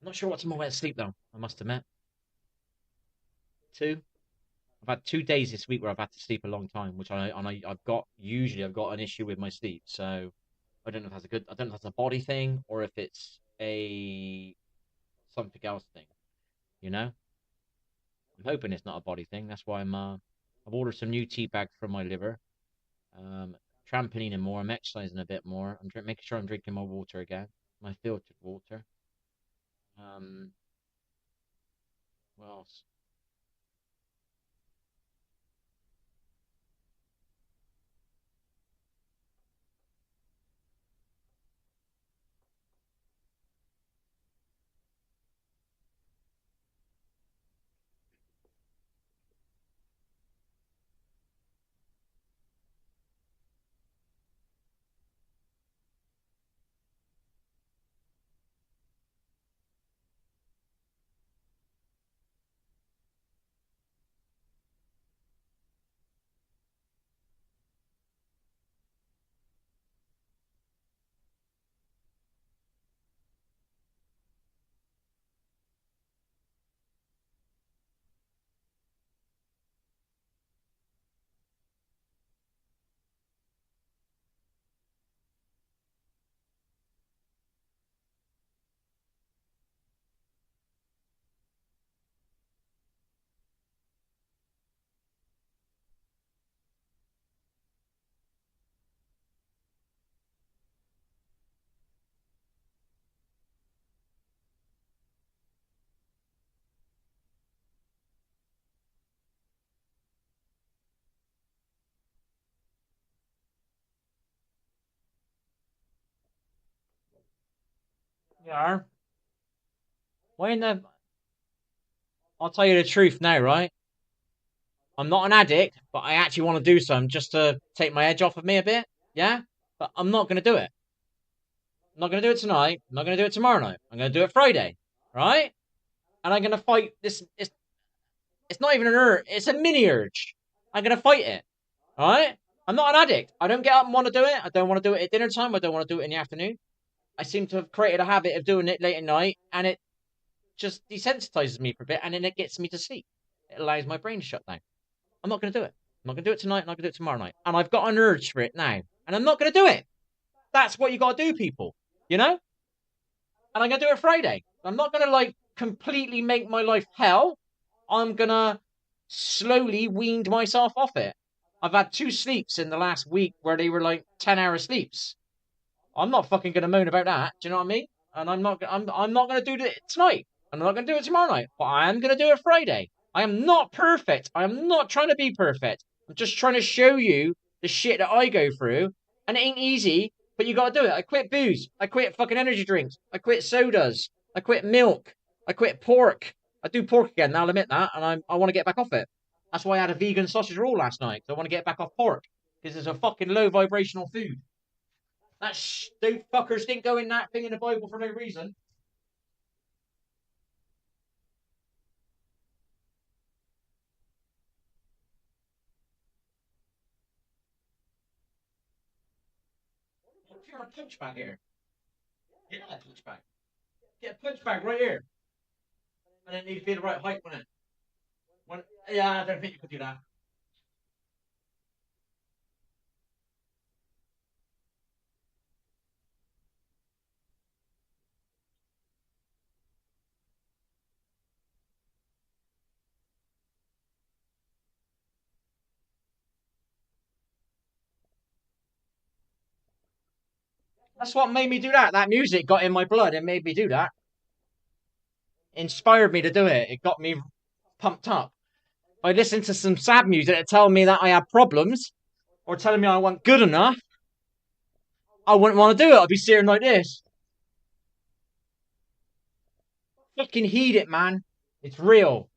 I'm not sure what time I went to sleep though. I must admit. Two. I've had 2 days this week where I've had to sleep a long time, which I've got usually I've got an issue with my sleep. So I don't know if that's a good I don't know if that's a body thing or if it's a something else thing. You know, I'm hoping it's not a body thing. That's why I've ordered some new tea bags for my liver. Trampolining more. I'm exercising a bit more. Making sure I'm drinking my water again, my filtered water. Um, what else? Yeah. When the I'll tell you the truth now, right? I'm not an addict, but I actually want to do some just to take my edge off of me a bit. Yeah? But I'm not gonna do it. I'm not gonna do it tonight. I'm not gonna do it tomorrow night. I'm gonna do it Friday. Right? And I'm gonna fight this. It's not even an urge, it's a mini urge. I'm gonna fight it. Alright? I'm not an addict. I don't get up and want to do it. I don't want to do it at dinner time. I don't want to do it in the afternoon. I seem to have created a habit of doing it late at night, and it just desensitizes me for a bit, and then it gets me to sleep. It allows my brain to shut down. I'm not going to do it. I'm not going to do it tonight. I'm not going to do it tomorrow night. And I've got an urge for it now, and I'm not going to do it. That's what you got to do, people. You know? And I'm going to do it Friday. I'm not going to like completely make my life hell. I'm going to slowly wean myself off it. I've had 2 sleeps in the last week where they were like 10-hour sleeps. I'm not fucking gonna moan about that. Do you know what I mean? And I'm not gonna do it tonight. I'm not gonna do it tomorrow night. But I am gonna do it Friday. I am not perfect. I am not trying to be perfect. I'm just trying to show you the shit that I go through. And it ain't easy, but you gotta do it. I quit booze. I quit fucking energy drinks. I quit sodas. I quit milk. I quit pork. I do pork again now, I'll admit that, and I want to get back off it. That's why I had a vegan sausage roll last night. I want to get back off pork because it's a fucking low vibrational food. Those fuckers didn't go in that thing in the Bible for no reason. If you're a punch bag here, get a punch bag. Get a punch bag right here. And it needs to be the right height, wouldn't it? When, yeah, I don't think you could do that. That's what made me do that. That music got in my blood and made me do that. Inspired me to do it. It got me pumped up. If I listened to some sad music that telling me that I have problems or telling me I wasn't good enough, I wouldn't want to do it. I'd be sitting like this. Fucking heed it, man. It's real.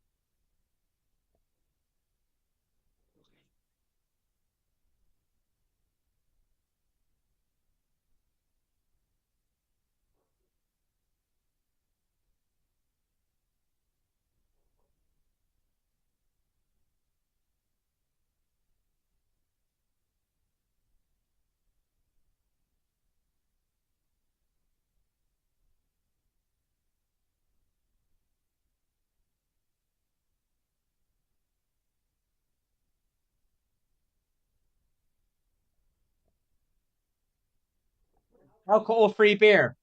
Alcohol free beer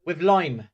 with lime.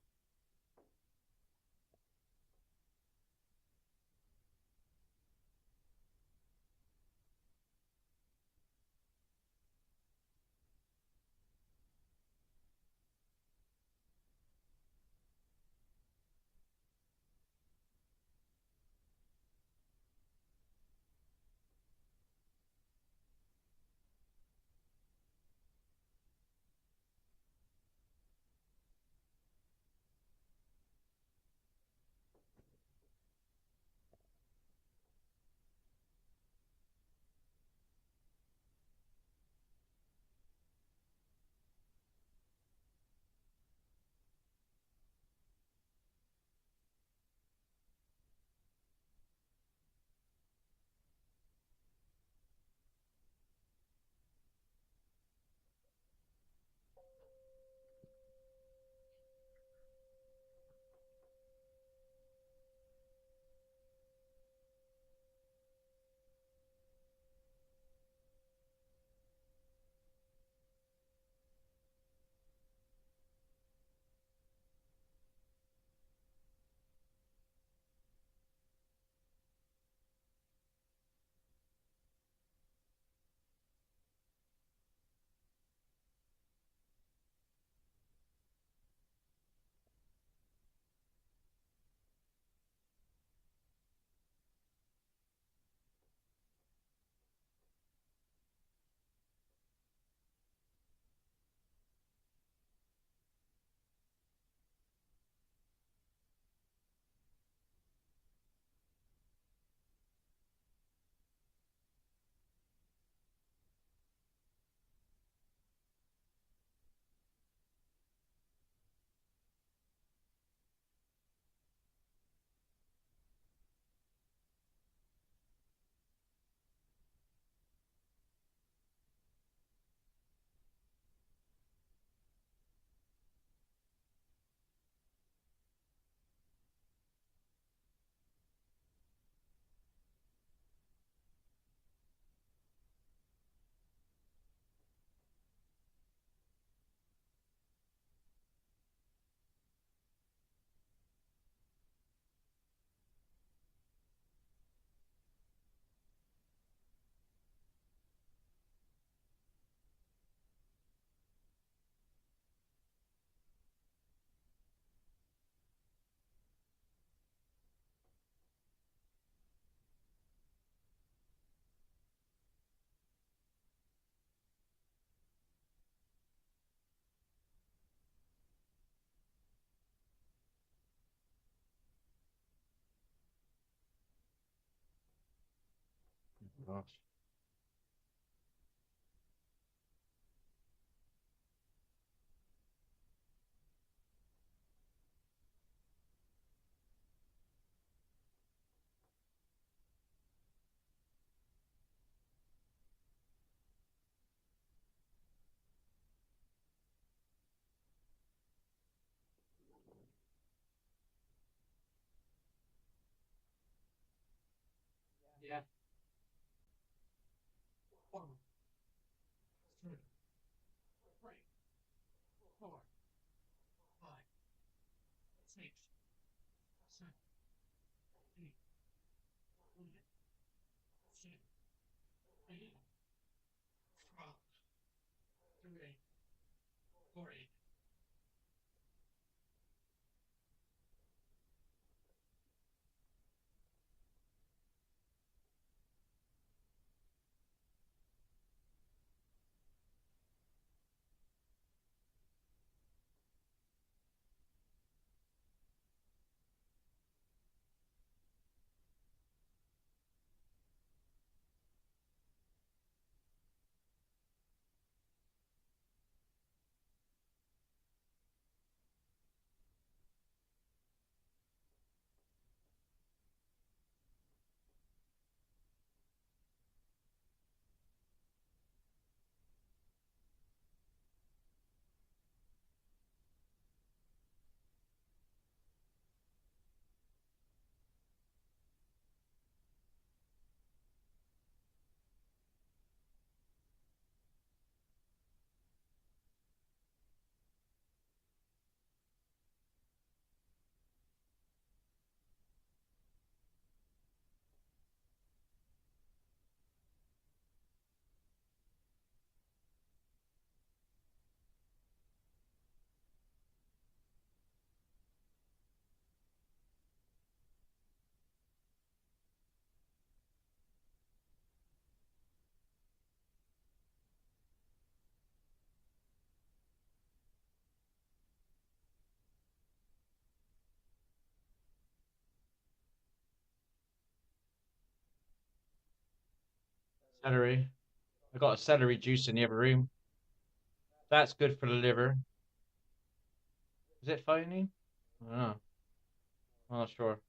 gosh. Yeah. 1, 2, 3, 4, 5, 6, 7, 8, 9, 10, 11, 12, 13, 14. Celery. I got a celery juice in the other room. That's good for the liver. Is it phony? I don't know. I'm not sure.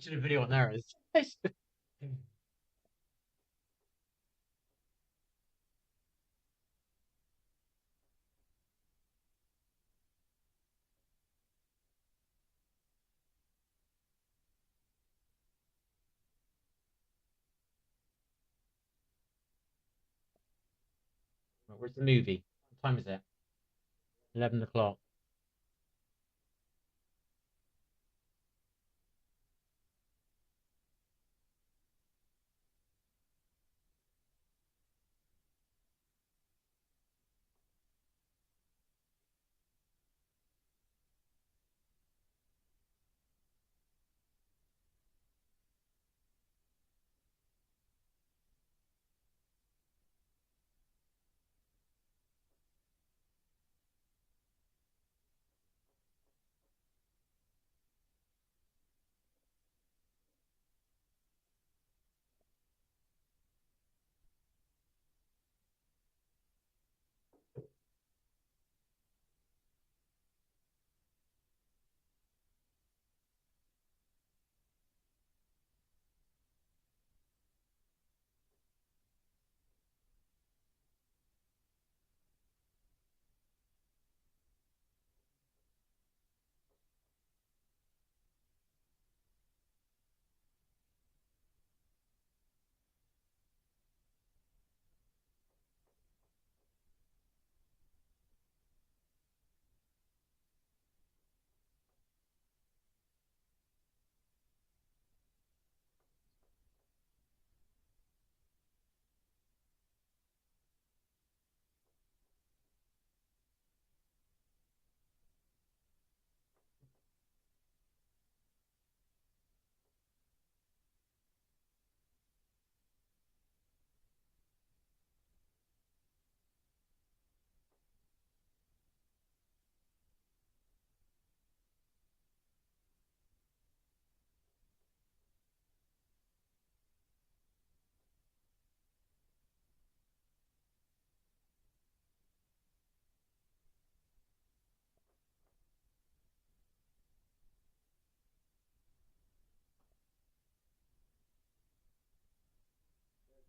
watching a video on there. It's Where's the movie? What time is it? 11 o'clock.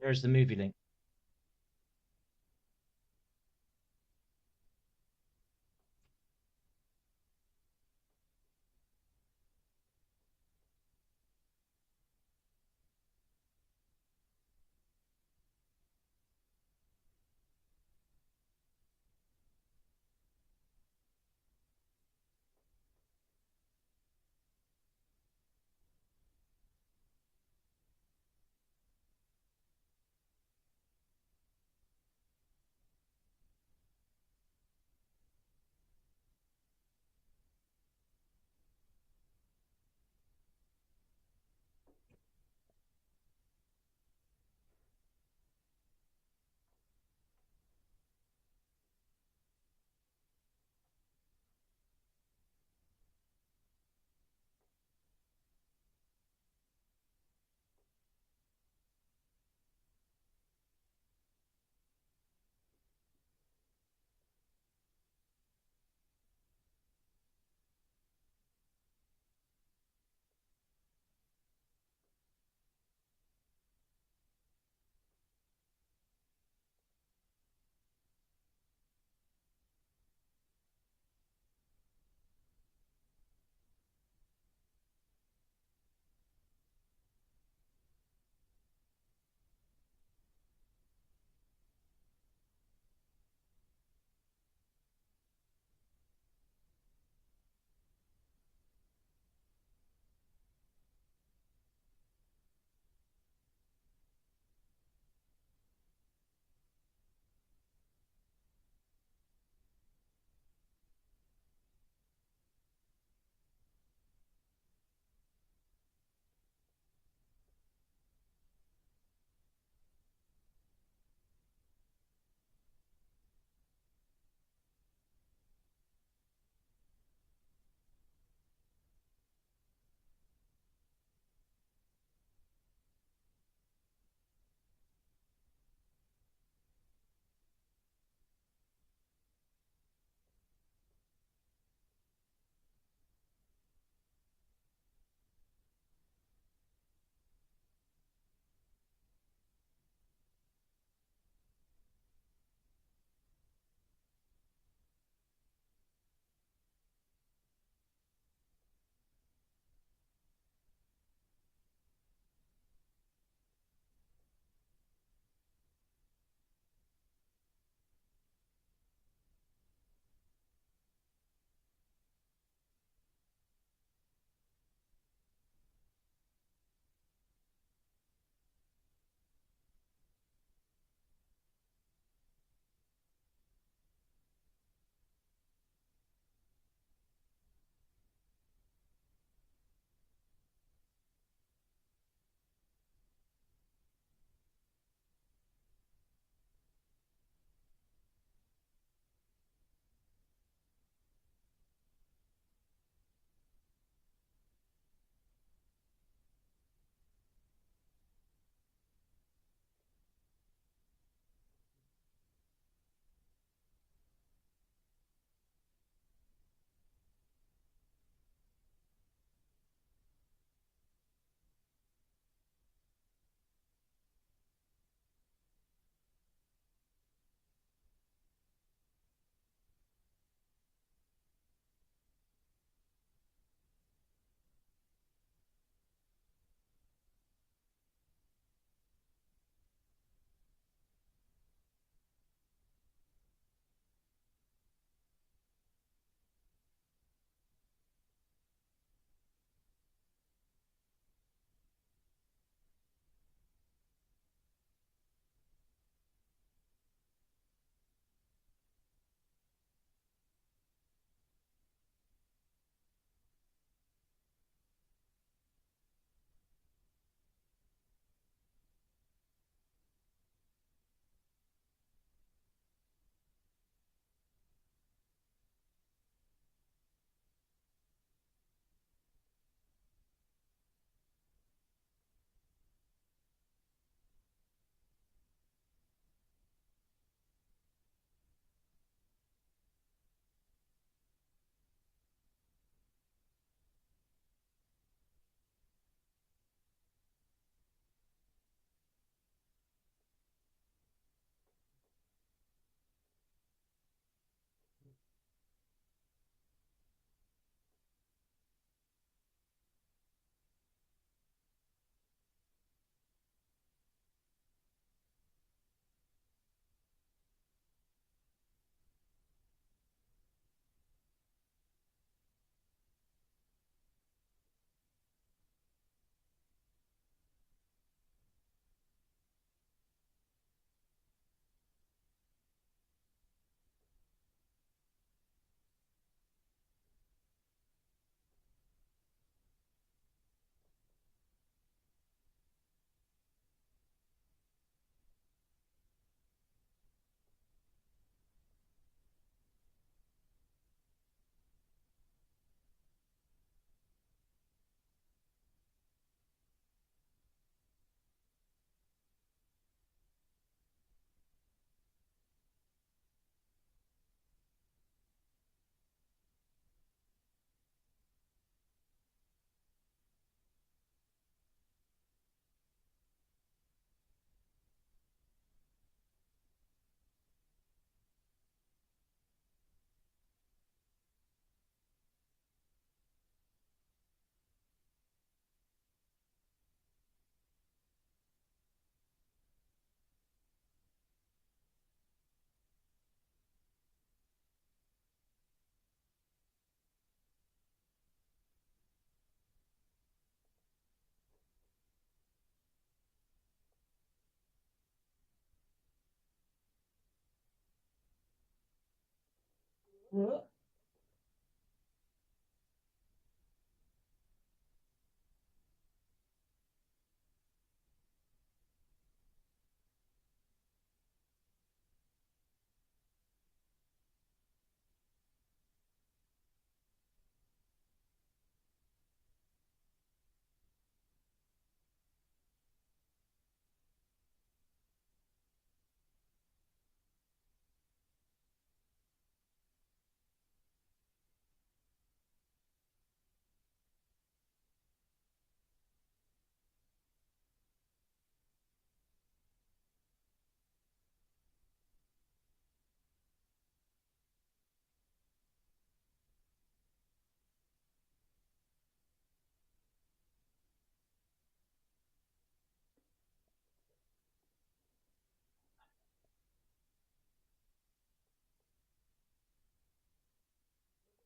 There's the movie link.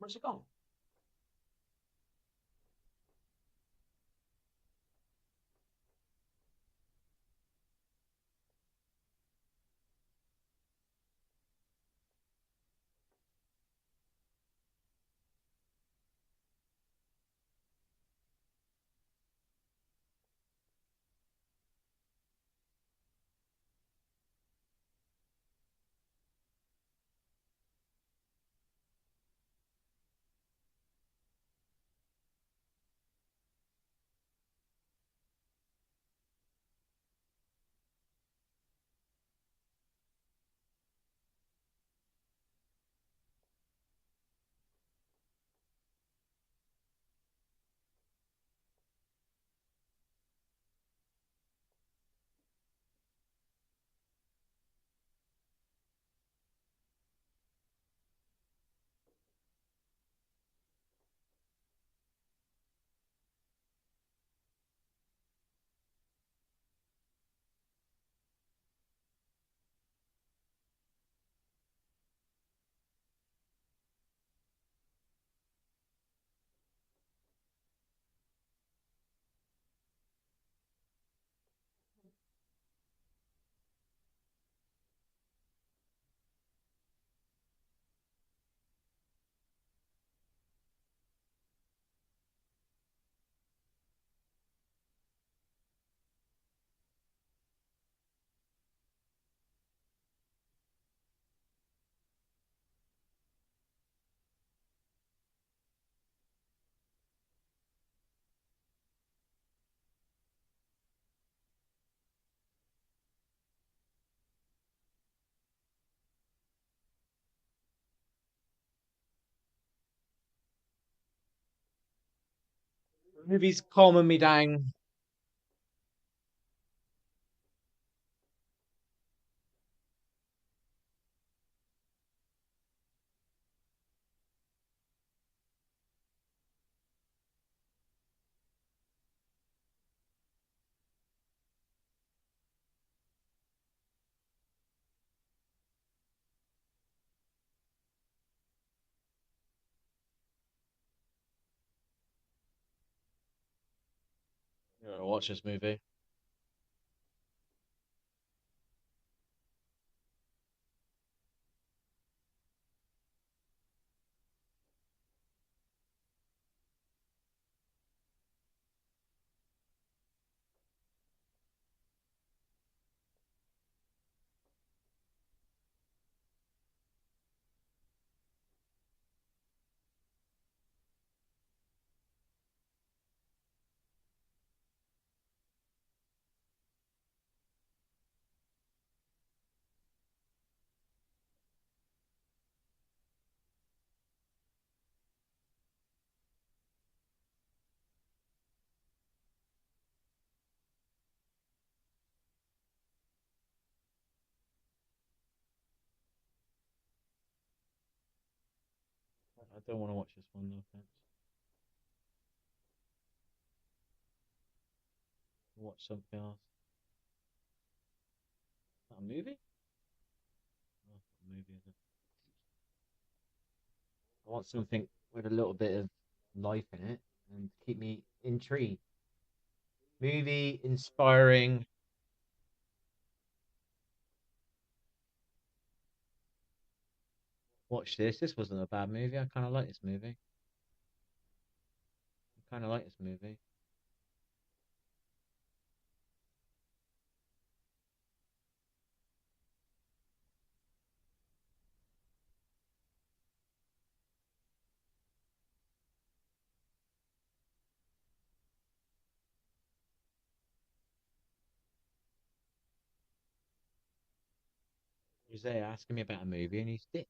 Where's it gone? Movie's calming me down. You gotta watch this movie. I don't want to watch this one, no thanks. Watch something else. Is that a movie? No, it's not a movie, is it? I want something with a little bit of life in it and keep me intrigued. Movie, inspiring. Watch this. This wasn't a bad movie. I kind of like this movie. I kind of like this movie. Jose asking me about a movie and he's dick.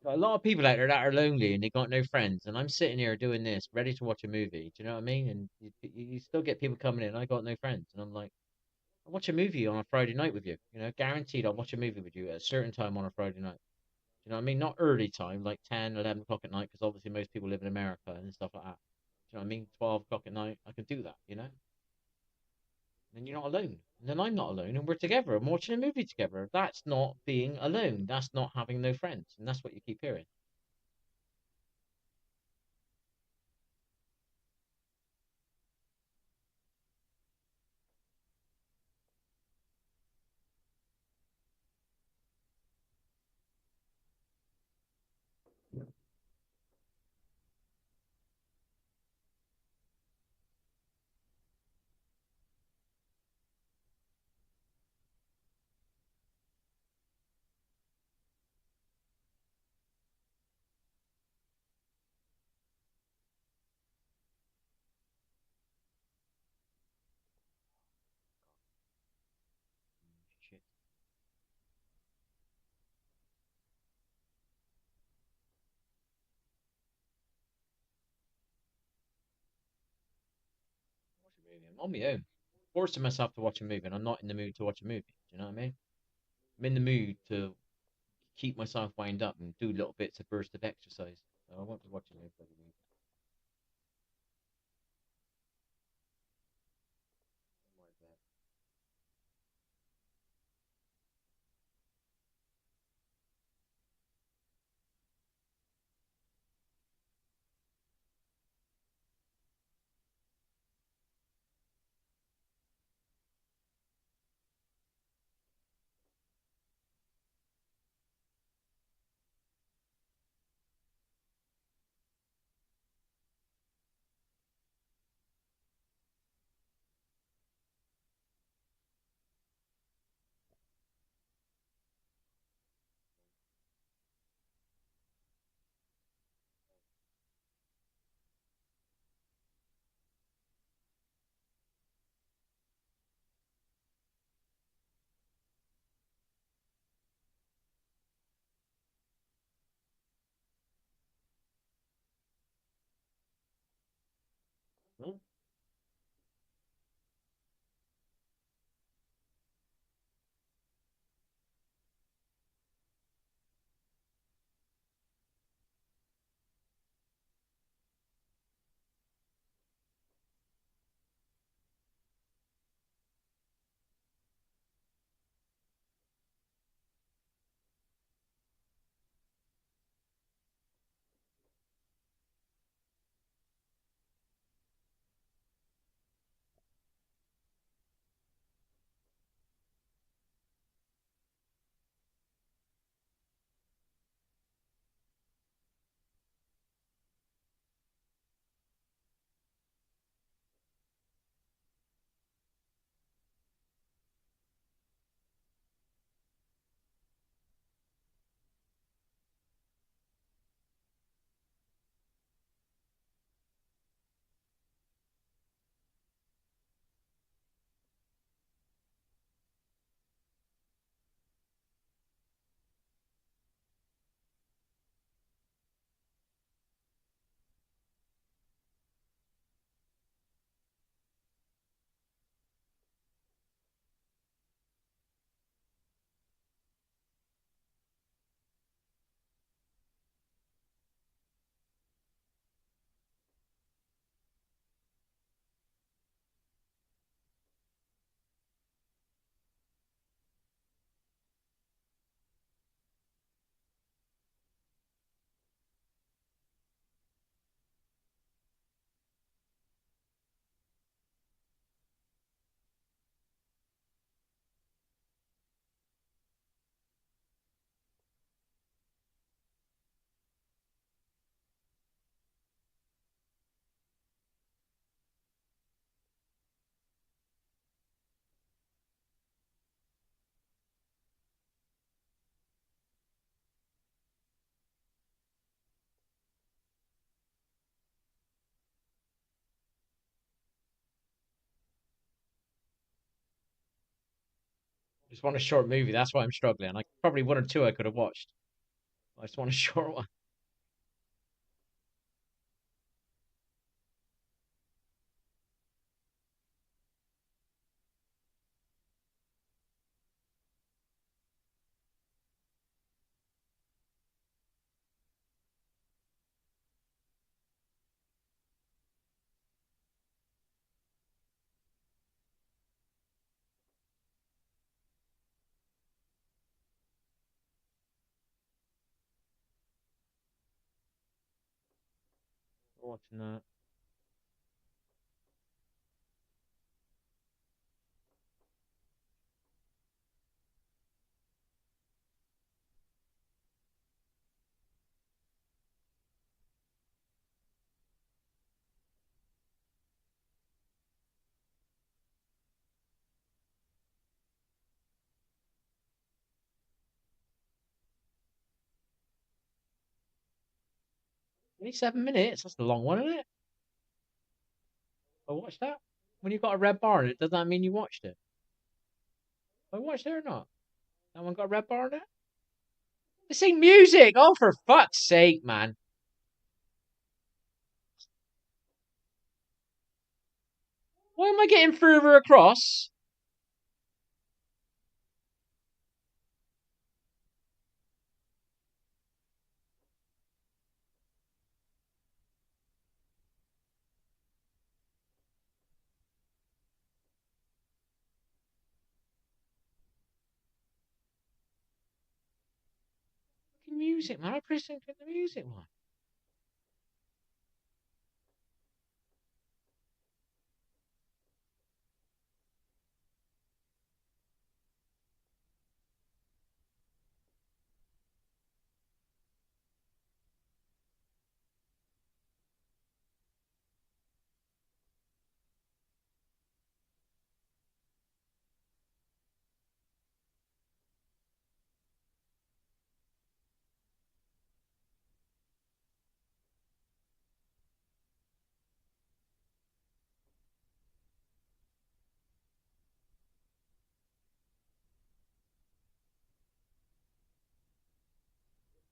Got a lot of people out there that are lonely and they got no friends, and I'm sitting here doing this, ready to watch a movie. Do you know what I mean? And you still get people coming in. I got no friends, and I'm like, I'll watch a movie on a Friday night with you. You know, guaranteed I'll watch a movie with you at a certain time on a Friday night. Do you know what I mean? Not early time, like 10, 11 o'clock at night, because obviously most people live in America and stuff like that. Do you know what I mean? 12 o'clock at night, I can do that, you know? And you're not alone. And then I'm not alone, and we're together and watching a movie together. That's not being alone. That's not having no friends. And that's what you keep hearing. Shit. Watch a movie. I'm on my own. Forcing myself to watch a movie, and I'm not in the mood to watch a movie. Do you know what I mean? I'm in the mood to keep myself wound up and do little bits of burst of exercise. So I won't be watching a bloody movie. Well, Just want a short movie. That's why I'm struggling. Like probably one or two I could have watched. I just want a short one. Watching that. 27 minutes. That's a long one, isn't it? I watched that. When you got a red bar in it, does that mean you watched it? I watched it or not? That one got a red bar in it? They sing music. Oh, for fuck's sake, man. Why am I getting further across? Fucking music, man. I pressed the music one.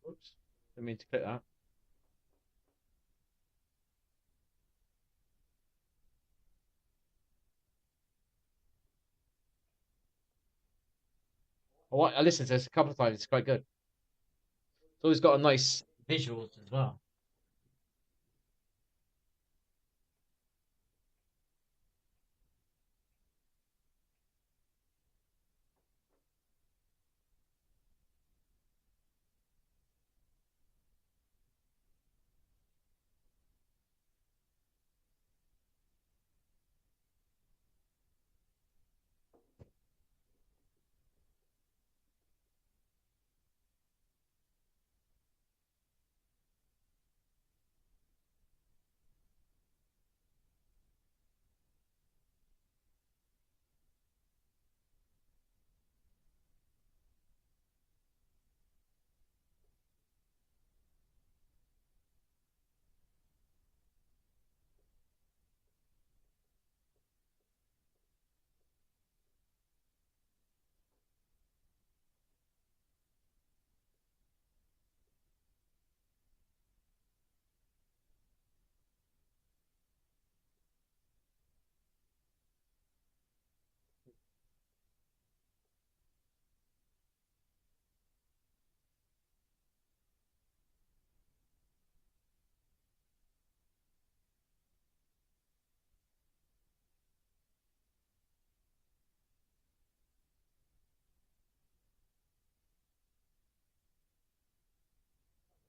Oops. Didn't mean to click that. I listened to this a couple of times. It's quite good. It's always got a nice visuals as well.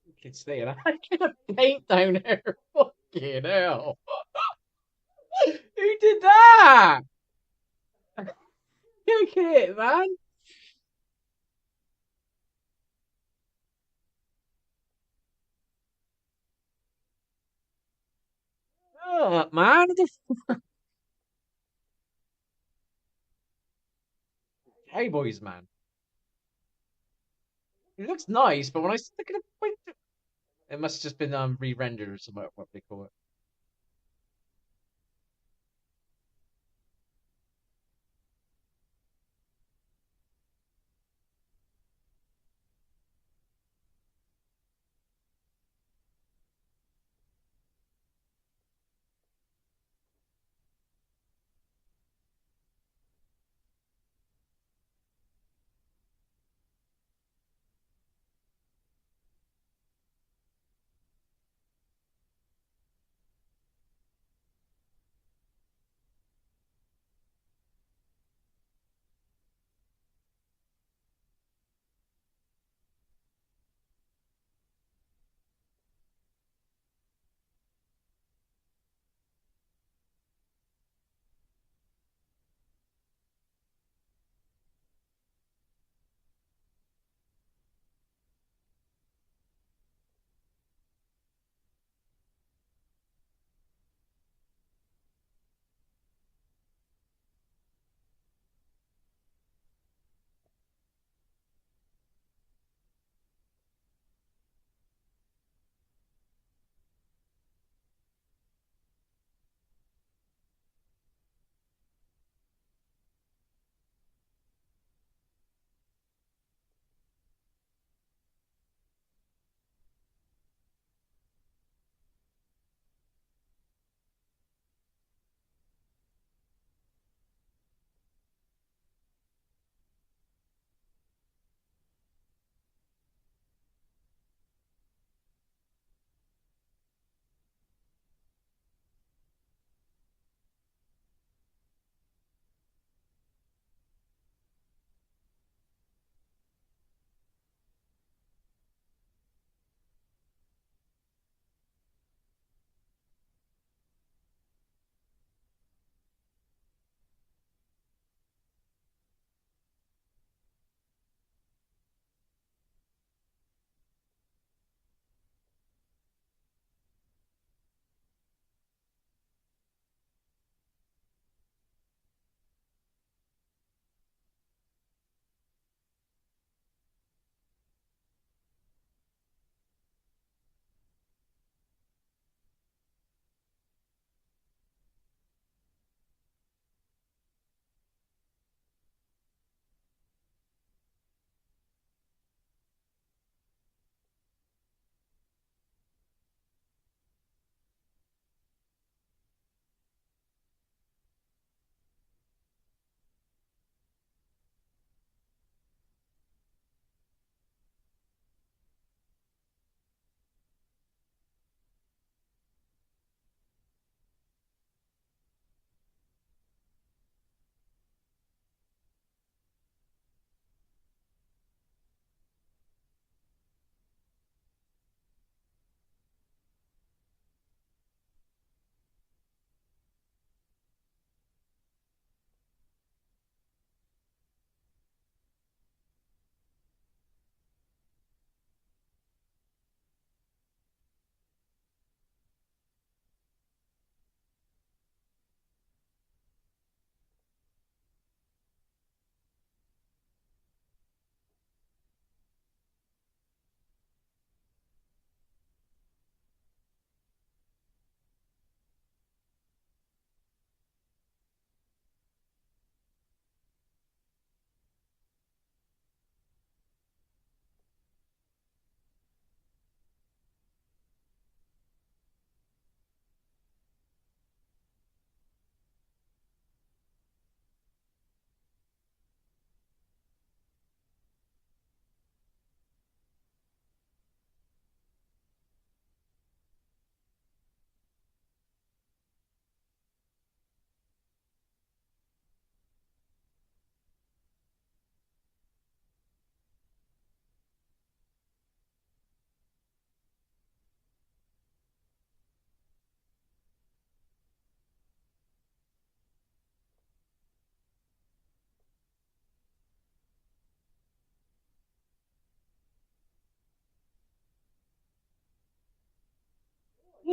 You can see it. I get a paint down there. Fucking hell. Who did that? Look at it, man. Oh, man. The Cowboys, man. It looks nice, but when I look at it, it must have just been re-rendered or something, what they call it.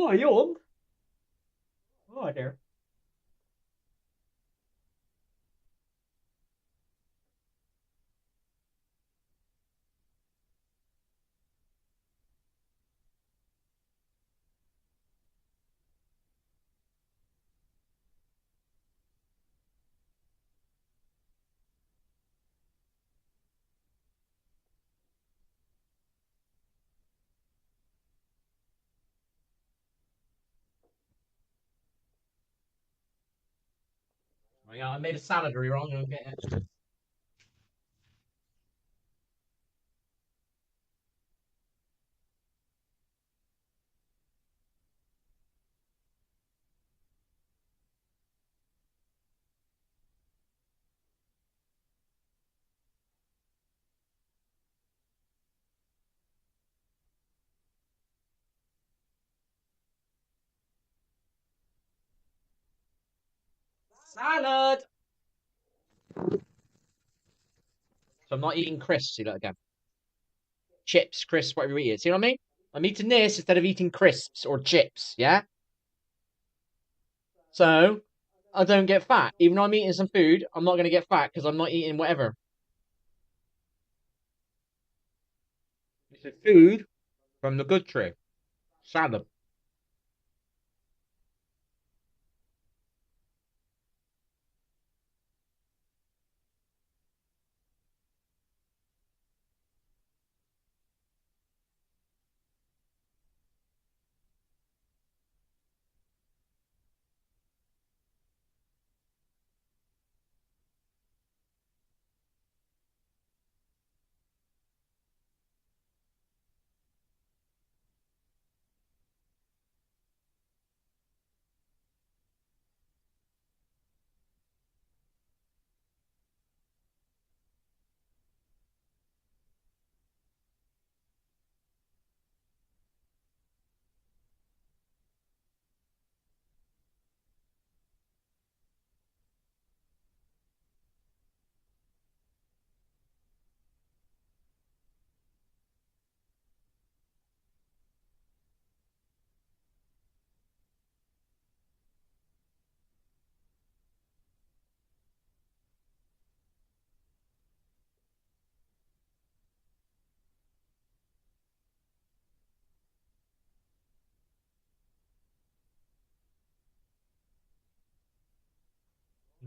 Oh, yawn. Oh, dear. Oh, yeah, I made a salad very wrong. Okay. Salad. So I'm not eating crisps. See that again? Chips, crisps, whatever you eat. See what I mean? I'm eating this instead of eating crisps or chips. Yeah. So I don't get fat. Even though I'm eating some food, I'm not going to get fat because I'm not eating whatever. It's a food from the good tree. Salad.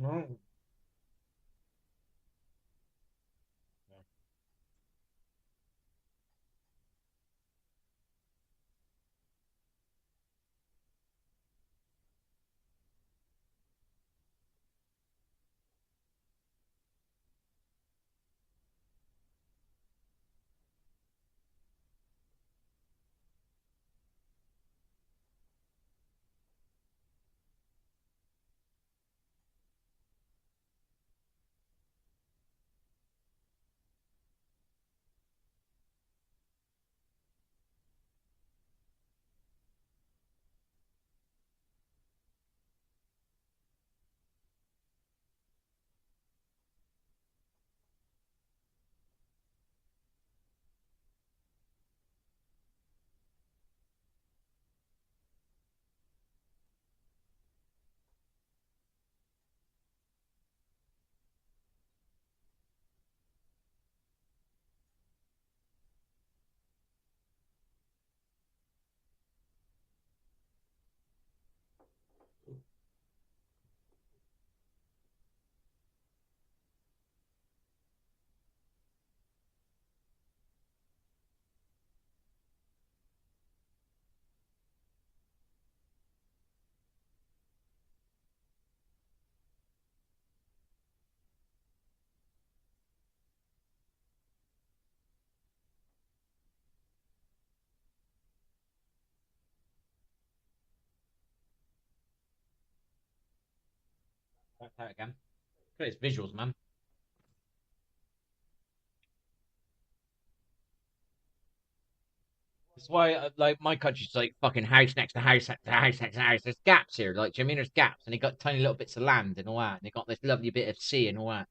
Mm. Back that again. Look at its visuals, man. That's why, like, my country's like fucking house next to house next to house next to house. There's gaps here, like, do you know what I mean? There's gaps, and they got tiny little bits of land and all that. And they got this lovely bit of sea and all that.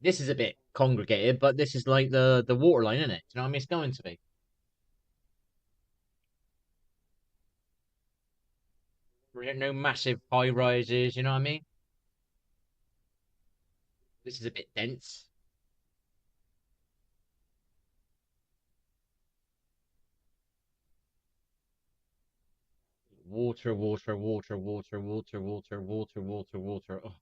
This is a bit congregated, but this is like the water line, isn't it? Do you know what I mean? It's going to be. No massive high rises. You know what I mean? This is a bit dense. Water, water, water, water, water, water, water, water, water. Oh.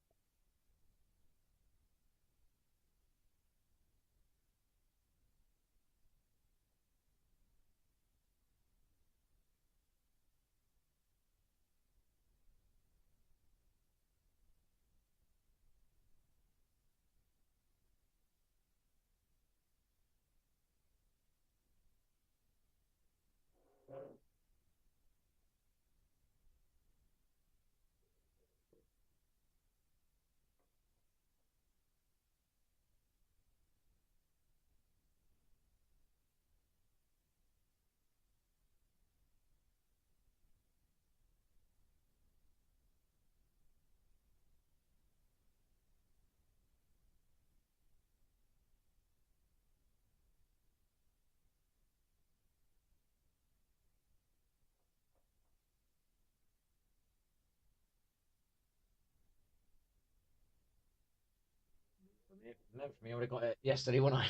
Meant for me. I would have got it yesterday when I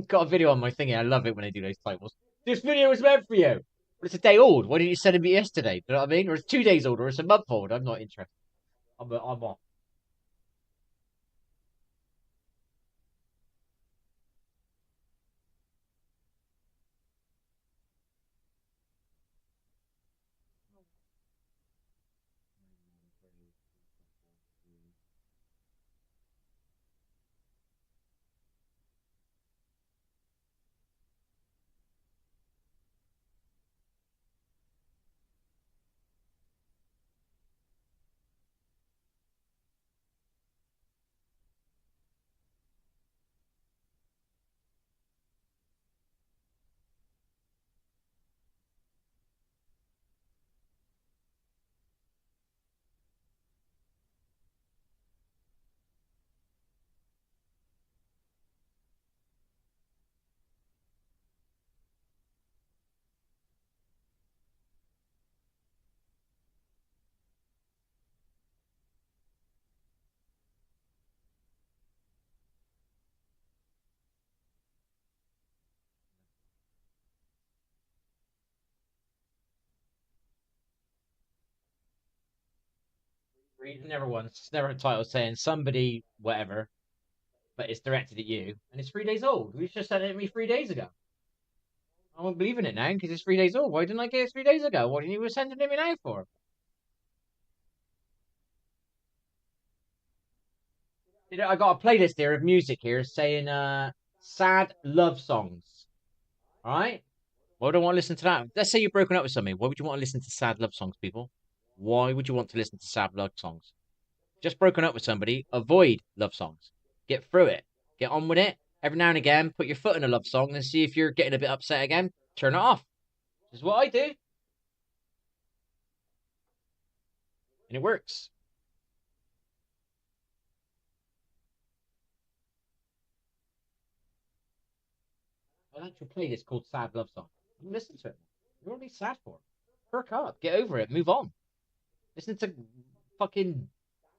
got a video on my thingy. I love it when they do those titles. This video was meant for you. But it's a day old. Why didn't you send it me yesterday? You know what I mean? Or it's 2 days old, or it's a month old. I'm not interested. I'm off. Read never once. Never a title saying somebody whatever, but it's directed at you, and it's 3 days old. We just sent it to me 3 days ago. I won't believe in it now because it's 3 days old. Why didn't I get it 3 days ago? What didn't you send it to me now for? You know, I got a playlist here of music here saying sad love songs. All right. Why would I want to listen to that? Let's say you're broken up with somebody. Why would you want to listen to sad love songs, people? Why would you want to listen to sad love songs? Just broken up with somebody, avoid love songs. Get through it. Get on with it. Every now and again, put your foot in a love song and see if you're getting a bit upset again. Turn it off. This is what I do. And it works. I like to play this called Sad Love Song. Listen to it. You're already sad for it. Perk up. Get over it. Move on. Listen to fucking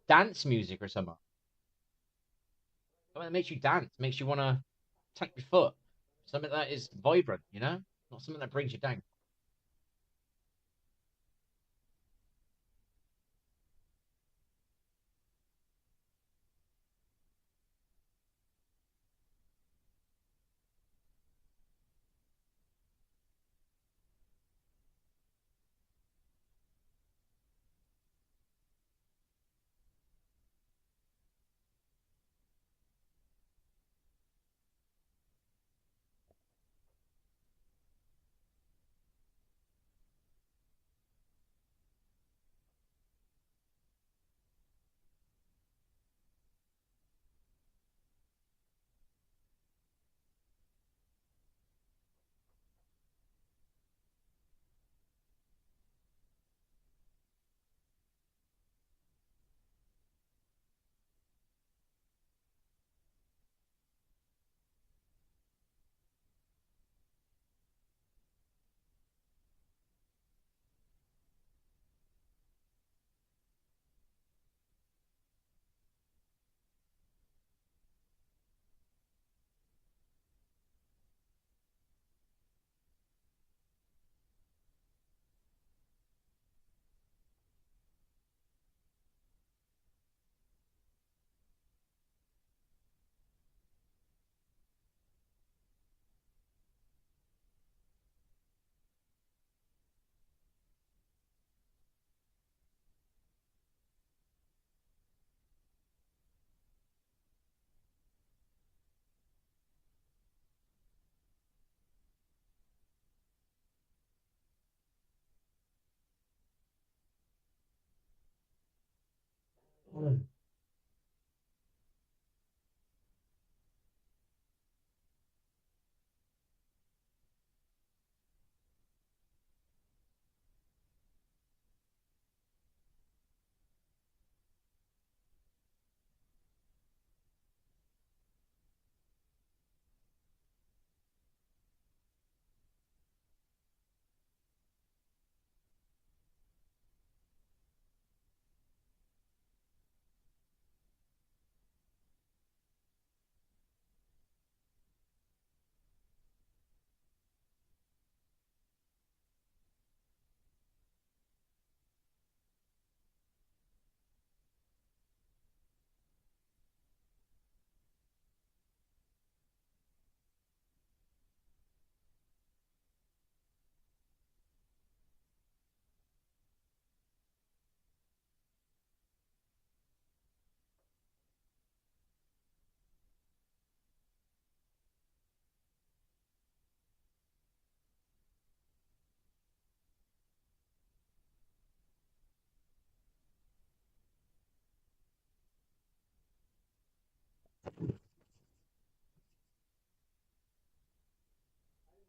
dance music or something. Something that makes you dance, makes you want to tap your foot. Something that is vibrant, you know? Not something that brings you down. Mm.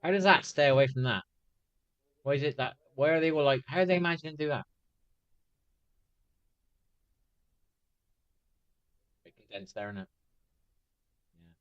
How does that stay away from that? Why is it that? Where are they all like? How are they managing to do that? Bit condensed there, isn't it? Yeah.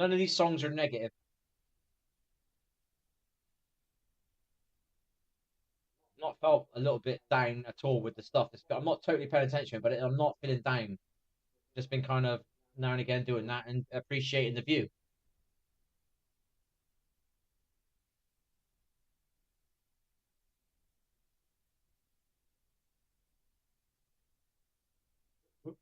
None of these songs are negative. Not felt a little bit down at all with the stuff. I'm not totally paying attention, but I'm not feeling down. Just been kind of now and again doing that and appreciating the view. Oops.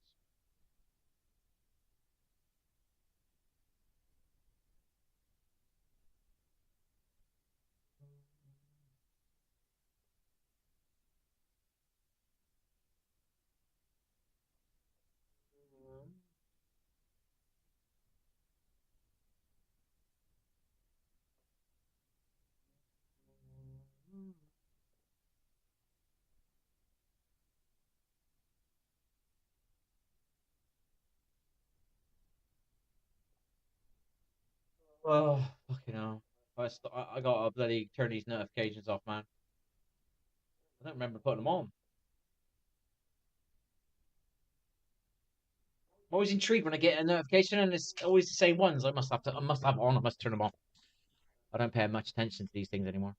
Oh, fucking hell. I got to bloody turn these notifications off, man. I don't remember putting them on. I'm always intrigued when I get a notification and it's always the same ones. I must have it on. I must turn them off. I don't pay much attention to these things anymore.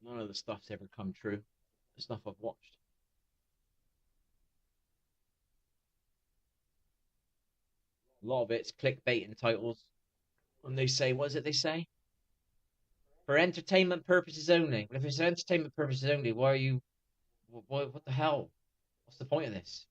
None of the stuff's ever come true. The stuff I've watched. A lot of it's clickbait and titles. And they say, what is it they say? For entertainment purposes only. But if it's entertainment purposes only, why are you? What the hell? What's the point of this?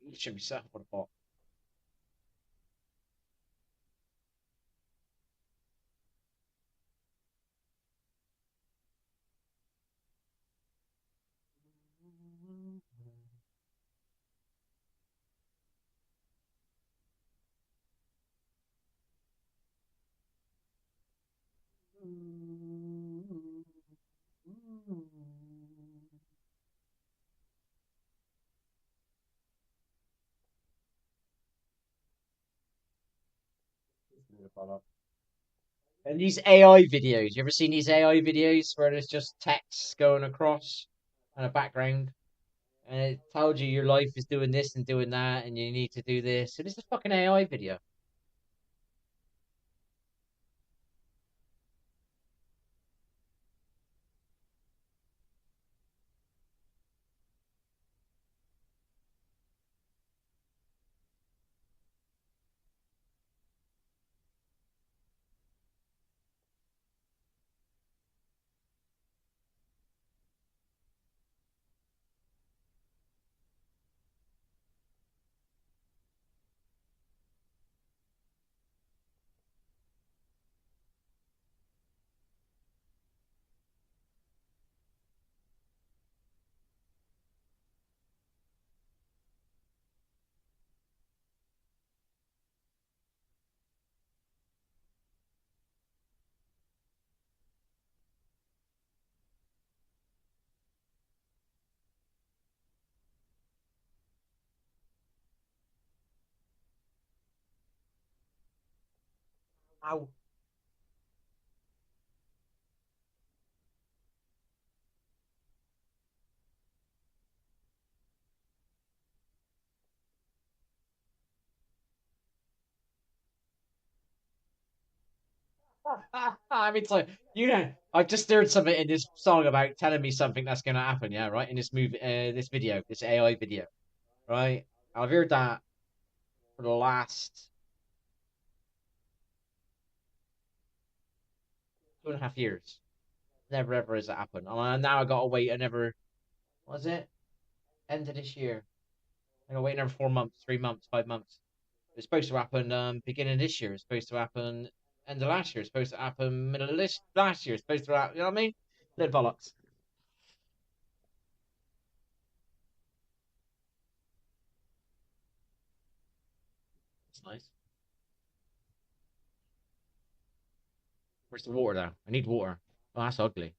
You should be set up on a bot. And these AI videos, you ever seen these AI videos where there's just text going across and a background, and it tells you your life is doing this and doing that, and you need to do this. It is a fucking AI video. Ow. I mean, so you know, I just heard something in this song about telling me something that's going to happen. Yeah, right. In this movie, this video, this AI video, right? I've heard that for the last 2.5 years. Never ever has it happened. And now I gotta wait another. Was it end of this year? I gotta wait another 4 months, 3 months, 5 months. It's supposed to happen beginning of this year. It's supposed to happen end of last year. It's supposed to happen middle of this last year. It's supposed to happen. You know what I mean? Little bollocks. It's nice. Where's the water though? I need water. Oh, that's ugly.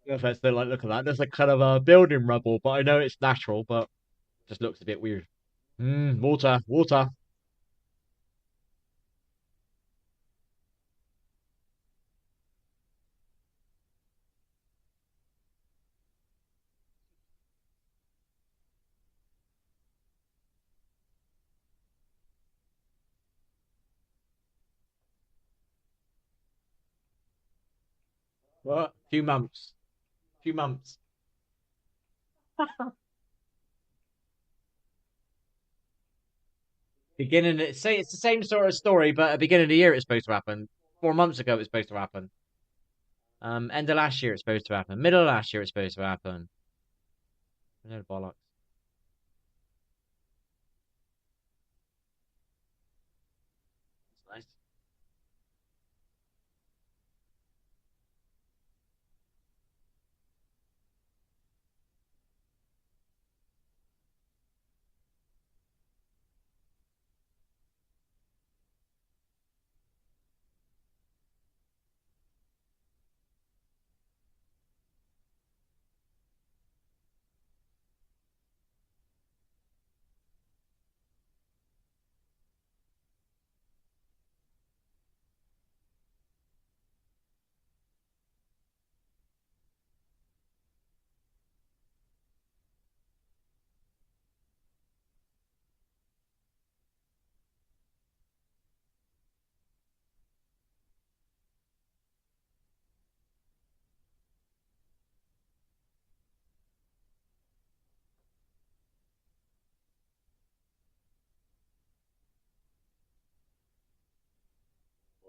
Yeah, if that's like look at that. There's like kind of a building rubble, but I know it's natural, but it just looks a bit weird. Water, water. What? Few months. Few months. Beginning, say it's the same sort of story, but at the beginning of the year it's supposed to happen. 4 months ago it's supposed to happen. End of last year it's supposed to happen. Middle of last year it's supposed to happen. No bollocks. It's nice.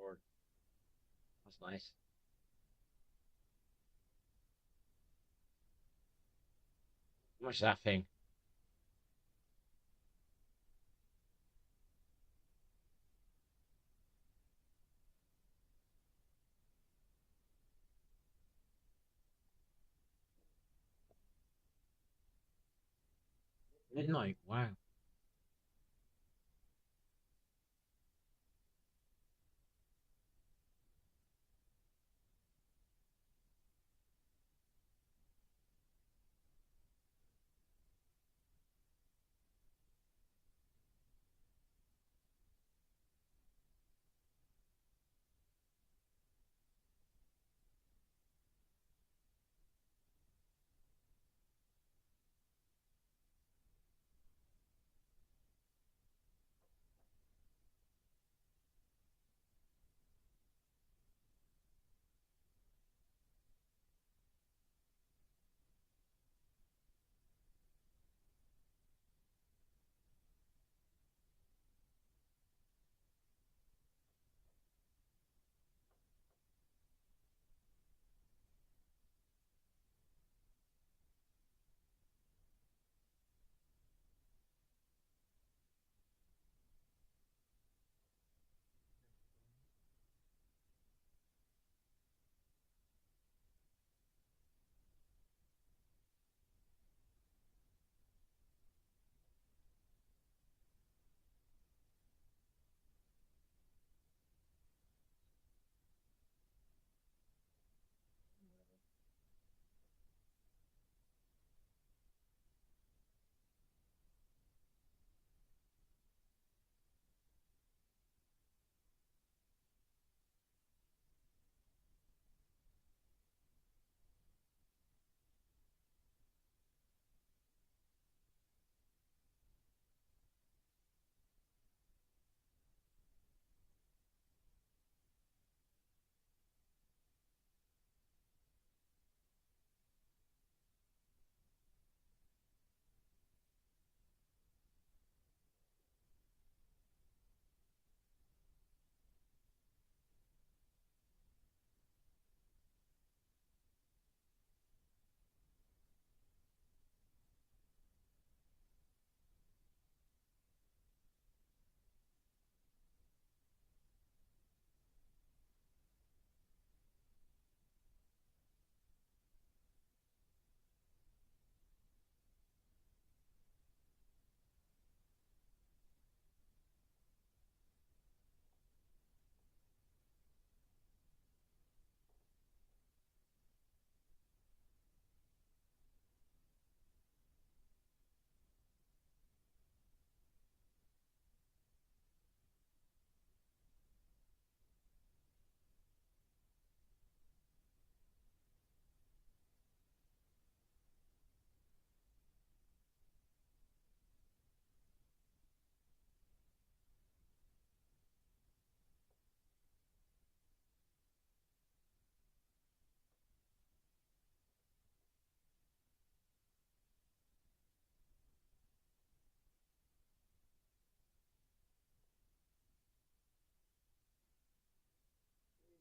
Lord, that's nice. How much is that thing? Midnight. Wow.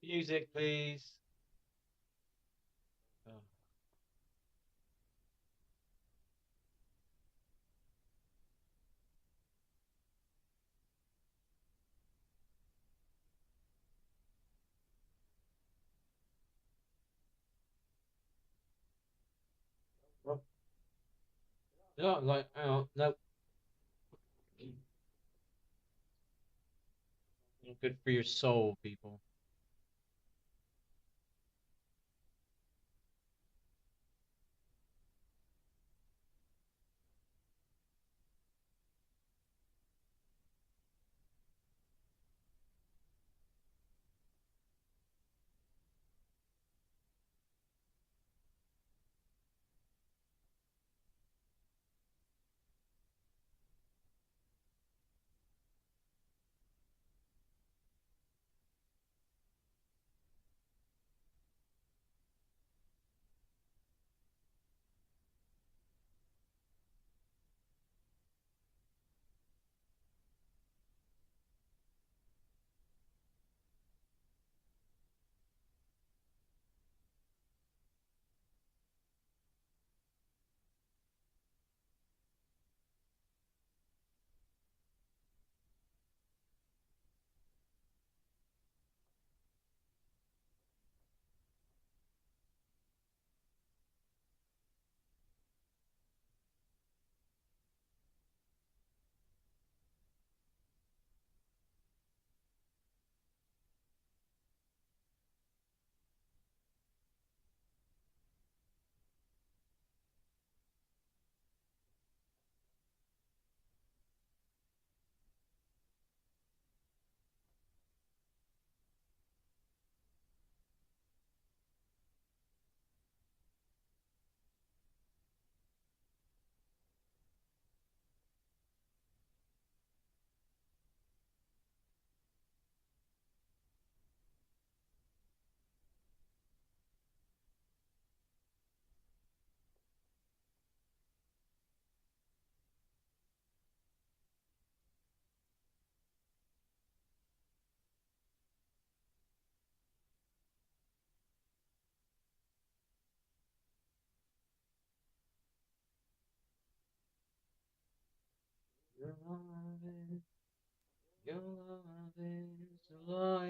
Music, please. Oh. Well, yeah, like, oh, no. Good for your soul, people. Your love is, your love is a lie.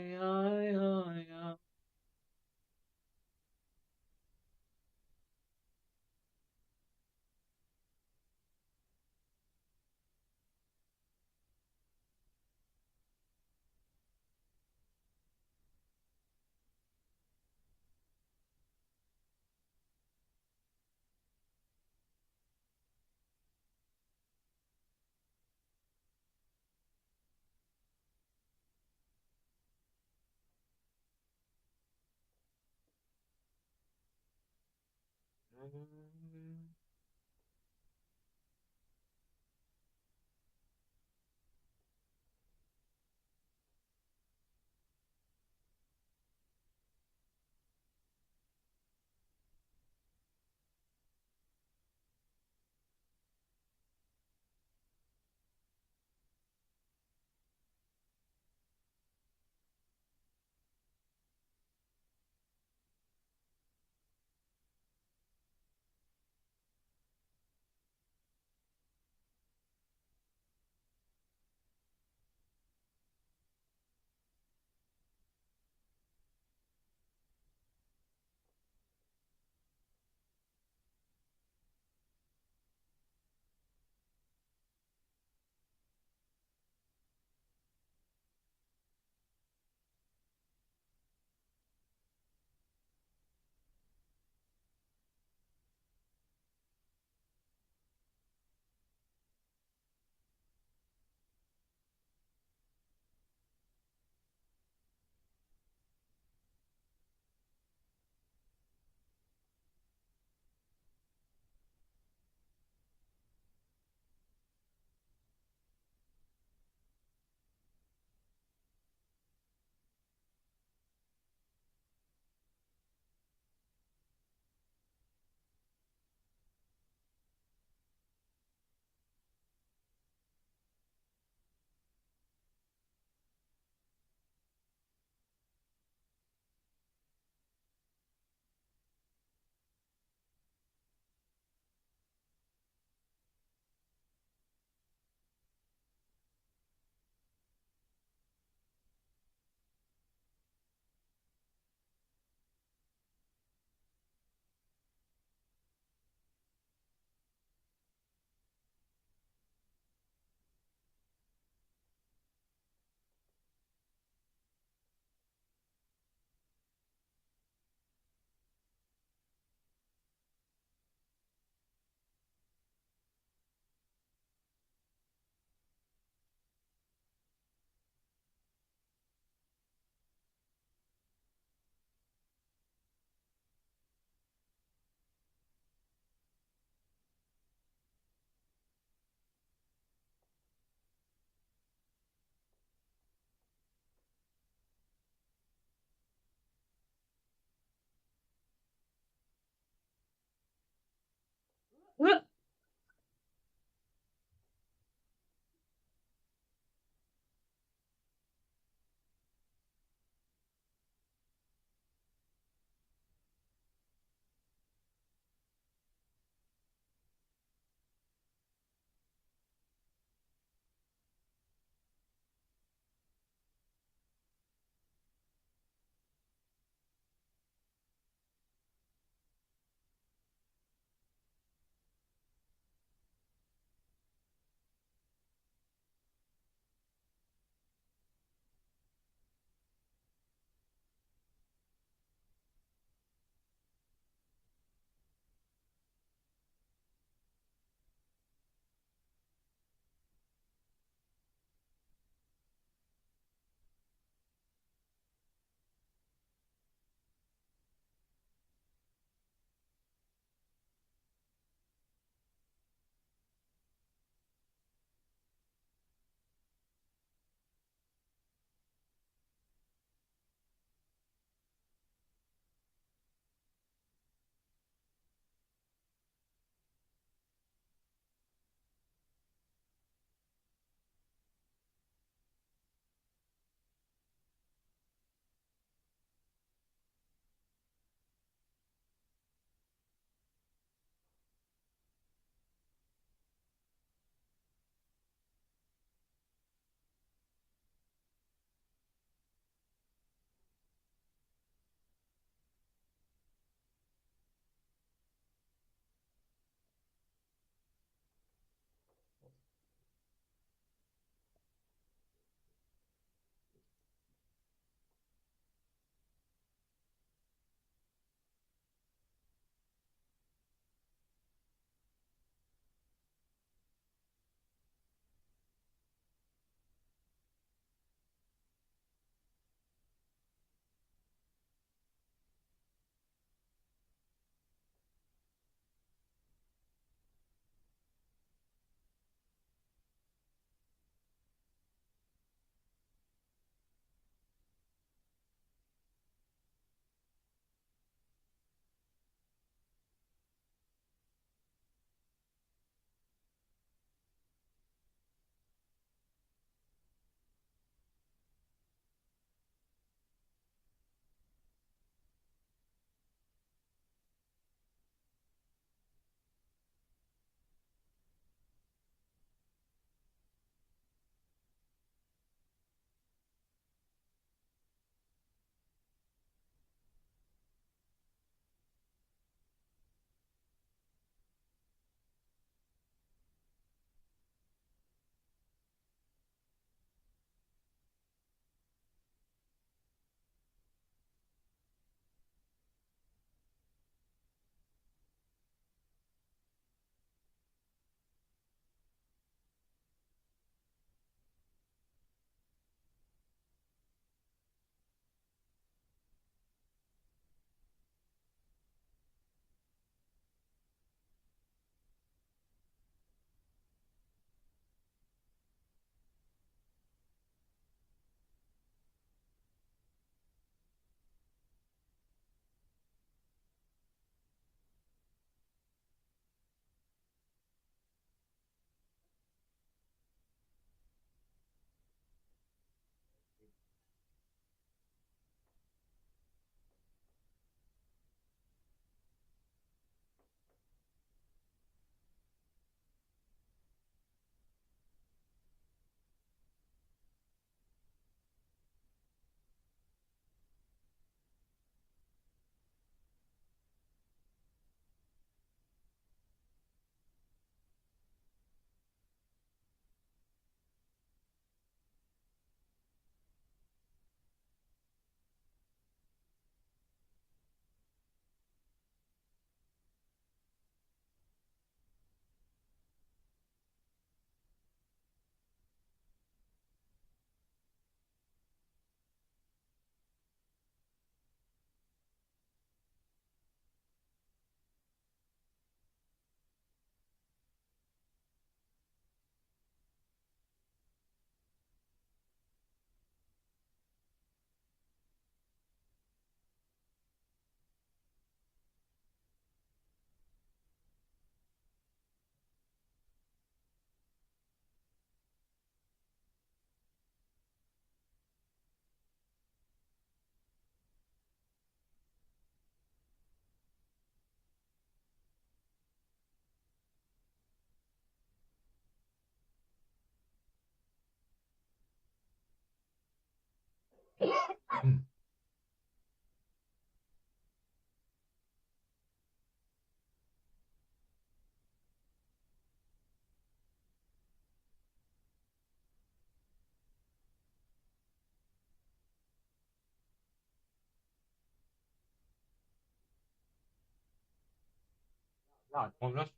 Right, pointless.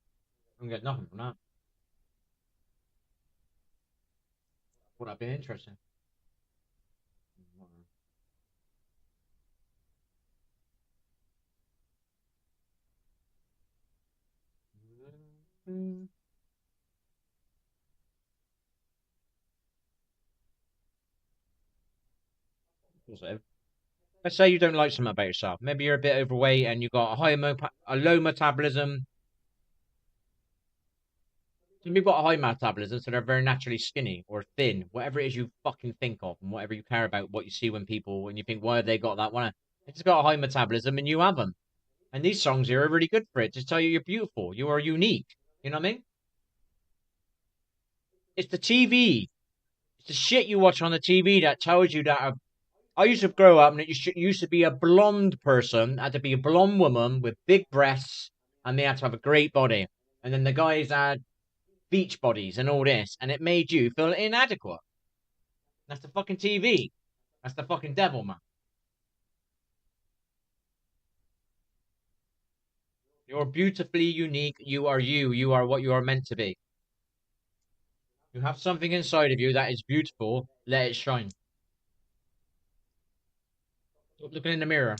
I get nothing from that. Would that be interesting? Positive. Let's say you don't like something about yourself. Maybe you're a bit overweight and you've got a low metabolism. Some people got a high metabolism, so they're very naturally skinny or thin, whatever it is you fucking think of, and whatever you care about, what you see when people, when you think, why have they got that one? They just got a high metabolism, and you have them. And these songs here are really good for it. Just tell you you're beautiful, you are unique. You know what I mean? It's the TV, it's the shit you watch on the TV that tells you that. I used to grow up, and it used to be a blonde person, had to be a blonde woman with big breasts, and they had to have a great body. And then the guys had beach bodies and all this, and it made you feel inadequate. That's the fucking TV. That's the fucking devil, man. You're beautifully unique. You are you. You are what you are meant to be. You have something inside of you that is beautiful. Let it shine. Stop looking in the mirror.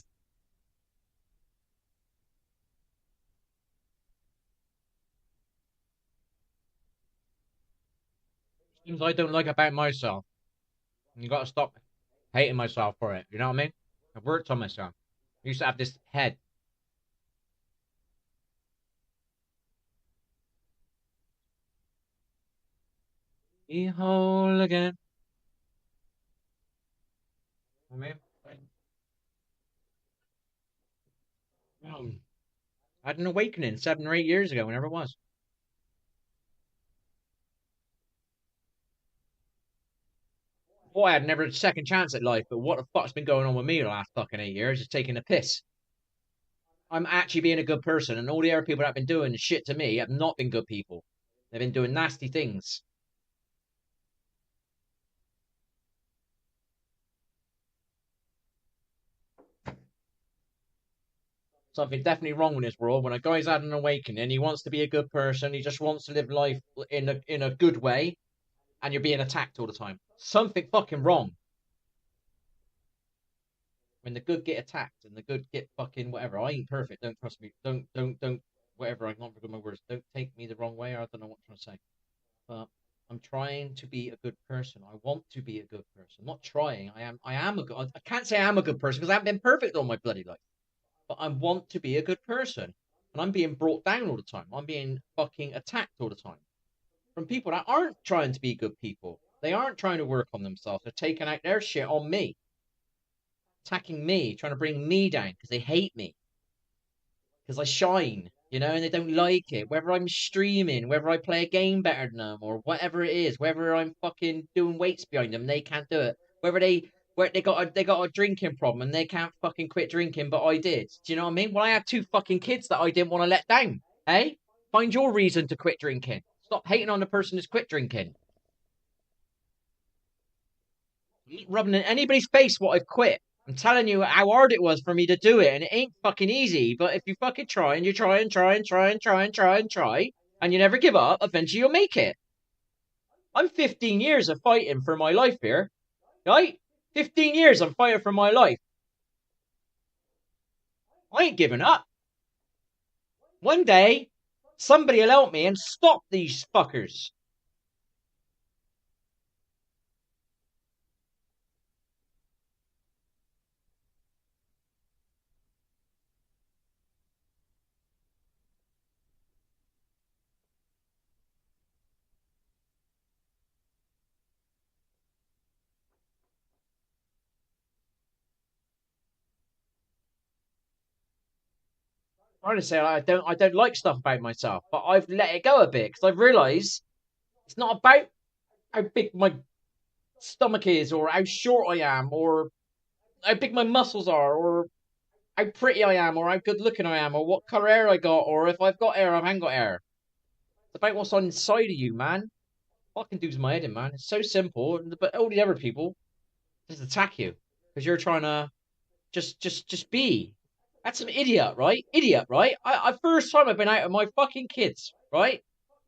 Things I don't like about myself. You got to stop hating myself for it. You know what I mean? I've worked on myself. I used to have this head. Be whole again. I mean, I had an awakening 7 or 8 years ago, whenever it was. Boy, I had never a second chance at life, but what the fuck's been going on with me the last fucking 8 years is taking a piss. I'm actually being a good person, and all the other people that have been doing shit to me have not been good people. They've been doing nasty things. Something definitely wrong in this world. When a guy's had an awakening, he wants to be a good person. He just wants to live life in a good way, and you're being attacked all the time. Something fucking wrong. When the good get attacked and the good get fucking whatever. I ain't perfect. Don't trust me. Don't. Whatever. I'm not good my words. Don't take me the wrong way. Or I don't know what I'm trying to say. But I'm trying to be a good person. I want to be a good person. I'm not trying. I am. I am a good. I can't say I am a good person because I haven't been perfect all my bloody life. But I want to be a good person, and I'm being brought down all the time. I'm being fucking attacked all the time from people that aren't trying to be good people. They aren't trying to work on themselves. They're taking out their shit on me, attacking me, trying to bring me down because they hate me because I shine, and they don't like it. Whether I'm streaming, whether I play a game better than them, or whatever it is, whether I'm fucking doing weights behind them, they can't do it. Where they got a drinking problem and they can't fucking quit drinking, but I did. Do you know what I mean? Well, I had two fucking kids that I didn't want to let down. Hey, find your reason to quit drinking. Stop hating on the person who's quit drinking. Rubbing in anybody's face what I've quit. I'm telling you how hard it was for me to do it, and it ain't fucking easy. But if you fucking try and you try and try and try and try and try and try, and you never give up, eventually you'll make it. I'm 15 years of fighting for my life here, right? 15 years I'm fighting for my life. I ain't giving up. One day, somebody will help me and stop these fuckers. I'm trying to say I don't like stuff about myself, but I've let it go a bit because I've realised it's not about how big my stomach is or how short I am or how big my muscles are, or how pretty I am, or how good looking I am, or what color hair I got, or if I've got hair, I haven't got hair. It's about what's on inside of you, man. Fucking dudes my head in, man. It's so simple, but all the other people just attack you because you're trying to just be. That's an idiot, right? Idiot, right? I first time I've been out with my fucking kids, right?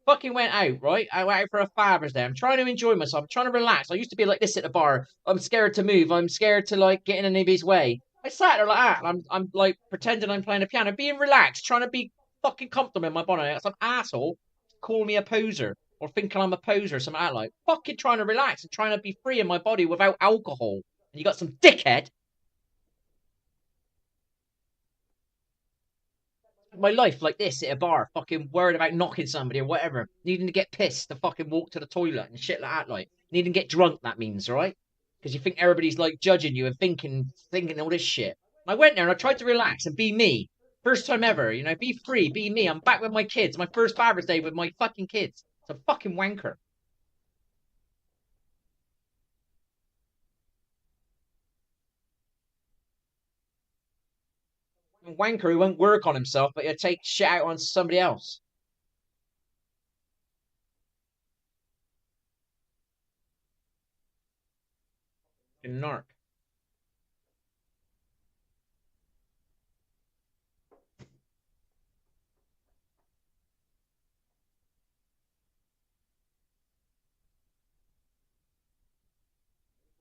Fucking went out, right? I went out for a Father's Day. I'm trying to enjoy myself. I'm trying to relax. I used to be like this at the bar. I'm scared to move. I'm scared to like get in anybody's way. I sat there like that. And I'm like pretending I'm playing the piano, being relaxed, trying to be fucking comfortable in my body. Some asshole call me a poser or thinking I'm a poser or something like fucking trying to relax and trying to be free in my body without alcohol. And you got some dickhead my life like this at a bar, fucking worried about knocking somebody or whatever, needing to get pissed to fucking walk to the toilet and shit like that, like needing to get drunk. That means right because you think everybody's like judging you and thinking all this shit. And I went there and I tried to relax and be me. First time ever, you know, be free, be me. I'm back with my kids. My first Father's Day with my fucking kids. It's a fucking wanker. A wanker who won't work on himself, but he'll take shit out on somebody else. Narc.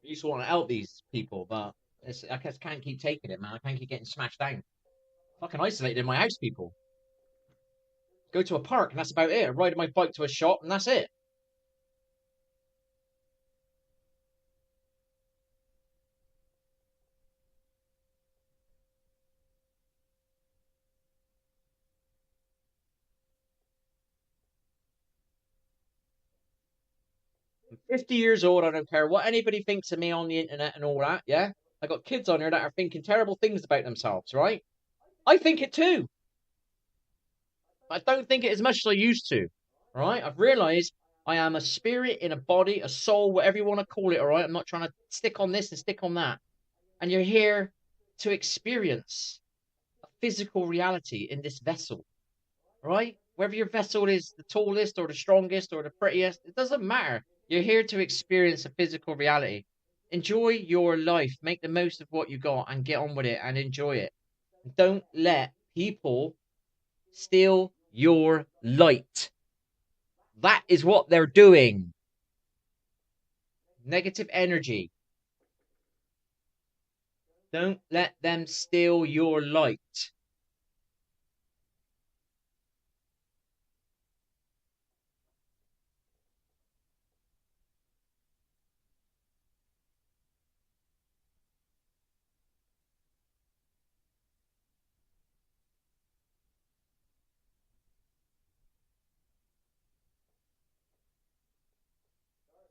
I used to want to help these people, but I just can't keep taking it, man. I can't keep getting smashed down. Fucking isolated in my house, people. Go to a park and that's about it. I ride my bike to a shop and that's it. I'm 50 years old. I don't care what anybody thinks of me on the internet and all that. Yeah. I got kids on here that are thinking terrible things about themselves, right? I think it too. I don't think it as much as I used to. Right? I've realized I am a spirit in a body, a soul, whatever you want to call it. All right. I'm not trying to stick on this and stick on that. And you're here to experience a physical reality in this vessel, right? Whether your vessel is the tallest or the strongest or the prettiest, it doesn't matter. You're here to experience a physical reality. Enjoy your life, make the most of what you got, and get on with it and enjoy it. Don't let people steal your light. That is what they're doing. Negative energy. Don't let them steal your light.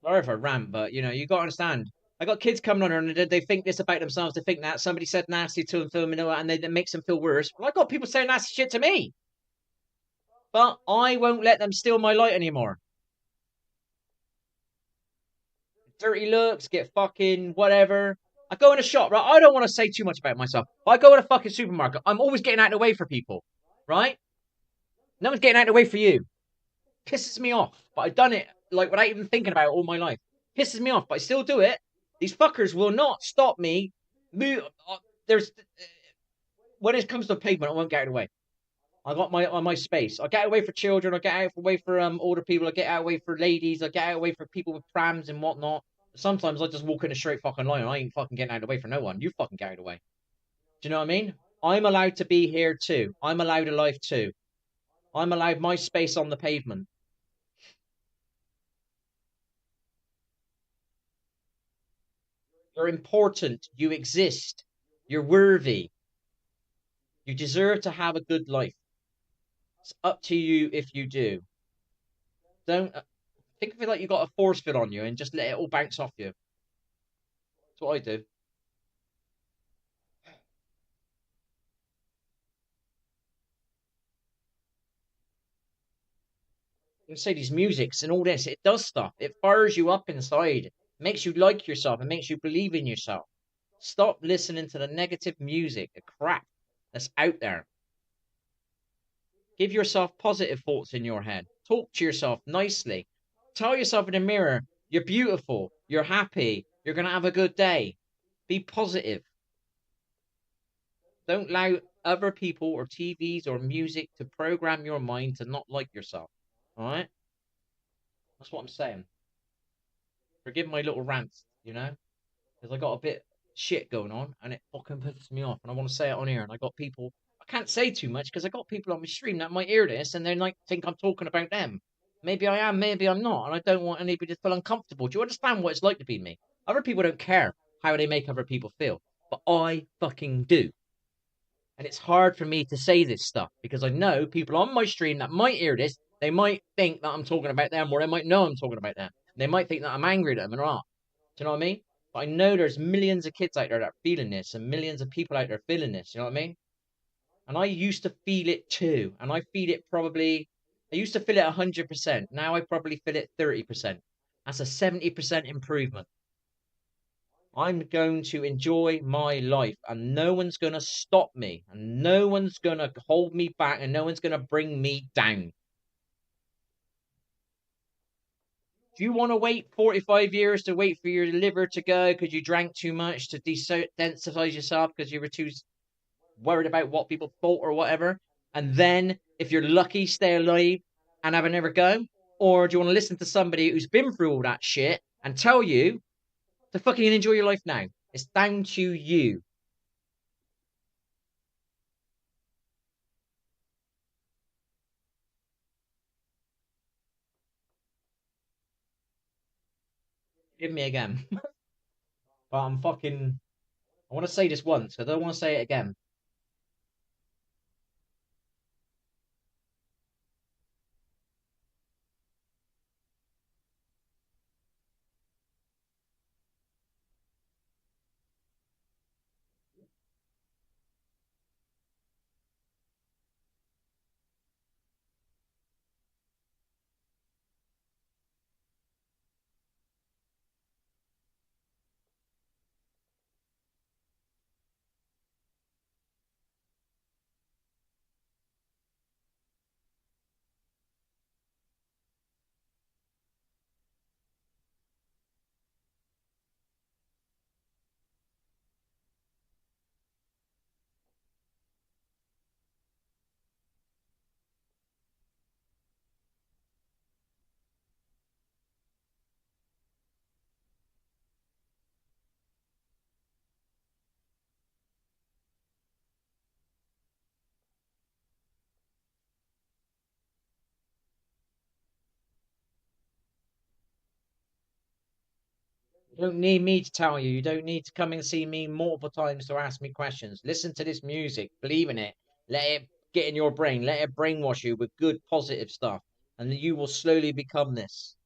Sorry if I rant, but you know, you gotta understand. I got kids coming on here and they think this about themselves. They think that somebody said nasty to them, and that makes them feel worse. Well, I got people saying nasty shit to me, but I won't let them steal my light anymore. Dirty looks, get fucking whatever. I go in a shop, right? I don't want to say too much about myself. But I go in a fucking supermarket. I'm always getting out of the way for people, right? No one's getting out of the way for you. Pisses me off. But I've done it like without even thinking about it all my life. Pisses me off, but I still do it. These fuckers will not stop me. Move. There's when it comes to pavement, I won't get out of the way. I got my space. I get away for children. I get out away for older people. I get out away for ladies. I get out away for people with prams and whatnot. Sometimes I just walk in a straight fucking line. I ain't fucking getting out of the way for no one. You fucking get out of the way. Do you know what I mean? I'm allowed to be here too. I'm allowed a life too. I'm allowed my space on the pavement. You're important. You exist. You're worthy. You deserve to have a good life. It's up to you if you do. Don't think of it like you got a force field on you and just let it all bounce off you. That's what I do. You say these musics and all this, it does stuff. It fires you up inside. It makes you like yourself. It makes you believe in yourself. Stop listening to the negative music, the crap that's out there. Give yourself positive thoughts in your head. Talk to yourself nicely. Tell yourself in the mirror, you're beautiful, you're happy, you're going to have a good day. Be positive. Don't allow other people or TVs or music to program your mind to not like yourself. All right? That's what I'm saying. Forgive my little rants, because I got a bit shit going on and it fucking pisses me off. And I want to say it on here. And I got people, I can't say too much because I got people on my stream that might hear this and they like think I'm talking about them. Maybe I am, maybe I'm not. And I don't want anybody to feel uncomfortable. Do you understand what it's like to be me? Other people don't care how they make other people feel, but I fucking do. And it's hard for me to say this stuff because I know people on my stream that might hear this, they might think that I'm talking about them, or they might know I'm talking about them. They might think that I'm angry at them and not. Do you know what I mean? But I know there's millions of kids out there that are feeling this and millions of people out there feeling this. You know what I mean? And I used to feel it too. And I feel it probably, I used to feel it 100%. Now I probably feel it 30%. That's a 70% improvement. I'm going to enjoy my life and no one's going to stop me and no one's going to hold me back and no one's going to bring me down. Do you want to wait 45 years to wait for your liver to go because you drank too much to desensitize yourself because you were too worried about what people thought or whatever? And then, if you're lucky, stay alive and have another go? Or do you want to listen to somebody who's been through all that shit and tell you to fucking enjoy your life now? It's down to you. Give me again. But I'm fucking. I want to say this once. I don't want to say it again. You don't need me to tell you. You don't need to come and see me multiple times to ask me questions. Listen to this music. Believe in it. Let it get in your brain. Let it brainwash you with good, positive stuff. And you will slowly become this.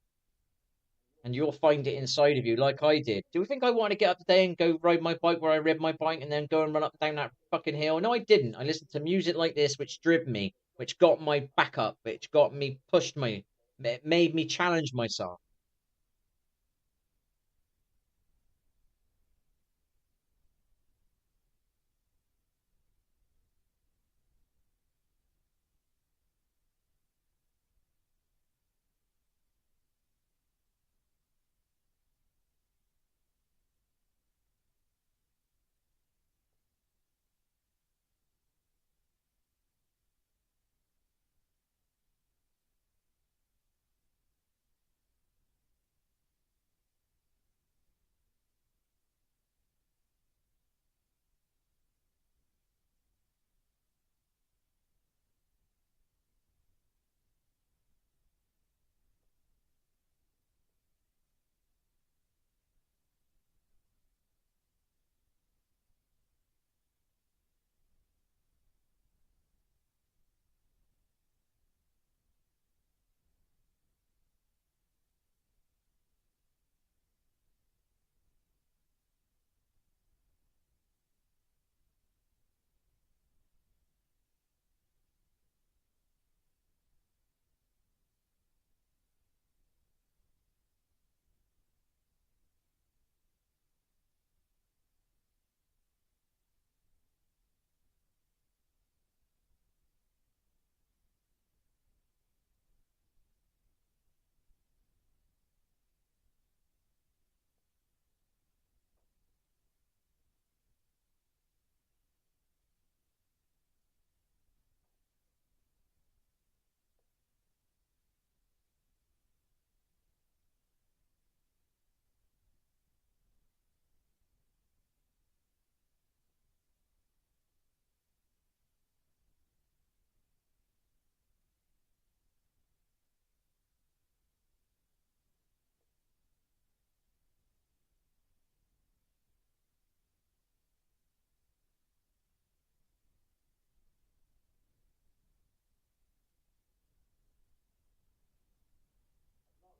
And you'll find it inside of you, like I did. Do you think I want to get up today and go ride my bike where I ride my bike and then go and run up and down that fucking hill? No, I didn't. I listened to music like this, which driven me, which got my back up, which got me, pushed me, it made me challenge myself.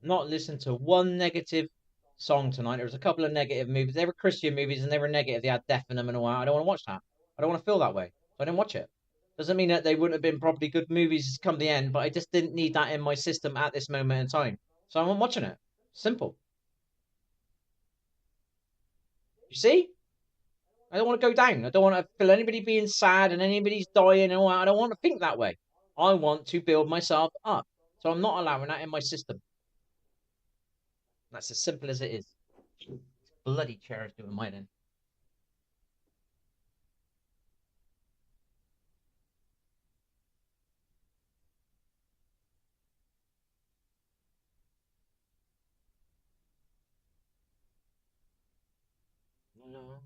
Not listened to one negative song tonight. There was a couple of negative movies. They were Christian movies and they were negative. They had death in them and all that. I don't want to watch that. I don't want to feel that way. So I didn't watch it. Doesn't mean that they wouldn't have been probably good movies come the end, but I just didn't need that in my system at this moment in time. So I'm not watching it. Simple. You see? I don't want to go down. I don't want to feel anybody being sad and anybody's dying and all that. I don't want to think that way. I want to build myself up. So I'm not allowing that in my system. That's as simple as it is. Bloody chair is doing mine in. Malone,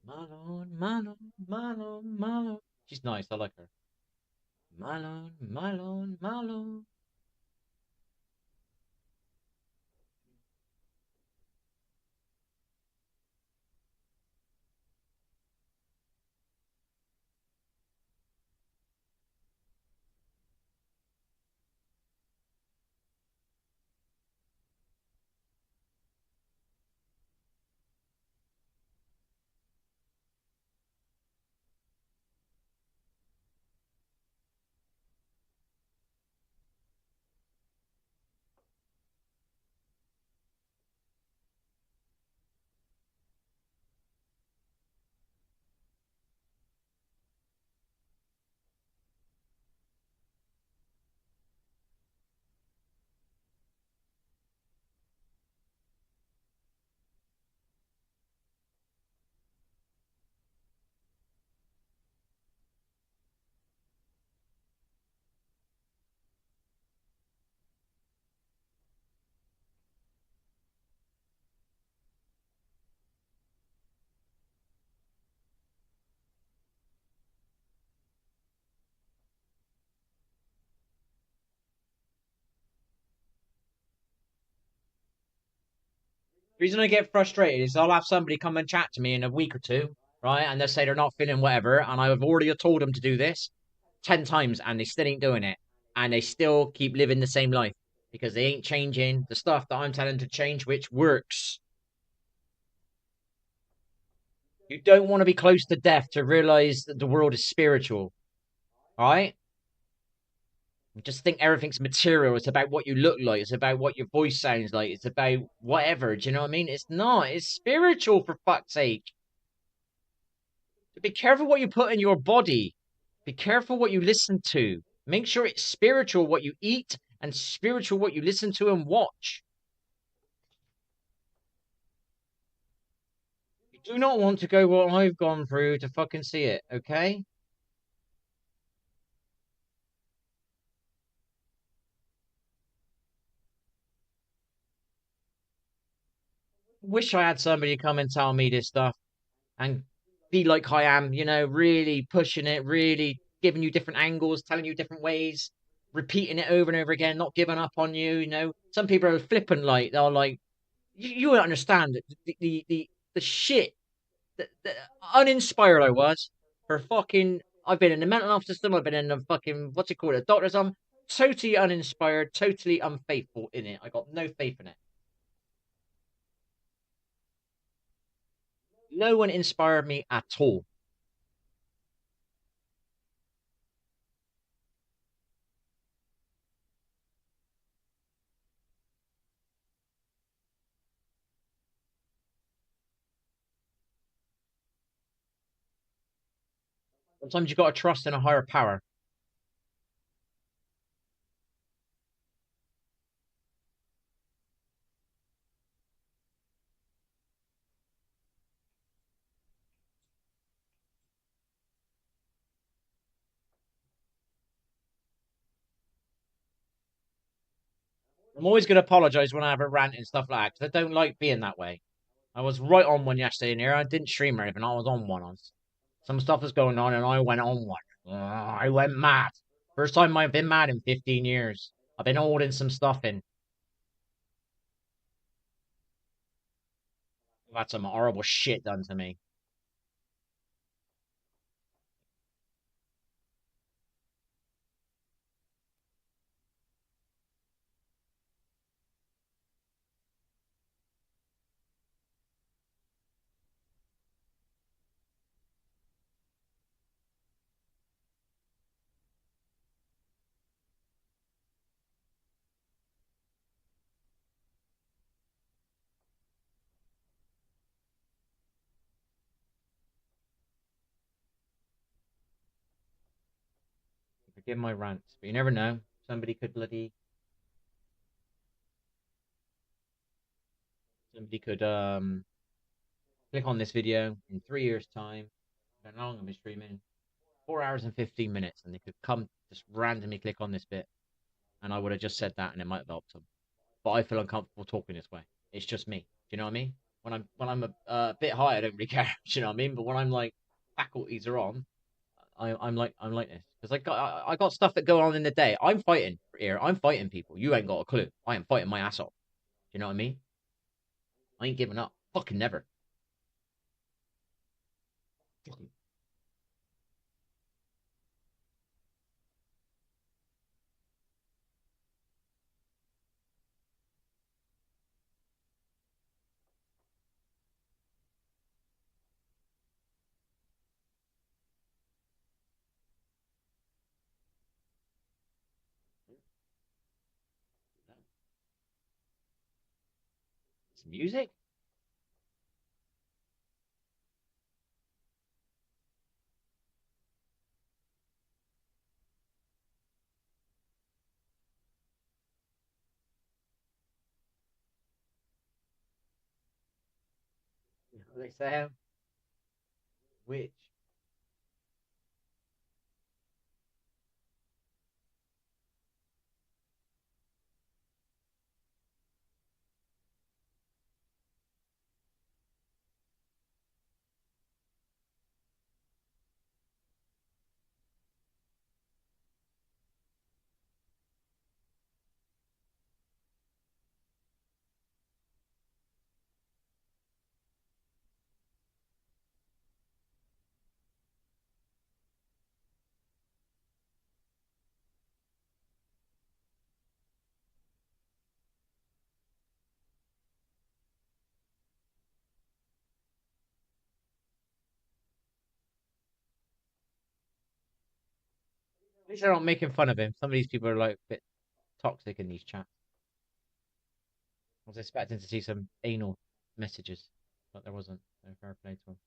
Malone, Malone, Malone, Malone. She's nice. I like her. Malone, Malone, Malone. The reason I get frustrated is I'll have somebody come and chat to me in a week or two, right? And they'll say they're not feeling whatever. And I've already told them to do this 10 times and they still ain't doing it. And they still keep living the same life because they ain't changing the stuff that I'm telling them to change, which works. You don't want to be close to death to realize that the world is spiritual, all right? You just think everything's material. It's about what you look like. It's about what your voice sounds like. It's about whatever. Do you know what I mean? It's not. It's spiritual for fuck's sake. So be careful what you put in your body. Be careful what you listen to. Make sure it's spiritual what you eat and spiritual what you listen to and watch. You do not want to go what I've gone through to fucking see it, okay? Wish I had somebody come and tell me this stuff and be like I am, really pushing it, really giving you different angles, telling you different ways, repeating it over and over again, not giving up on you. Some people are flippant like they're like, you don't understand the shit that uninspired I was for fucking. I've been in the mental health system. I've been in the fucking what's it called, a doctor's. I'm totally uninspired, totally unfaithful in it. I got no faith in it. No one inspired me at all. Sometimes you got to trust in a higher power. I'm always going to apologize when I have a rant and stuff like that because I don't like being that way. I was right on one yesterday in here. I didn't stream or anything. I was on one. Some stuff was going on and I went on one. I went mad. First time I've been mad in 15 years. I've been holding some stuff in. I've had some horrible shit done to me. Forgive my rants, but you never know. Somebody could click on this video in 3 years' time. I don't know how long I've been streaming. 4 hours and 15 minutes, and they could come just randomly click on this bit, and I would have just said that, and it might have helped them. But I feel uncomfortable talking this way. It's just me. Do you know what I mean? When I'm a bit high, I don't really care. Do you know what I mean? But when I'm like faculties are on, I'm like this because I got stuff that go on in the day. I'm fighting here. I'm fighting people. You ain't got a clue. I am fighting my ass off. Do you know what I mean? I ain't giving up. Fucking never. It's music. They say which at least they're not making fun of him. Some of these people are like a bit toxic in these chats. I was expecting to see some anal messages, but there wasn't. So fair play to him.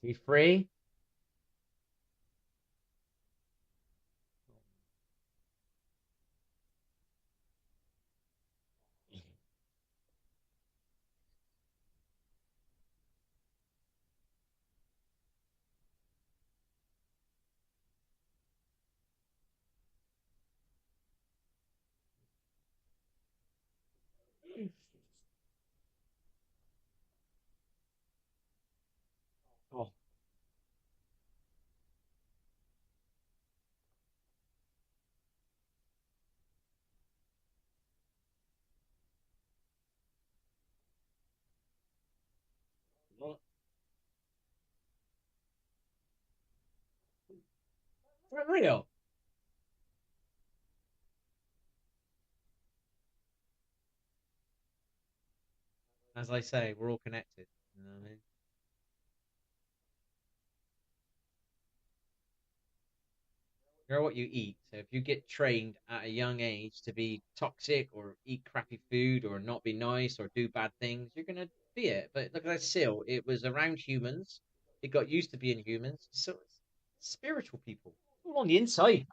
Is he free? Oh, what? For real? As I say, we're all connected. You know what I mean? You're what you eat. So if you get trained at a young age to be toxic or eat crappy food or not be nice or do bad things, you're gonna be it. But look at that seal. It was around humans. It got used to being humans. So it's spiritual people. All on the inside.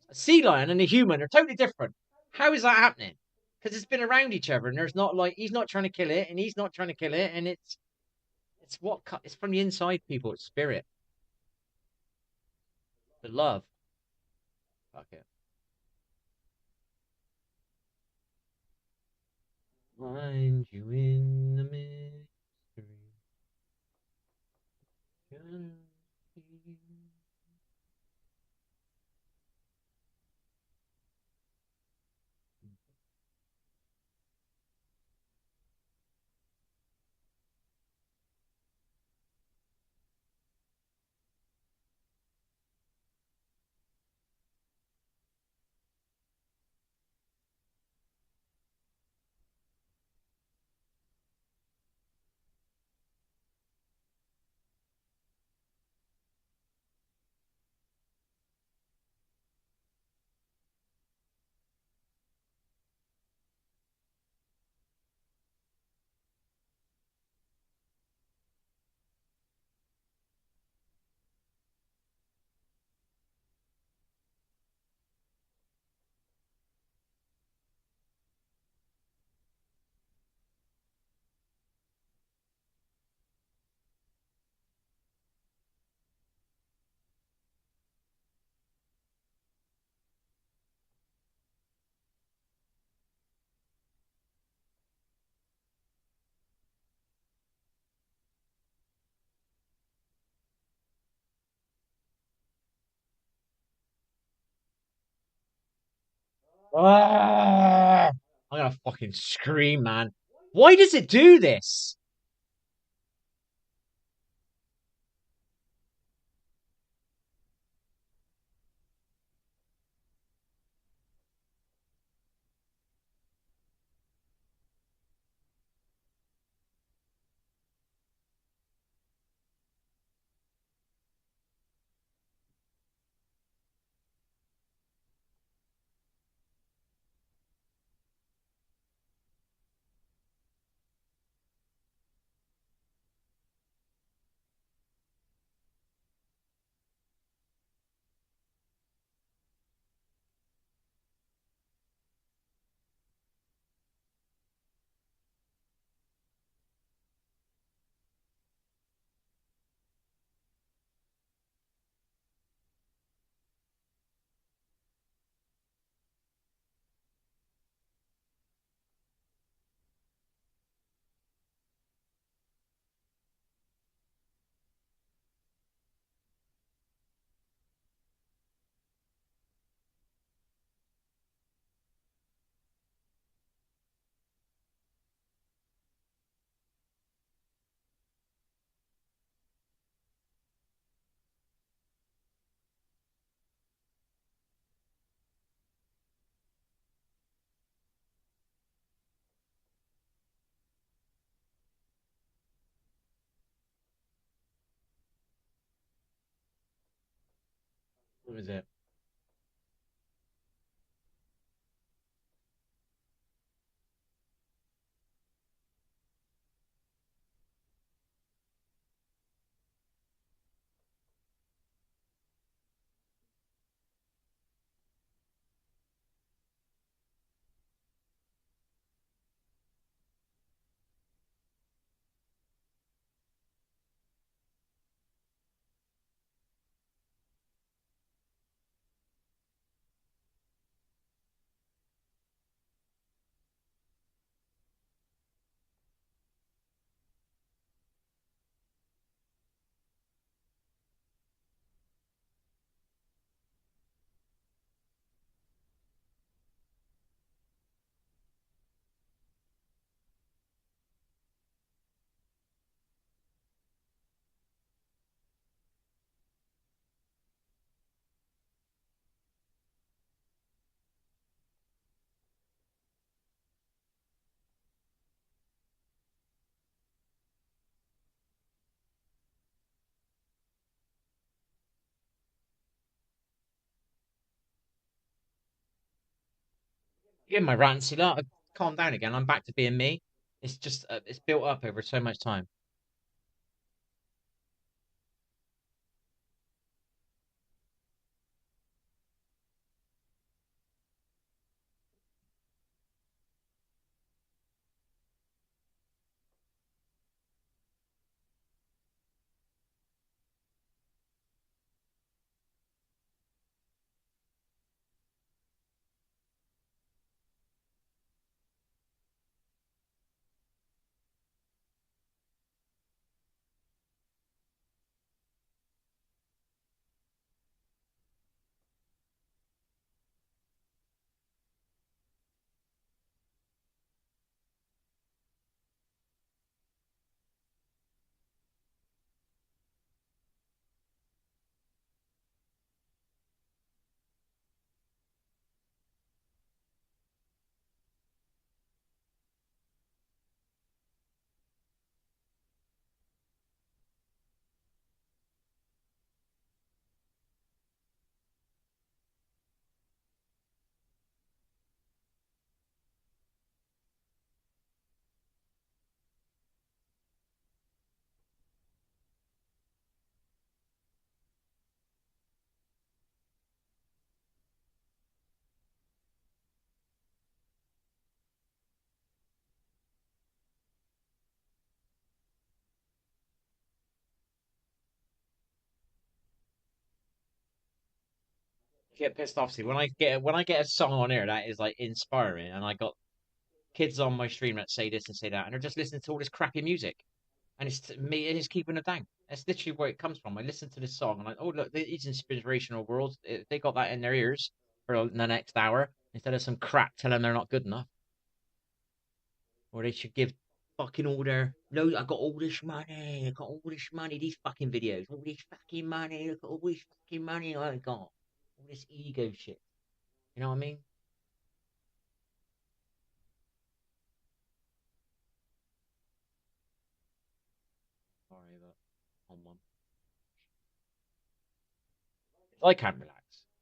A sea lion and a human are totally different. How is that happening? Because it's been around each other, and there's not like he's not trying to kill it, and he's not trying to kill it, and it's from the inside, people. It's spirit, the love. Fuck it. Find you in the mystery. Ah! I'm gonna fucking scream, man. Why does it do this? What was it? Yeah, my rancy lot. Calm down again. I'm back to being me. It's just it's built up over so much time. Get pissed off. See, when I get a song on here that is like inspiring, and I got kids on my stream that say this and say that, and they're just listening to all this crappy music, and me, and it's keeping them down. That's literally where it comes from. I listen to this song, and oh look, these inspirational worlds. They got that in their ears for the next hour. instead of some crap telling them they're not good enough, or they should give fucking all their no. I got all this money. I got all this money. These fucking videos. All this fucking money. Look at all this fucking money I got. All this ego shit. You know what I mean? Sorry, but on one. I can't relax.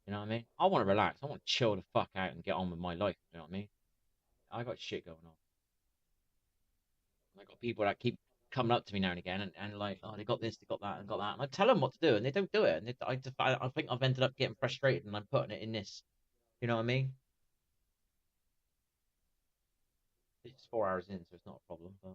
You know what I mean? I want to relax. I want to chill the fuck out and get on with my life. You know what I mean? I got shit going on. I got people that keep coming up to me now and again and like, oh, they got this, they got that, and got that. And I tell them what to do, and they don't do it. And I think I've ended up getting frustrated, and I'm putting it in this. You know what I mean? It's 4 hours in, so it's not a problem. But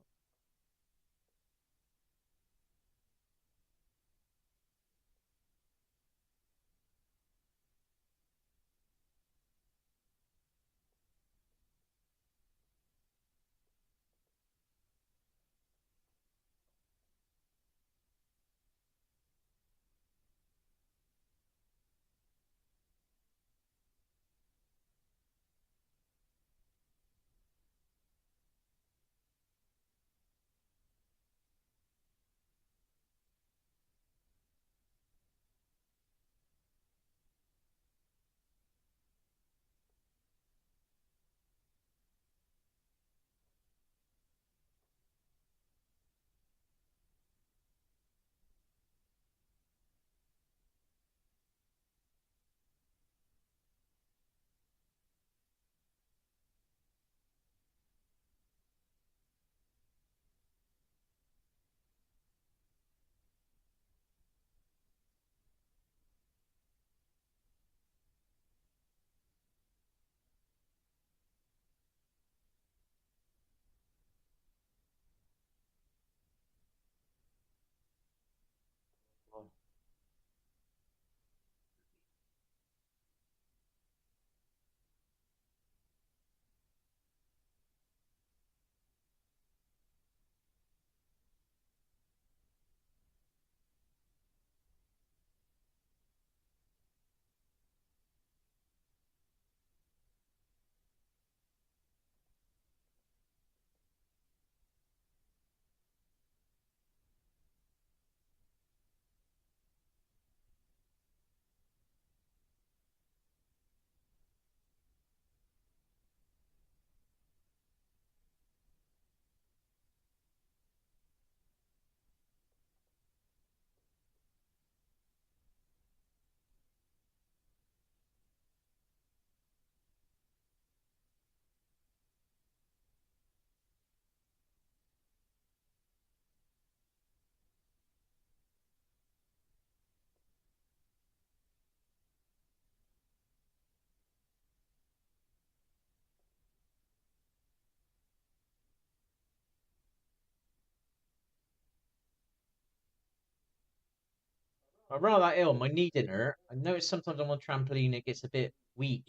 I run out that hill, my knee didn't hurt. I notice sometimes on a trampoline it gets a bit weak.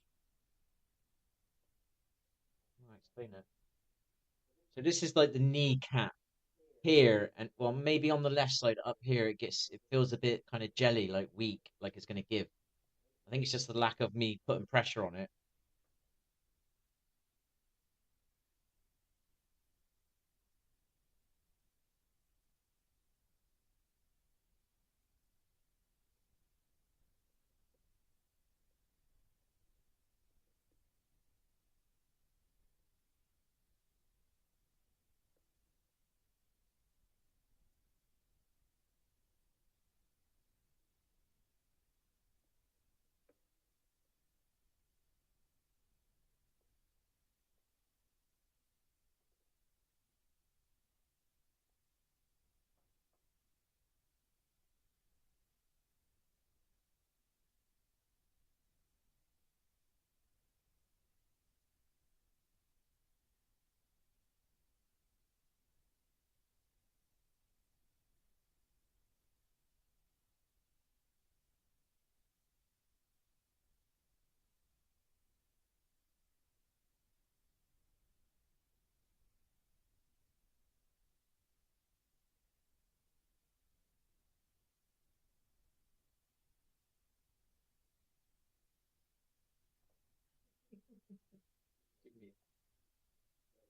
I'll explain it. So this is like the kneecap here, and well, maybe on the left side up here, it feels a bit kind of jelly, like weak, like it's gonna give. I think it's just the lack of me putting pressure on it.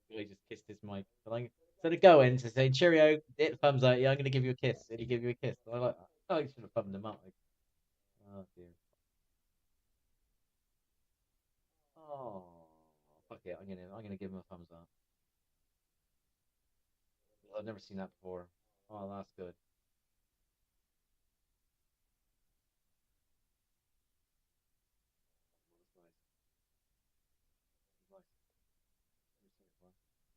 He just kissed his mic. But like, instead of going to say cheerio, hit thumbs out. Yeah, I'm gonna give you a kiss. And he give you a kiss. I like that. Oh, you should have thumbed him up. Like, oh dear. Oh, fuck it. I'm gonna give him a thumbs up. I've never seen that before. Oh, that's good. That's nice. Nice. Never seen it before.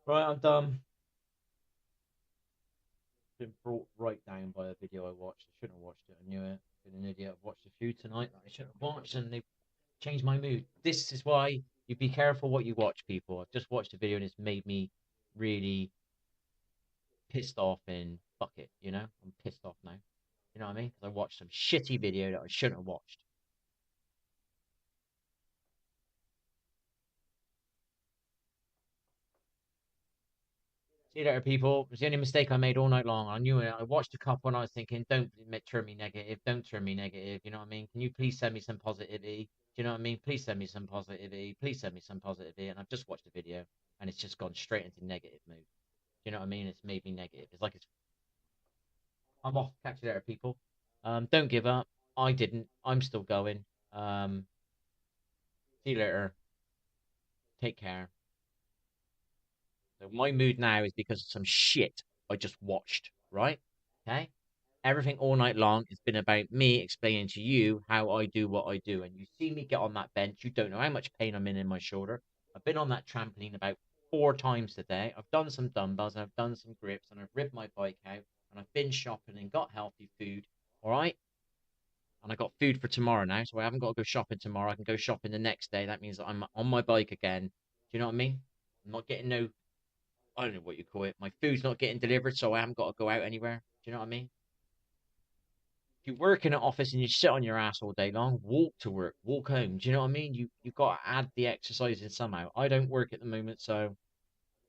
Right, I'm done. Been brought right down by a video I watched. I shouldn't have watched it. I knew it. Been an idiot. I've watched a few tonight that I shouldn't have watched, and they changed my mood. This is why you be careful what you watch, people. I've just watched a video and it's made me really pissed off. And fuck it, I'm pissed off now. You know what I mean? Because I watched some shitty video that I shouldn't have watched. See you later, people. It was the only mistake I made all night long. I knew it. I watched a couple and I was thinking, don't turn me negative. Don't turn me negative. You know what I mean? Can you please send me some positivity? Do you know what I mean? Please send me some positivity. Please send me some positivity. And I've just watched a video and it's just gone straight into negative mood. Do you know what I mean? It's made me negative. It's like I'm off. Catch you later, people. Don't give up. I didn't. I'm still going. See you later. Take care. So my mood now is because of some shit I just watched, right? Okay. Everything all night long has been about me explaining to you how I do what I do. And you see me get on that bench. You don't know how much pain I'm in my shoulder. I've been on that trampoline about 4 times today. I've done some dumbbells and I've done some grips and I've ripped my bike out and I've been shopping and got healthy food. All right. And I got food for tomorrow now. So I haven't got to go shopping tomorrow. I can go shopping the next day. That means that I'm on my bike again. Do you know what I mean? I'm not getting no, I don't know what you call it. My food's not getting delivered. So I haven't got to go out anywhere. Do you know what I mean? You work in an office and you sit on your ass all day long, walk to work, walk home. Do you know what I mean? You've got to add the exercise in somehow. I don't work at the moment, so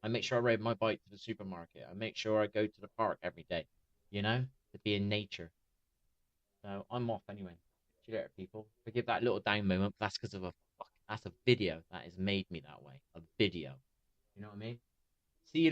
I make sure I ride my bike to the supermarket. I make sure I go to the park every day, you know, to be in nature. So I'm off anyway. See you later, people. Forgive that little down moment, but that's because of that's a video that has made me that way. A video. You know what I mean? See you later.